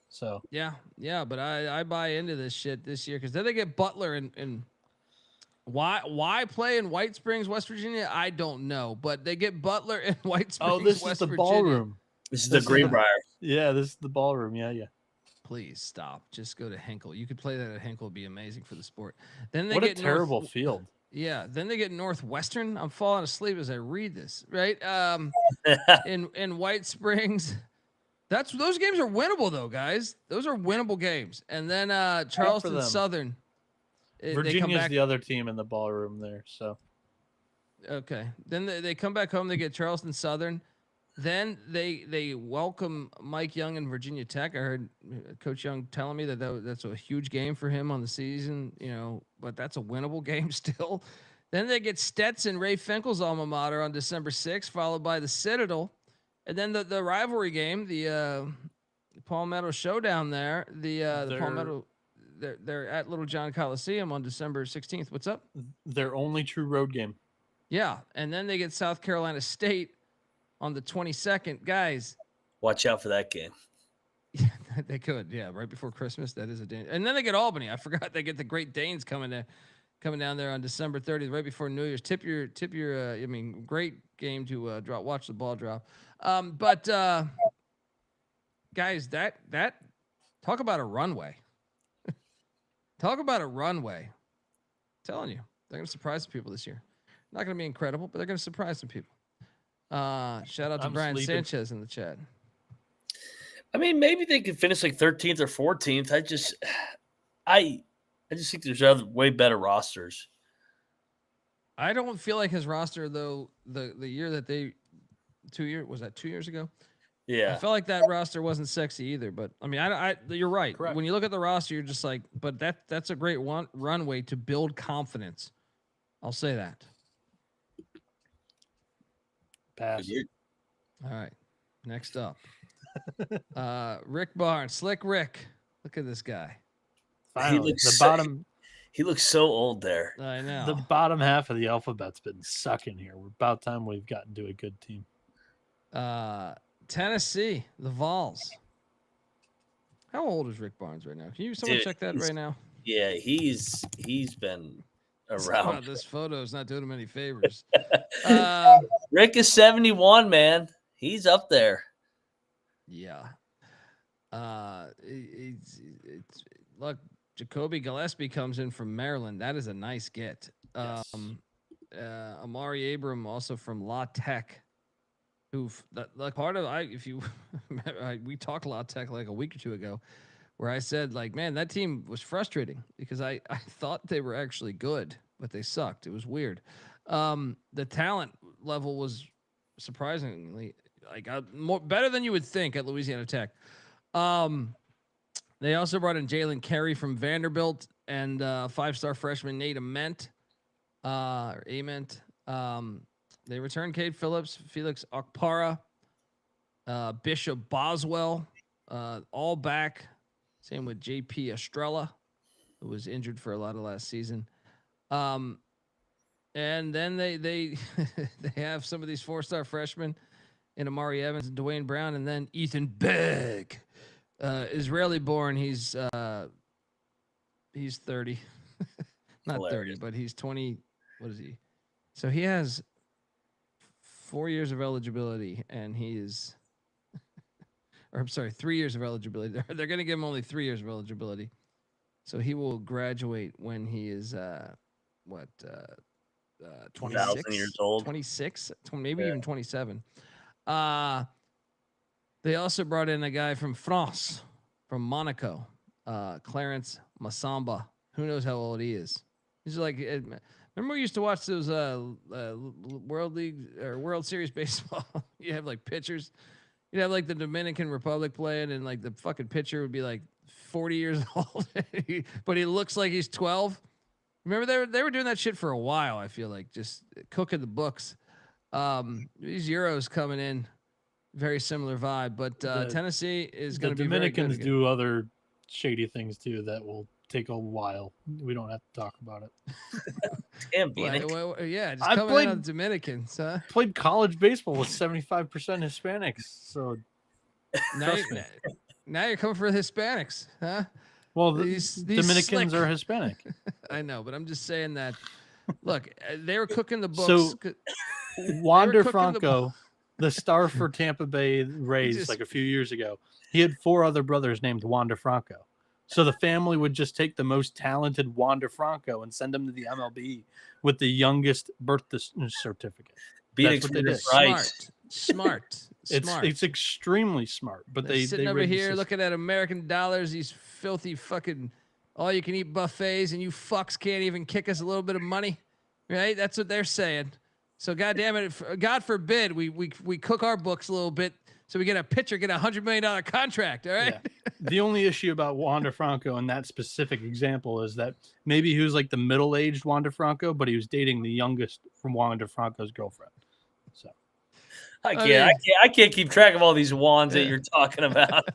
So yeah, but I buy into this shit this year because then they get Butler and why play in White Springs, West Virginia? I don't know, but they get Butler in White Springs. Oh, this West is the Virginia. ballroom. This is the Greenbrier. Yeah, this is the ballroom. Yeah. Please stop. Just go to Hinkle. You could play that at Hinkle. It'd be amazing for the sport. Then they what get a terrible field. Yeah. Then they get Northwestern. I'm falling asleep as I read this. Right. In White Springs. Those games are winnable though, guys. Those are winnable games. And then Charleston Southern. Virginia's the other team in the ballroom there. So okay. Then they come back home. They get Charleston Southern. Then they welcome Mike Young and Virginia Tech. I heard Coach Young telling me that's a huge game for him on the season, but that's a winnable game still. Then they get Stetson, Ray Finkel's alma mater, on December 6th, followed by the Citadel. And then the rivalry game, the Palmetto Showdown there, the Palmetto, they're at Little John Coliseum on December 16th. What's up? Their only true road game. Yeah. And then they get South Carolina State on the 22nd. Guys, watch out for that game. Yeah, they could. Yeah, right before Christmas. That is a danger. And then they get Albany. I forgot they get the Great Danes coming down there on December 30th, right before New Year's. Tip your. Great game to watch the ball drop. But guys, that talk about a runway. Talk about a runway. I'm telling you, they're gonna surprise some people this year. Not gonna be incredible, but they're gonna surprise some people. Shout out to Brian Sanchez in the chat. I mean, maybe they could finish like 13th or 14th. I just think there's other way better rosters. I don't feel like his roster though. The year that they 2 years ago? Yeah, I felt like that roster wasn't sexy either. But I mean, you're right. Correct. When you look at the roster, you're just like, but that's a great runway to build confidence. I'll say that. Pass. All right. Next up, Rick Barnes, Slick Rick. Look at this guy. Finally, he looks so old there. I know. The bottom half of the alphabet's been sucking here. We're about time we've gotten to a good team. Tennessee, the Vols. How old is Rick Barnes right now? Can someone check that right now? Yeah, he's been around. This photo is not doing him any favors. Rick is 71, man. He's up there. Yeah. Look, Jacoby Gillespie comes in from Maryland. That is a nice get. Yes. Amari Abram also from La Tech. We talked La Tech like a week or two ago, where I said, like, man, that team was frustrating because I thought they were actually good, but they sucked. It was weird. The talent level was surprisingly better than you would think at Louisiana Tech. They also brought in Jalen Carey from Vanderbilt and 5-star freshman Nate Ament. They returned Cade Phillips, Felix Okpara, Bishop Boswell, all back. Same with JP Estrella, who was injured for a lot of last season. And then they they have some of these 4-star freshmen in Amari Evans and Dwayne Brown, and then Ethan Begg, Israeli born. He's 30, not Hilarious. 30, but he's 20. What is he? So he has 4 years of eligibility, and he is, or I'm sorry, 3 years of eligibility. They're going to give him only 3 years of eligibility. So he will graduate when he is, 26 years old, 26, maybe even 27. They also brought in a guy from France, from Monaco, Clarence Masamba. Who knows how old he is? He's like, remember we used to watch those World League or World Series baseball? You have like pitchers. You'd have like the Dominican Republic playing, and like the fucking pitcher would be like 40 years old, but he looks like he's 12. Remember they were doing that shit for a while. I feel like just cooking the books. These Euros coming in, very similar vibe, but Tennessee is going to be very good. The Dominicans do other shady things too that will take a while. We don't have to talk about it. Damn, well, yeah, just coming in on Dominicans. Huh? Played college baseball with 75% Hispanics, so now you're coming for the Hispanics, huh? Well, these Dominicans are Hispanic. I know, but I'm just saying that. Look, they were cooking the books. So Wander Franco, the star for Tampa Bay Rays, like a few years ago, he had 4 other brothers named Wander Franco. So the family would just take the most talented Wander Franco and send him to the MLB with the youngest birth certificate. That's what they did. Smart. It's extremely smart. But they're sitting over here looking at American dollars, these filthy fucking all-you-can-eat buffets, and you fucks can't even kick us a little bit of money, right? That's what they're saying. So goddamn it, God forbid we cook our books a little bit so we get a pitcher get $100 million contract. All right. Yeah. The only issue about Wander Franco in that specific example is that maybe he was like the middle-aged Wander Franco, but he was dating the youngest from Wander Franco's girlfriend. So I can't keep track of all these wands that you're talking about.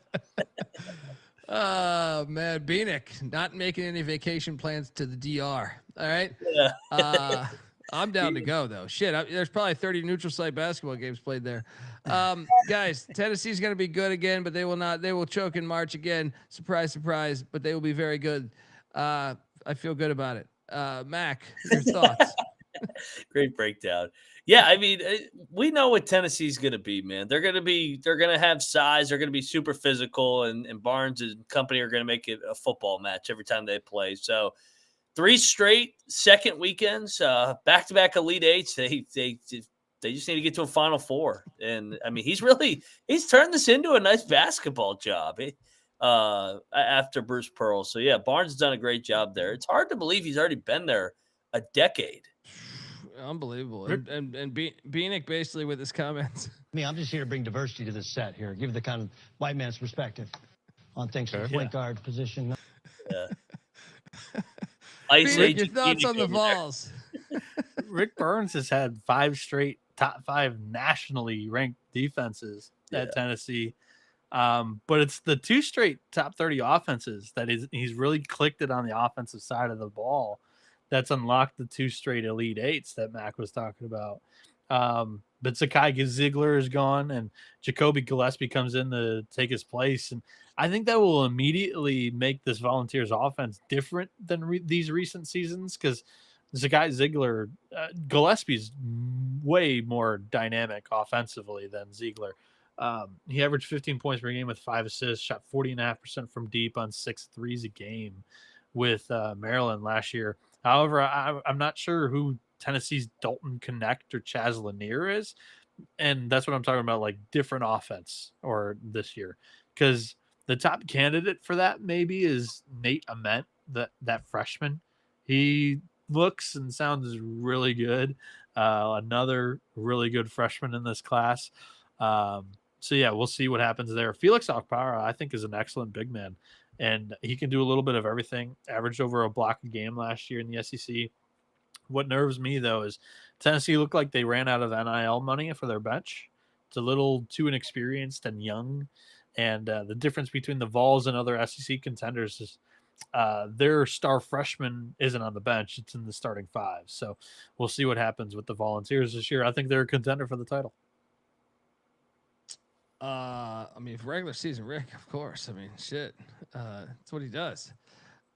Oh man, Bienick not making any vacation plans to the DR. All right. Yeah. I'm down to go though. Shit, there's probably 30 neutral site basketball games played there. Guys, Tennessee's going to be good again, but they will not. They will choke in March again. Surprise, surprise. But they will be very good. I feel good about it. Mac, your thoughts? Great breakdown. Yeah, I mean, we know what Tennessee's going to be, man. They're going to have size. They're going to be super physical, and Barnes and company are going to make it a football match every time they play. So 3 straight second weekends, back-to-back Elite Eights. They just need to get to a Final Four. And I mean, he's turned this into a nice basketball job after Bruce Pearl. So yeah, Barnes has done a great job there. It's hard to believe he's already been there a decade. Unbelievable. And Bienick basically with his comments. I'm just here to bring diversity to this set here. Give the kind of white man's perspective on things from point guard position. Yeah. Bienick, your thoughts on the Vols? Rick Burns has had 5 straight top 5 nationally ranked defenses at Tennessee. But it's the 2 straight top 30 offenses that he's really clicked it on the offensive side of the ball. That's unlocked the 2 straight Elite Eights that Mac was talking about. But Zakai Ziegler is gone, and Jacoby Gillespie comes in to take his place. And I think that will immediately make this Volunteers offense different than these recent seasons, because Zakai Ziegler, Gillespie's way more dynamic offensively than Ziegler. He averaged 15 points per game with 5 assists, shot 40.5% from deep on 6 threes a game with Maryland last year. However, I'm not sure who Tennessee's Dalton Connect or Chaz Lanier is. And that's what I'm talking about, like different offense or this year. Because the top candidate for that maybe is Nate Oats, that freshman. He looks and sounds really good. Another really good freshman in this class. So yeah, we'll see what happens there. Felix Okpara, I think, is an excellent big man. And he can do a little bit of everything. Averaged over a block a game last year in the SEC. What nerves me, though, is Tennessee looked like they ran out of NIL money for their bench. It's a little too inexperienced and young. And the difference between the Vols and other SEC contenders is their star freshman isn't on the bench. It's in the starting five. So we'll see what happens with the Volunteers this year. I think they're a contender for the title. I mean, for regular season, Rick, of course. I mean, shit. That's what he does.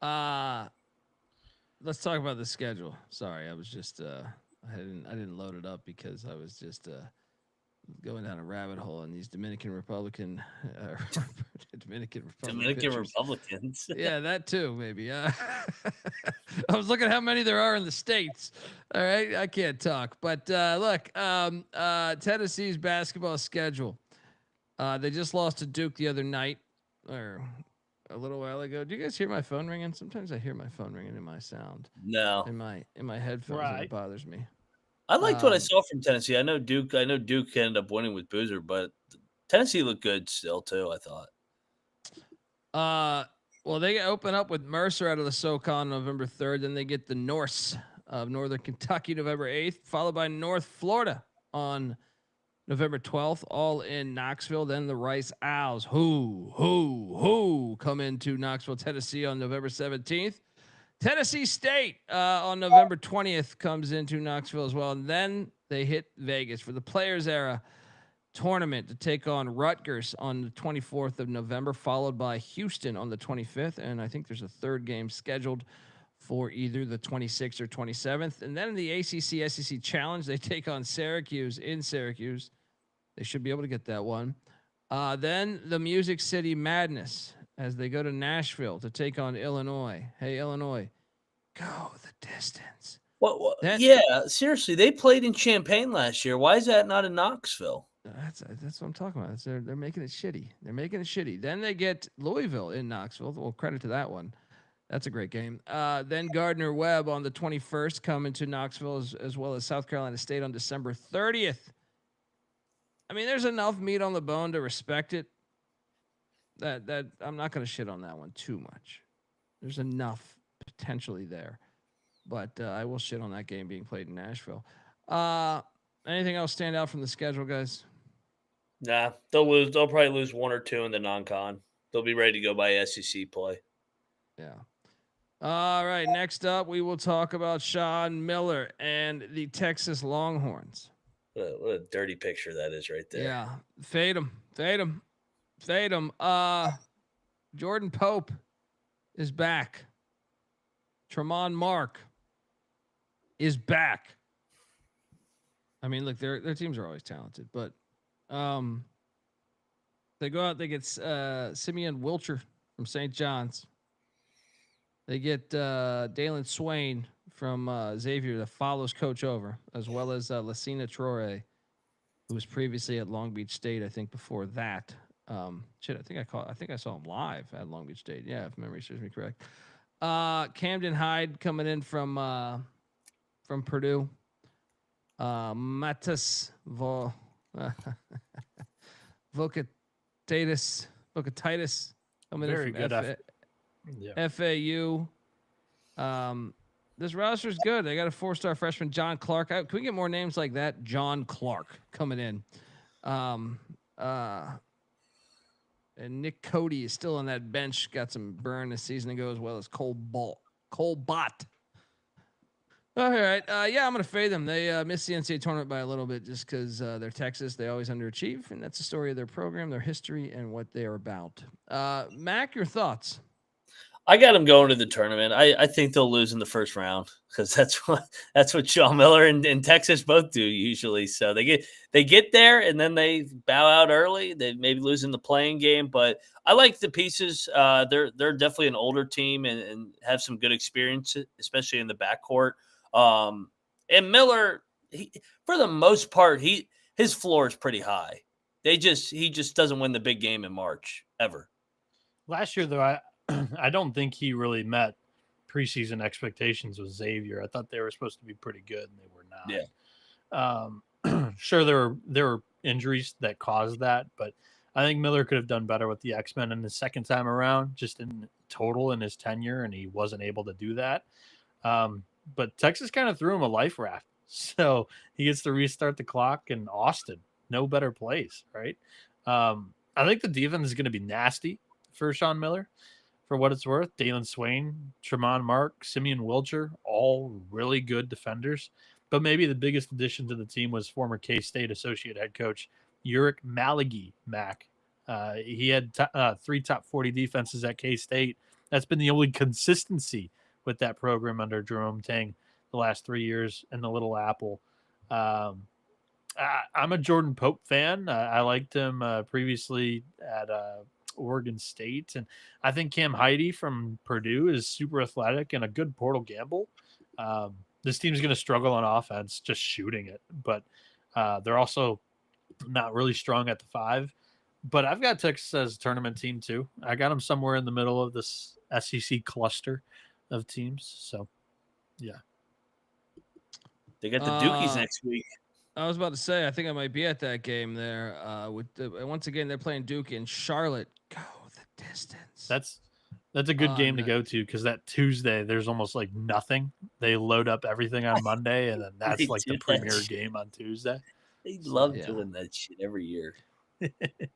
Let's talk about the schedule. Sorry, I was just I didn't load it up because I was just going down a rabbit hole on these Dominican Republicans. Yeah, that too, maybe. I was looking at how many there are in the states. All right, I can't talk, but look, Tennessee's basketball schedule. They just lost to Duke the other night, or a little while ago. Do you guys hear my phone ringing? Sometimes I hear my phone ringing in my sound. No, in my headphones, and it bothers me. I liked what I saw from Tennessee. I know Duke ended up winning with Boozer, but Tennessee looked good still too, I thought. Well, they open up with Mercer out of the SoCon November 3rd. Then they get the Norse of Northern Kentucky November 8th, followed by North Florida on November 12th, all in Knoxville. Then the Rice Owls, who come into Knoxville, Tennessee on November 17th. Tennessee State on November 20th comes into Knoxville as well. And then they hit Vegas for the Players Era Tournament to take on Rutgers on the 24th of November, followed by Houston on the 25th. And I think there's a third game scheduled for either the 26th or 27th. And then in the ACC SEC Challenge, they take on Syracuse in Syracuse. They should be able to get that one. Then the Music City Madness as they go to Nashville to take on Illinois. Hey, Illinois, go the distance. Well, yeah, seriously, they played in Champaign last year. Why is that not in Knoxville? That's what I'm talking about. They're making it shitty. They're making it shitty. Then they get Louisville in Knoxville. Well, credit to that one. That's a great game. Then Gardner Webb on the 21st coming to Knoxville as well as South Carolina State on December 30th. I mean, there's enough meat on the bone to respect it. That I'm not going to shit on that one too much. There's enough potentially there, but I will shit on that game being played in Nashville. Anything else stand out from the schedule, guys? Nah, they'll lose. They'll probably lose one or two in the non-con. They'll be ready to go by SEC play. Yeah. All right. Next up, we will talk about Sean Miller and the Texas Longhorns. What a dirty picture that is right there. Yeah. Fade him. Jordan Pope is back. Tremont Mark is back. I mean, look, their teams are always talented, but they go out, they get Simeon Wilcher from St. John's. They get Dalen Swain from Xavier that follows Coach over, as well as Lassina Traore, who was previously at Long Beach State, I think before that. I think I saw him live at Long Beach State. Yeah, if memory serves me correct. Camden Hyde coming in from Purdue. Matas Vocatitis coming Very in from good FAU. This roster is good. They got a 4-star freshman, John Clark. Can we get more names like that? John Clark coming in. And Nick Cody is still on that bench. Got some burn a season ago, as well as Cole Bott. All right. Yeah, I'm going to fade them. They missed the NCAA tournament by a little bit just because they're Texas. They always underachieve, and that's the story of their program, their history, and what they are about. Mac, your thoughts? I got them going to the tournament. I think they'll lose in the first round because that's what Sean Miller and Texas both do usually. So they get there and then they bow out early. They maybe lose in the playing game, but I like the pieces. They're definitely an older team and have some good experience, especially in the backcourt. And Miller, for the most part, his floor is pretty high. He just doesn't win the big game in March ever. Last year, though, I don't think he really met preseason expectations with Xavier. I thought they were supposed to be pretty good, and they were not. Yeah. Sure, there were injuries that caused that, but I think Miller could have done better with the X-Men in his second time around, just in total in his tenure, and he wasn't able to do that. But Texas kind of threw him a life raft So he gets to restart the clock in Austin. No better place, right? I think the defense is going to be nasty for Sean Miller. For what it's worth, Dalen Swain, Tremont Mark, Simeon Wilcher, all really good defenders. But maybe the biggest addition to the team was former K-State associate head coach Uric Malagi Mac. He had 3 top 40 defenses at K-State. That's been the only consistency with that program under Jerome Tang the last 3 years in the Little Apple. I'm a Jordan Pope fan. I liked him previously at Oregon State, and I think Cam Heide from Purdue is super athletic and a good portal gamble. This team's going to struggle on offense, just shooting it, but they're also not really strong at the 5. But I've got Texas as a tournament team too. I got them somewhere in the middle of this SEC cluster of teams. So, yeah. They got the Dukies next week. I was about to say, I think I might be at that game there. Once again, they're playing Duke in Charlotte. Go the distance. That's a good game to go to because that Tuesday there's almost like nothing. They load up everything on Monday, and then that's like the premier game on Tuesday. They love doing that shit every year.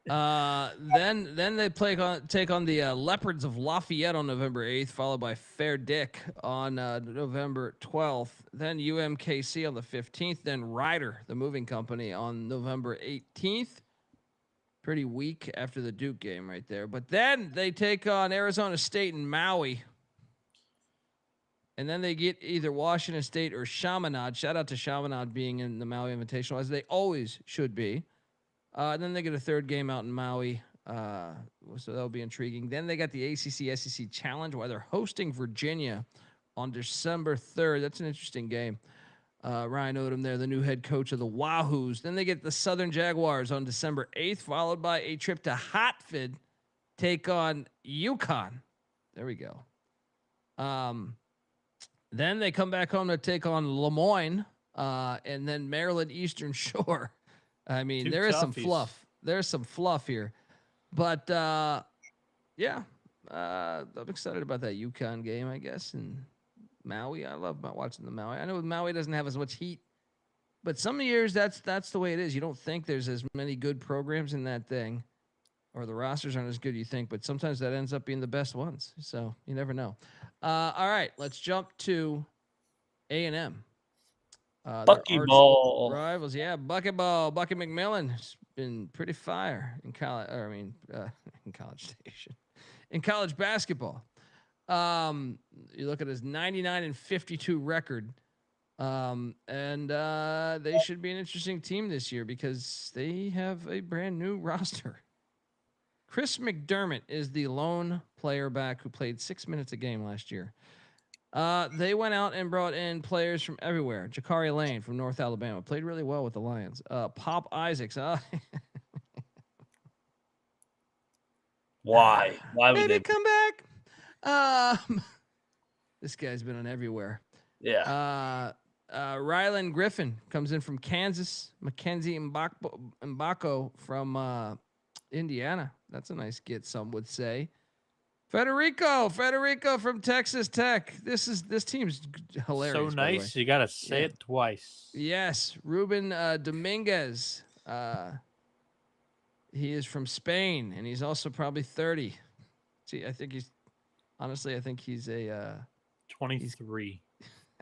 Then they take on the Leopards of Lafayette on November 8th, followed by Fair Dick on November 12th. Then UMKC on the 15th. Then Ryder, the moving company, on November 18th. Pretty weak after the Duke game right there. But then they take on Arizona State and Maui. And then they get either Washington State or Chaminade. Shout out to Chaminade being in the Maui Invitational, as they always should be. And then they get a third game out in Maui, so that'll be intriguing. Then they got the ACC SEC Challenge, while they're hosting Virginia on December 3rd. That's an interesting game. Ryan Odom there, the new head coach of the Wahoos. Then they get the Southern Jaguars on December 8th, followed by a trip to Hartford, take on UConn. There we go. Then they come back home to take on Lemoyne, and then Maryland Eastern Shore. I mean, there is some fluff. There's some fluff here. But, yeah, I'm excited about that UConn game, I guess. And Maui, I love watching the Maui. I know Maui doesn't have as much heat, but some years that's the way it is. You don't think there's as many good programs in that thing, or the rosters aren't as good you think, but sometimes that ends up being the best ones. So you never know. All right, let's jump to A&M. Buckyball rivals, yeah, Buckyball. Bucky McMillan has been pretty fire in college. In College Station, in college basketball. You look at his 99-52 record, and they should be an interesting team this year because they have a brand new roster. Chris McDermott is the lone player back who played 6 minutes a game last year. They went out and brought in players from everywhere. Jakari Lane from North Alabama played really well with the Lions. Pop Isaacs. Why would maybe they come back? This guy's been on everywhere. Yeah. Rylan Griffin comes in from Kansas. Mackenzie Mbako from Indiana. That's a nice get, some would say. Federico from Texas Tech. This team's hilarious. So nice. You got to say it twice. Yes. Ruben Dominguez. He is from Spain, and he's also probably 30. See, I think he's a 23.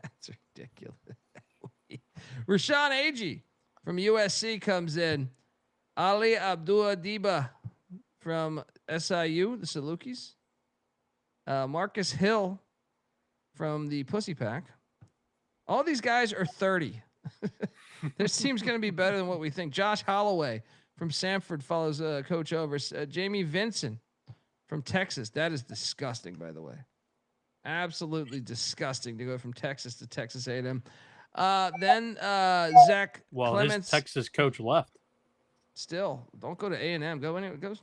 That's ridiculous. Rashawn Agee from USC comes in. Ali Abdul-Adiba from SIU, the Salukis. Marcus Hill from the Pussy Pack. All these guys are 30. This team's going to be better than what we think. Josh Holloway from Samford follows coach over. Jamie Vinson from Texas. That is disgusting, by the way. Absolutely disgusting to go from Texas to Texas A&M. Then Zach Clements. His Texas coach left. Still, don't go to A&M. Go anywhere. Go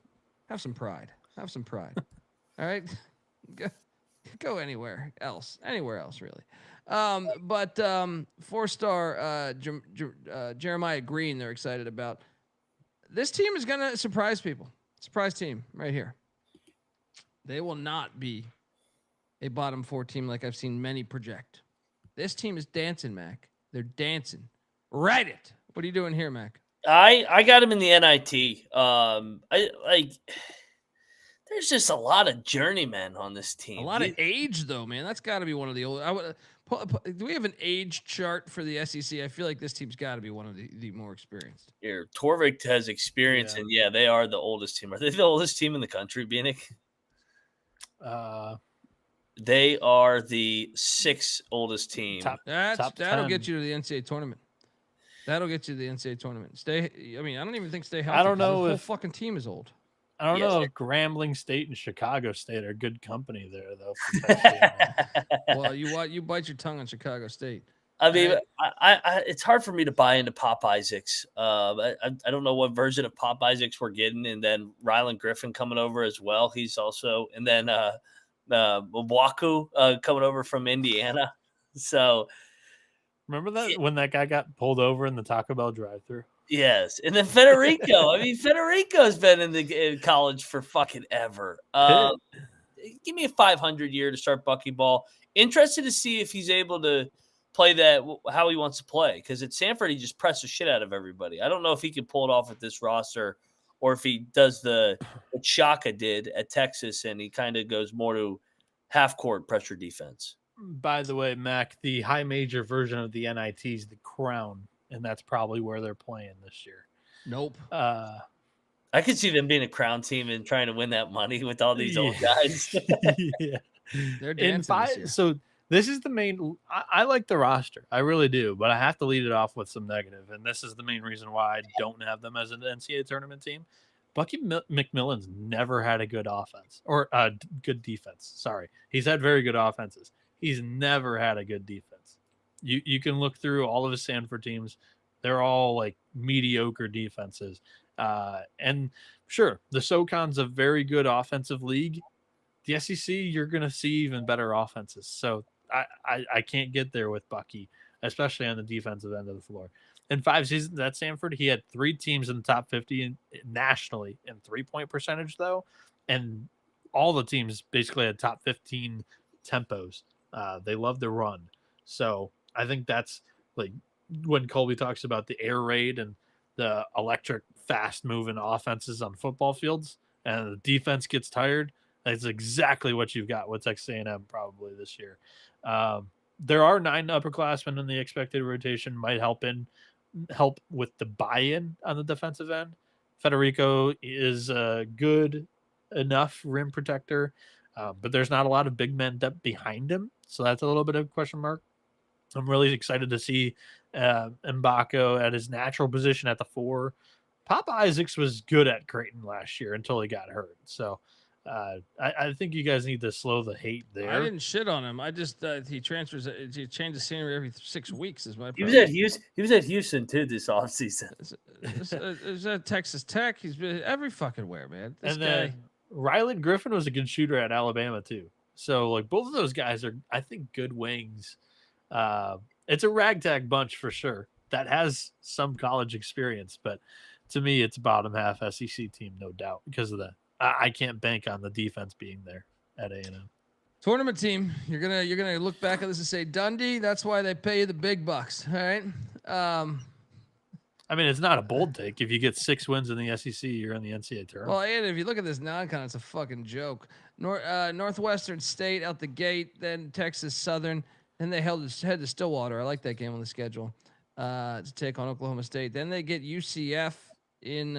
have some pride. Have some pride. All right. Go anywhere else. Anywhere else, really. But 4-star Jeremiah Green, they're excited about. This team is going to surprise people. Surprise team right here. They will not be a bottom 4 team like I've seen many project. This team is dancing, Mac. They're dancing. Write it. What are you doing here, Mac? I got him in the NIT. There's just a lot of journeymen on this team. A lot of age, though, man. That's got to be one of the old. Do we have an age chart for the SEC? I feel like this team's got to be one of the more experienced. Here, Torvik has experience, and they are the oldest team. Are they the oldest team in the country, Bienick? They are the 6th oldest team. That'll get you to the NCAA tournament. That'll get you to the NCAA tournament. I don't even think stay healthy. I don't know if the whole fucking team is old. I don't know if Grambling State and Chicago State are good company there, though. Well, you bite your tongue on Chicago State. I mean, it's hard for me to buy into Pop Isaacs. I don't know what version of Pop Isaacs we're getting, and then Rylan Griffin coming over as well. He's also, and then Waku coming over from Indiana. So, remember that when that guy got pulled over in the Taco Bell drive-thru? Yes, and then Federico. Federico's been in college for fucking ever. Give me a 500 year to start buckyball. Interested to see if he's able to play that how he wants to play, because at Sanford he just pressed the shit out of everybody. I don't know if he can pull it off with this roster, or if he does what Shaka did at Texas and he kind of goes more to half court pressure defense. By the way, Mac, the high major version of the NIT is the Crown, and that's probably where they're playing this year. Nope. I could see them being a Crown team and trying to win that money with all these old guys. Yeah. They're dancing this year. So this is the main. I like the roster, I really do, but I have to lead it off with some negative, and this is the main reason why I don't have them as an NCAA tournament team. Bucky McMillan's never had a good offense or good defense. Sorry, he's had very good offenses. He's never had a good defense. You can look through all of his Sanford teams; they're all like mediocre defenses. And sure, the SoCon's a very good offensive league. The SEC, you're going to see even better offenses. So I can't get there with Bucky, especially on the defensive end of the floor. In 5 seasons at Sanford, he had 3 teams in the top 50 nationally in 3-point percentage, though. And all the teams basically had top 15 tempos. They love to run. So I think that's like when Colby talks about the air raid and the electric, fast-moving offenses on football fields, and the defense gets tired. That's exactly what you've got with Texas A&M probably this year. There are 9 upperclassmen in the expected rotation. Might help with the buy-in on the defensive end. Federico is a good enough rim protector, but there's not a lot of big men depth behind him, so that's a little bit of a question mark. I'm really excited to see Mbako at his natural position at the 4. Pop Isaacs was good at Creighton last year until he got hurt. So I think you guys need to slow the hate there. I didn't shit on him. I just he transfers. He changes scenery every 6 weeks. Is my problem. He was at Houston too this offseason. Is at Texas Tech. He's been every fucking where, man. This and guy. then Rylan Griffin was a good shooter at Alabama too. So like both of those guys are, I think, good wings. It's a ragtag bunch for sure that has some college experience, but to me, it's bottom half SEC team, no doubt, because of that. I can't bank on the defense being there at A&M. Tournament team, you're gonna look back at this and say Dundee. That's why they pay you the big bucks. All right. I mean, it's not a bold take. If you get 6 wins in the SEC, you're in the NCAA tournament. Well, and if you look at this non-con, it's a fucking joke. Northwestern State out the gate, then Texas Southern, then they head to Stillwater. I like that game on the schedule to take on Oklahoma State. Then they get UCF in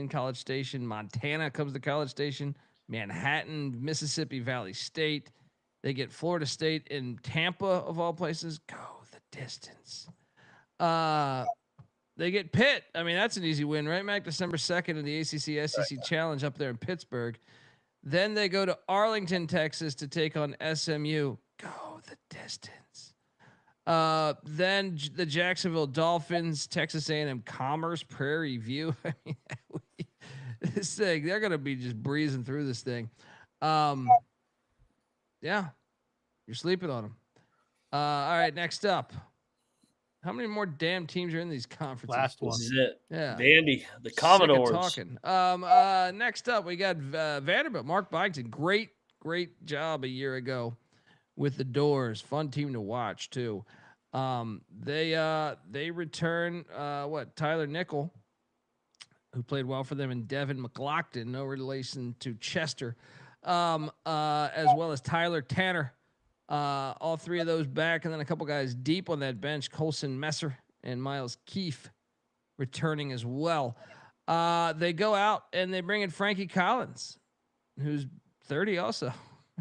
College Station. Montana comes to College Station. Manhattan, Mississippi Valley State. They get Florida State in Tampa, of all places. Go the distance. They get Pitt. I mean, that's an easy win, right, Mac? December 2nd in the ACC SEC Challenge up there in Pittsburgh. Then they go to Arlington, Texas to take on SMU. Go the distance. Then the Jacksonville Dolphins, Texas A&M Commerce, Prairie View. I mean, this thing, they're going to be just breezing through this thing. Yeah, you're sleeping on them. All right, next up. How many more damn teams are in these conferences? Last one. This is it. Yeah. Vandy, the Commodores. Talking. Next up, we got Vanderbilt. Mark Byington. Great job a year ago with the Doors. Fun team to watch, too. They return Tyler Nickel, who played well for them, and Devin McLaughlin, no relation to Chester, as well as Tyler Tanner. All three of those back, and then a couple guys deep on that bench, Colson Messer and Miles Keefe returning as well. They go out and they bring in Frankie Collins, who's 30 also.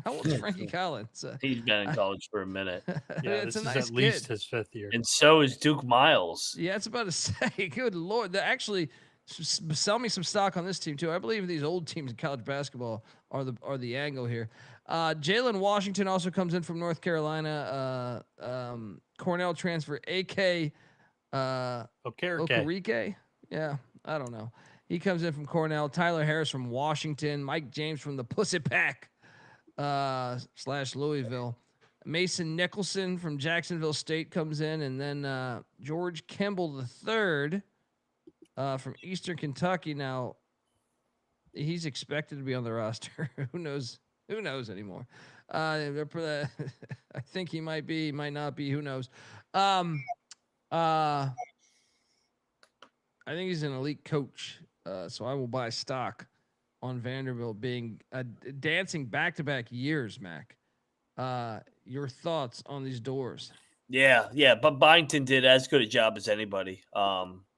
How old is Frankie Collins? He's been in college for a minute. Yeah, this is at least his 5th year. And so is Duke Miles. Yeah, it's about to say, good Lord. Actually, sell me some stock on this team too. I believe these old teams in college basketball are the angle here. Jalen Washington also comes in from North Carolina. Cornell transfer AK Okereke. Yeah, I don't know. He comes in from Cornell. Tyler Harris from Washington. Mike James from the Pussy Pack / Louisville. Mason Nicholson from Jacksonville State comes in, and then George Kimball III from Eastern Kentucky. Now, he's expected to be on the roster. Who knows? Who knows anymore? I think he might be, might not be. Who knows? I think he's an elite coach, so I will buy stock on Vanderbilt being dancing back-to-back years, Mac. Your thoughts on these doors? Yeah, but Byington did as good a job as anybody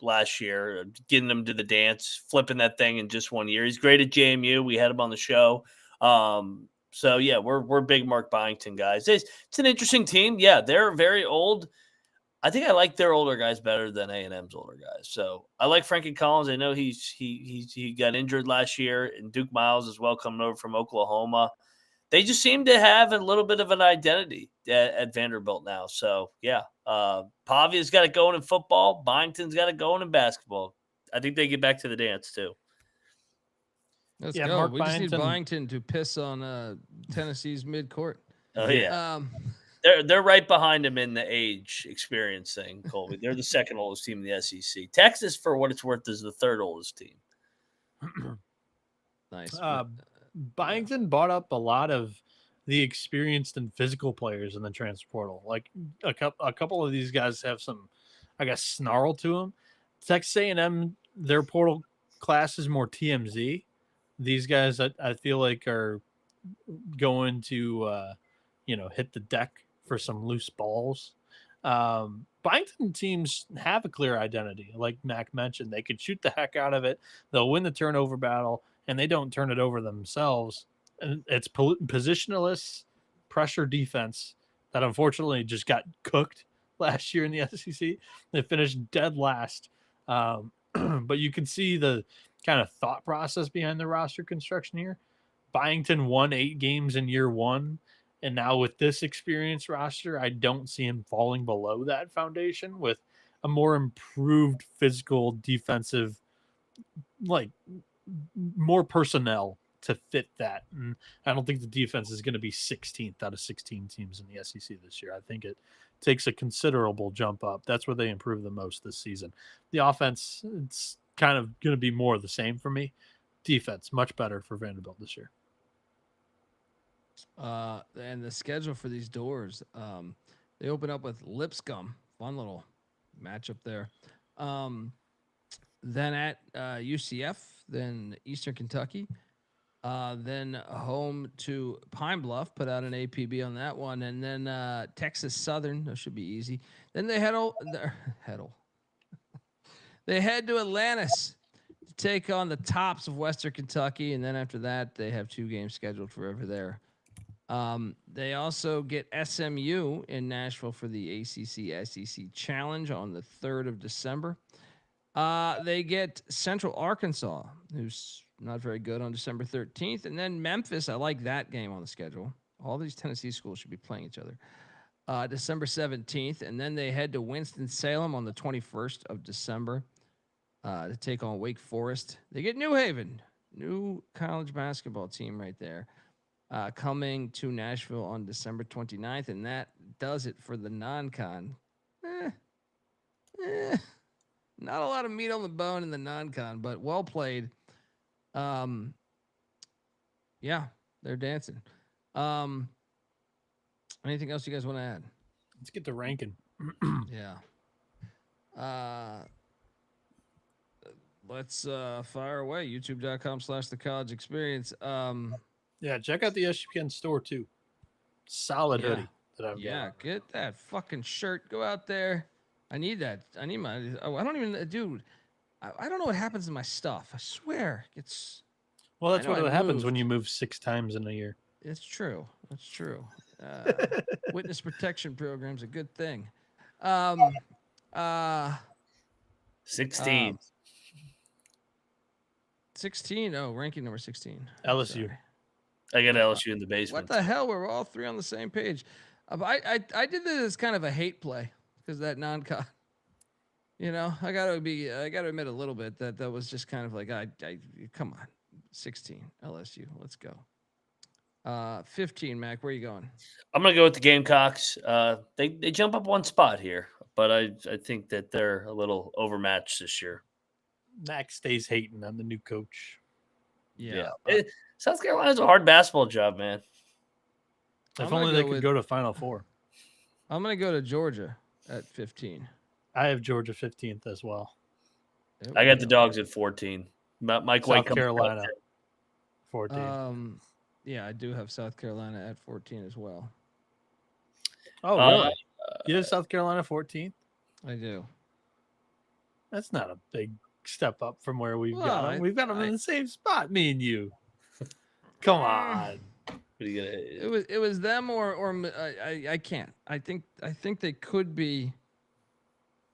last year, getting them to the dance, flipping that thing in just 1 year. He's great at JMU. We had him on the show. So yeah, we're big Mark Byington guys. It's an interesting team. Yeah, they're very old. I think I like their older guys better than A&M's older guys. So I like Frankie Collins. I know he got injured last year, and Duke Miles as well, coming over from Oklahoma. They just seem to have a little bit of an identity at Vanderbilt now. So yeah, Pavia's got it going in football. Byington's got it going in basketball. I think they get back to the dance too. Let's go. Mark We just need Byington. Byington to piss on Tennessee's midcourt. Oh yeah. They're right behind him in the age experience thing, Colby. They're the second oldest team in the SEC. Texas, for what it's worth, is the third oldest team. Nice. Byington bought up a lot of the experienced and physical players in the transfer portal. Like a couple of these guys have some, I guess, snarl to them. Texas A&M, their portal class is more TMZ. These guys, I feel like, are going to, hit the deck for some loose balls. Byington teams have a clear identity. Like Mac mentioned, they could shoot the heck out of it. They'll win the turnover battle, and they don't turn it over themselves. And it's positionless pressure defense that unfortunately just got cooked last year in the SEC. They finished dead last. But you can see the kind of thought process behind the roster construction here. Byington won 8 games in year 1. And now with this experienced roster, I don't see him falling below that foundation with a more improved physical defensive, like more personnel to fit that. And I don't think the defense is going to be 16th out of 16 teams in the SEC this year. I think it takes a considerable jump up. That's where they improve the most this season. The offense, it's kind of going to be more of the same for me. Defense, much better for Vanderbilt this year. And the schedule for these doors, they open up with Lipscomb, fun little matchup there. Then at UCF, then Eastern Kentucky, then home to Pine Bluff, put out an APB on that one, and then Texas Southern, that should be easy. Then they they head to Atlantis to take on the tops of Western Kentucky, and then after that, they have 2 games scheduled forever there. They also get SMU in Nashville for the ACC SEC Challenge on the 3rd of December. They get Central Arkansas, who's not very good, on December 13th. And then Memphis, I like that game on the schedule. All these Tennessee schools should be playing each other. December 17th. And then they head to Winston-Salem on the 21st of December to take on Wake Forest. They get New Haven, new college basketball team right there. Coming to Nashville on December 29th, and that does it for the non-con. Not a lot of meat on the bone in the non-con, but well played. Yeah, they're dancing. Anything else you guys want to add? Let's get to ranking. Yeah. Let's fire away. YouTube.com/thecollegeexperience. Yeah, check out the SGPN store too. Solid hoodie that I've got. Yeah, get that fucking shirt. Go out there. I need that. I need my. I don't even, dude. I don't know what happens to my stuff. I swear, it's. Well, that's what happens when you move 6 times in a year. It's true. It's true. Witness protection program's a good thing. 16. 16. Oh, ranking number 16. LSU. Sorry. I got LSU in the basement. What the hell? We're all three on the same page. I did this as kind of a hate play because that non-con. You know, I gotta admit a little bit that was just kind of like I come on, 16 LSU. Let's go. 15, Mac. Where you going? I'm gonna go with the Gamecocks. They jump up one spot here, but I think that they're a little overmatched this year. Mac stays hating on the new coach. Yeah. South Carolina's a hard basketball job, man. If only they could go to Final Four. I'm gonna go to Georgia at 15. I have Georgia 15th as well. I got the Dogs at 14. Mike White, South Carolina 14. Yeah, I do have South Carolina at 14 as well. Oh, really? You have South Carolina 14th? I do. That's not a big step up from where we've got them. I- We've got them in the same spot, me and you. Come on. It was them or I can't. I think they could be,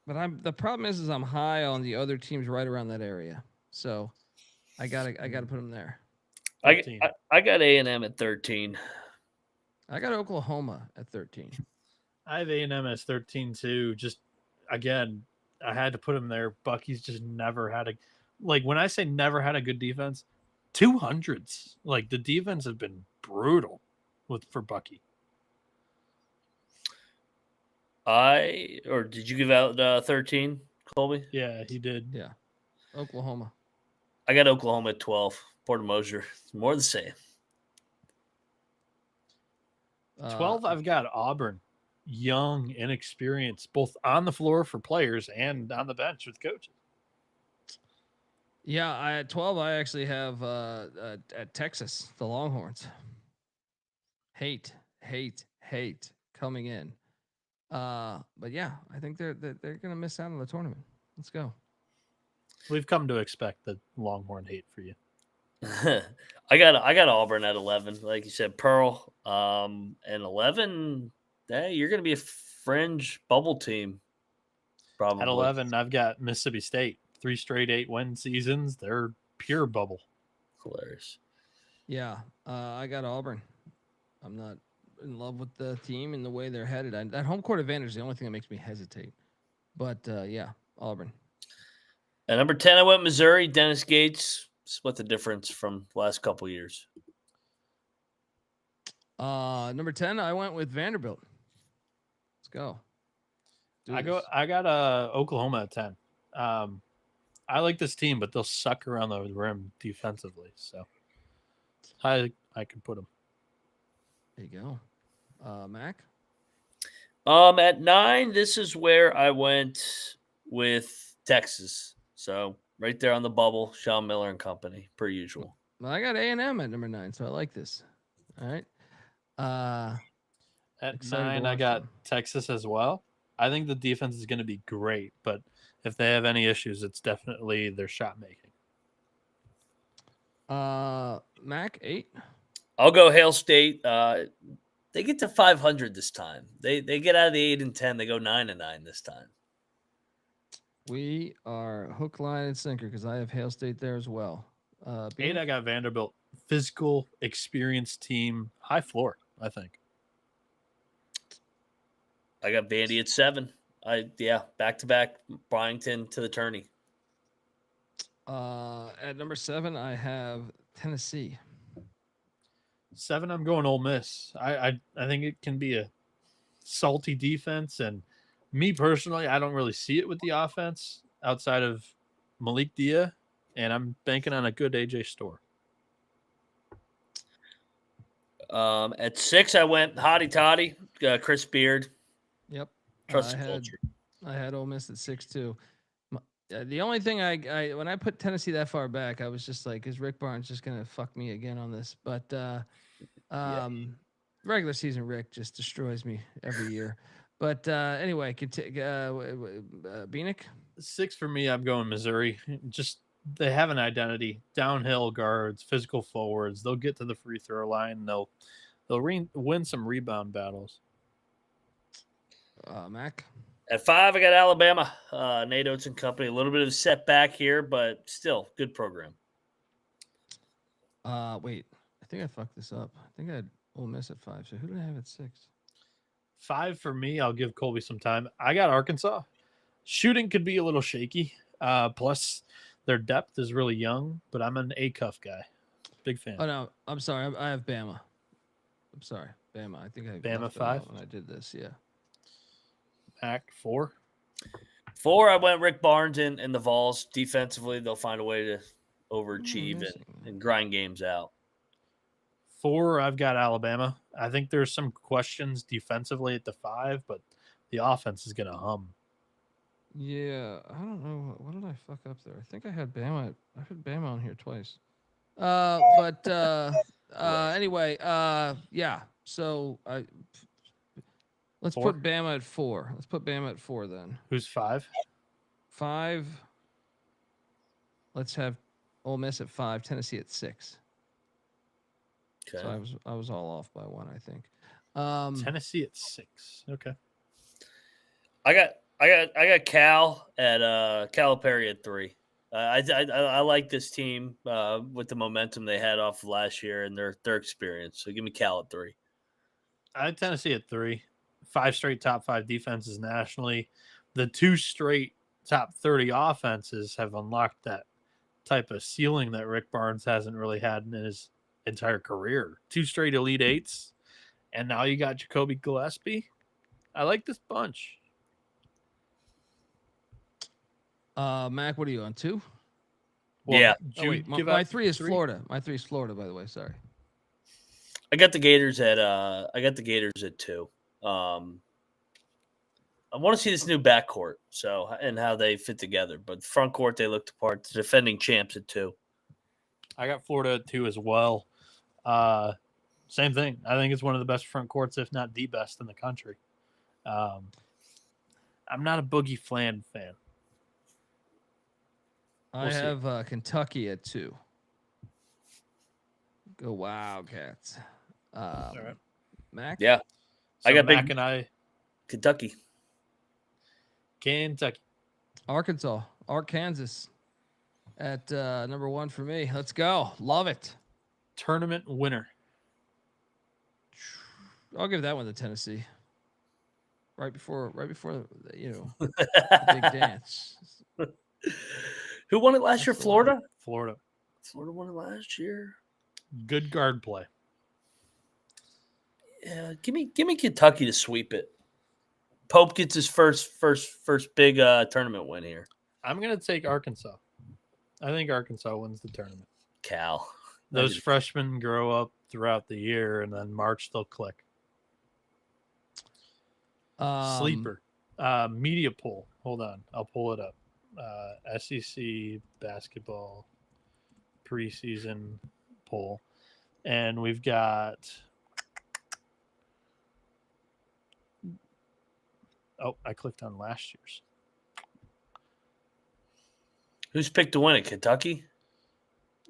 but the problem is I'm high on the other teams right around that area. So I gotta put them there. I got A&M at 13. I got Oklahoma at 13. I have A&M as 13 too. Just again, I had to put him there. Bucky's just never had a, like when I say never had a good defense, 200s. Like the defense has been brutal for Bucky. Did you give out 13, Colby? Yeah, he did. Yeah. Oklahoma. I got Oklahoma at 12. Porter Moser. It's more the same. 12, I've got Auburn. Young, inexperienced, both on the floor for players and on the bench with coaches. Yeah, at 12, I actually have at Texas, the Longhorns. Hate coming in. But yeah, I think they're gonna miss out on the tournament. Let's go. We've come to expect the Longhorn hate for you. I got Auburn at 11, like you said, Pearl. And 11, hey, you're gonna be a fringe bubble team. Probably at 11, I've got Mississippi State. 3 straight 8-win seasons. They're pure bubble. Hilarious. Yeah, I got Auburn. I'm not in love with the team and the way they're headed. That home court advantage is the only thing that makes me hesitate. But yeah, Auburn. At number 10, I went Missouri. Dennis Gates. Split the difference from the last couple years. Number 10, I went with Vanderbilt. Let's go. I got Oklahoma at 10. I like this team, but they'll suck around the rim defensively. So I can put them. There you go. Mac? At 9, this is where I went with Texas. So right there on the bubble, Sean Miller and company, per usual. Well, I got A&M at number 9, so I like this. All right. At 9, I got Texas as well. I think the defense is going to be great, but if they have any issues, it's definitely their shot making. Mac, 8. I'll go Hail State. They get to 500 this time. They get out of the 8 and 10. They go 9-9 this time. We are hook, line, and sinker because I have Hail State there as well. 8, I got Vanderbilt. Physical, experienced team, high floor, I think. I got Vandy at 7. Back-to-back Byington to the tourney. At number 7, I have Tennessee. 7, I'm going Ole Miss. I think it can be a salty defense, and me personally, I don't really see it with the offense outside of Malik Dia, and I'm banking on a good AJ Storr. At 6, I went Hottie Toddy, Chris Beard. Yep. Trust the culture. I had Ole Miss at 6-2. The only thing I when I put Tennessee that far back, I was just like, is Rick Barnes just gonna fuck me again on this? But regular season Rick just destroys me every year. But anyway, Bienick. 6 for me. I'm going Missouri. Just they have an identity. Downhill guards, physical forwards. They'll get to the free throw line. They'll win some rebound battles. Mac. At 5, I got Alabama. Nate Oats and company. A little bit of a setback here, but still good program. Wait, I think I fucked this up. I think I had Ole Miss at 5. So who did I have at 6? 5 for me. I'll give Colby some time. I got Arkansas. Shooting could be a little shaky. Plus, their depth is really young, but I'm an A-Cuff guy. Big fan. Oh, no. I'm sorry. I have Bama. I'm sorry. Bama. I think I Bama left 5 when I did this. Yeah. Mac 4. 4, I went Rick Barnes and the Vols. Defensively, they'll find a way to overachieve and grind games out. 4, I've got Alabama. I think there's some questions defensively at the 5, but the offense is going to hum. Yeah, I don't know. What did I fuck up there? I think I had Bama. I had Bama on here twice. Anyway, yeah. So let's put Bama at 4. Let's put Bama at 4 then. Who's 5? 5. Let's have Ole Miss at 5. Tennessee at 6. Okay. So I was all off by 1, I think. Tennessee at 6. Okay. I got Cal at Calipari at 3. I like this team with the momentum they had off of last year and their experience. So give me Cal at 3. I had Tennessee at 3. 5 straight top 5 defenses nationally. The 2 straight top 30 offenses have unlocked that type of ceiling that Rick Barnes hasn't really had in his entire career. 2 straight Elite 8s, and now you got Jacoby Gillespie. I like this bunch. Mac, what are you on, 2? Well, yeah. My 3 is 3? Florida. My 3 is Florida, by the way. Sorry. I got the Gators at 2. I want to see this new backcourt, and how they fit together. But front court, they looked apart. The defending champs at 2. I got Florida at 2 as well. Same thing. I think it's one of the best front courts, if not the best in the country. I'm not a Boogie Flan fan. I have Kentucky at 2. Go Wildcats. All right. Mac? Yeah. So I got Mac and I. Kentucky. Arkansas. Kansas at number 1 for me. Let's go. Love it. Tournament winner. I'll give that one to Tennessee. Right before the big dance. Who won it last year? Florida? Florida won it last year. Good guard play. Yeah, give me Kentucky to sweep it. Pope gets his first big tournament win here. I'm gonna take Arkansas. I think Arkansas wins the tournament. Cal. Those freshmen grow up throughout the year, and then March they'll click. Sleeper. Media poll. Hold on. I'll pull it up. SEC basketball preseason poll. And we've got... Oh, I clicked on last year's. Who's picked to win it? Kentucky?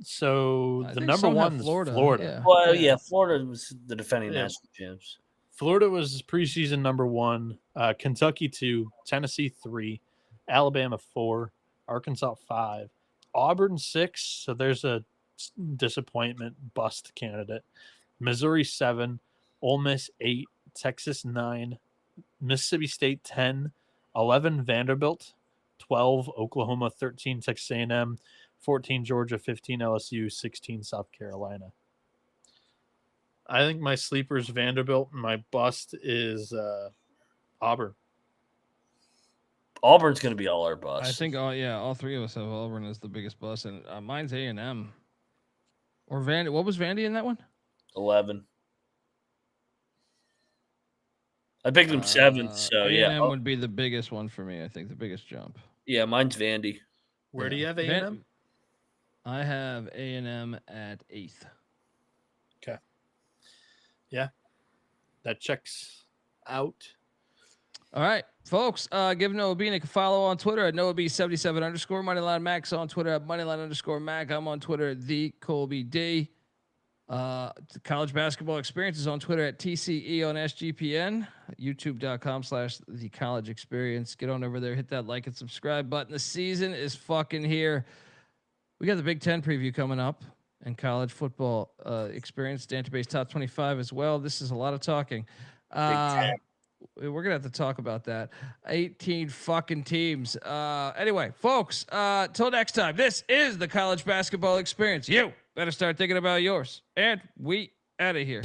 So the number 1 is Florida. Yeah. Well, yeah, Florida was the defending national champs. Florida was preseason number 1. Kentucky 2. Tennessee 3. Alabama 4. Arkansas 5. Auburn 6. So there's a disappointment bust candidate. Missouri 7. Ole Miss 8. Texas 9. Mississippi State 10. 11 Vanderbilt. 12 Oklahoma. 13 Texas A&M. 14 Georgia, 15 LSU, 16 South Carolina. I think my sleeper is Vanderbilt, and my bust is Auburn. Auburn's going to be all our bust. I think, all 3 of us have Auburn as the biggest bust, and mine's A&M. Or Vandy. What was Vandy in that one? 11. I picked them 7th, so yeah. A&M would be the biggest one for me. I think the biggest jump. Yeah, mine's Vandy. Where do you have A&M? I have A&M at 8th. Okay. Yeah, that checks out. All right, folks. Give Noah Bienick a follow on Twitter at NoahB77_ Moneyline Max on Twitter at Moneyline_Mac. I'm on Twitter at the Colby D. The college basketball experience is on Twitter at TCE on SGPN. YouTube.com/the college experience. Get on over there, hit that like and subscribe button. The season is fucking here. We got the Big Ten preview coming up and college football experience database top 25 as well. This is a lot of talking. We're gonna have to talk about that. 18 fucking teams. Anyway, folks, till next time. This is the college basketball experience. You better start thinking about yours. And we out of here.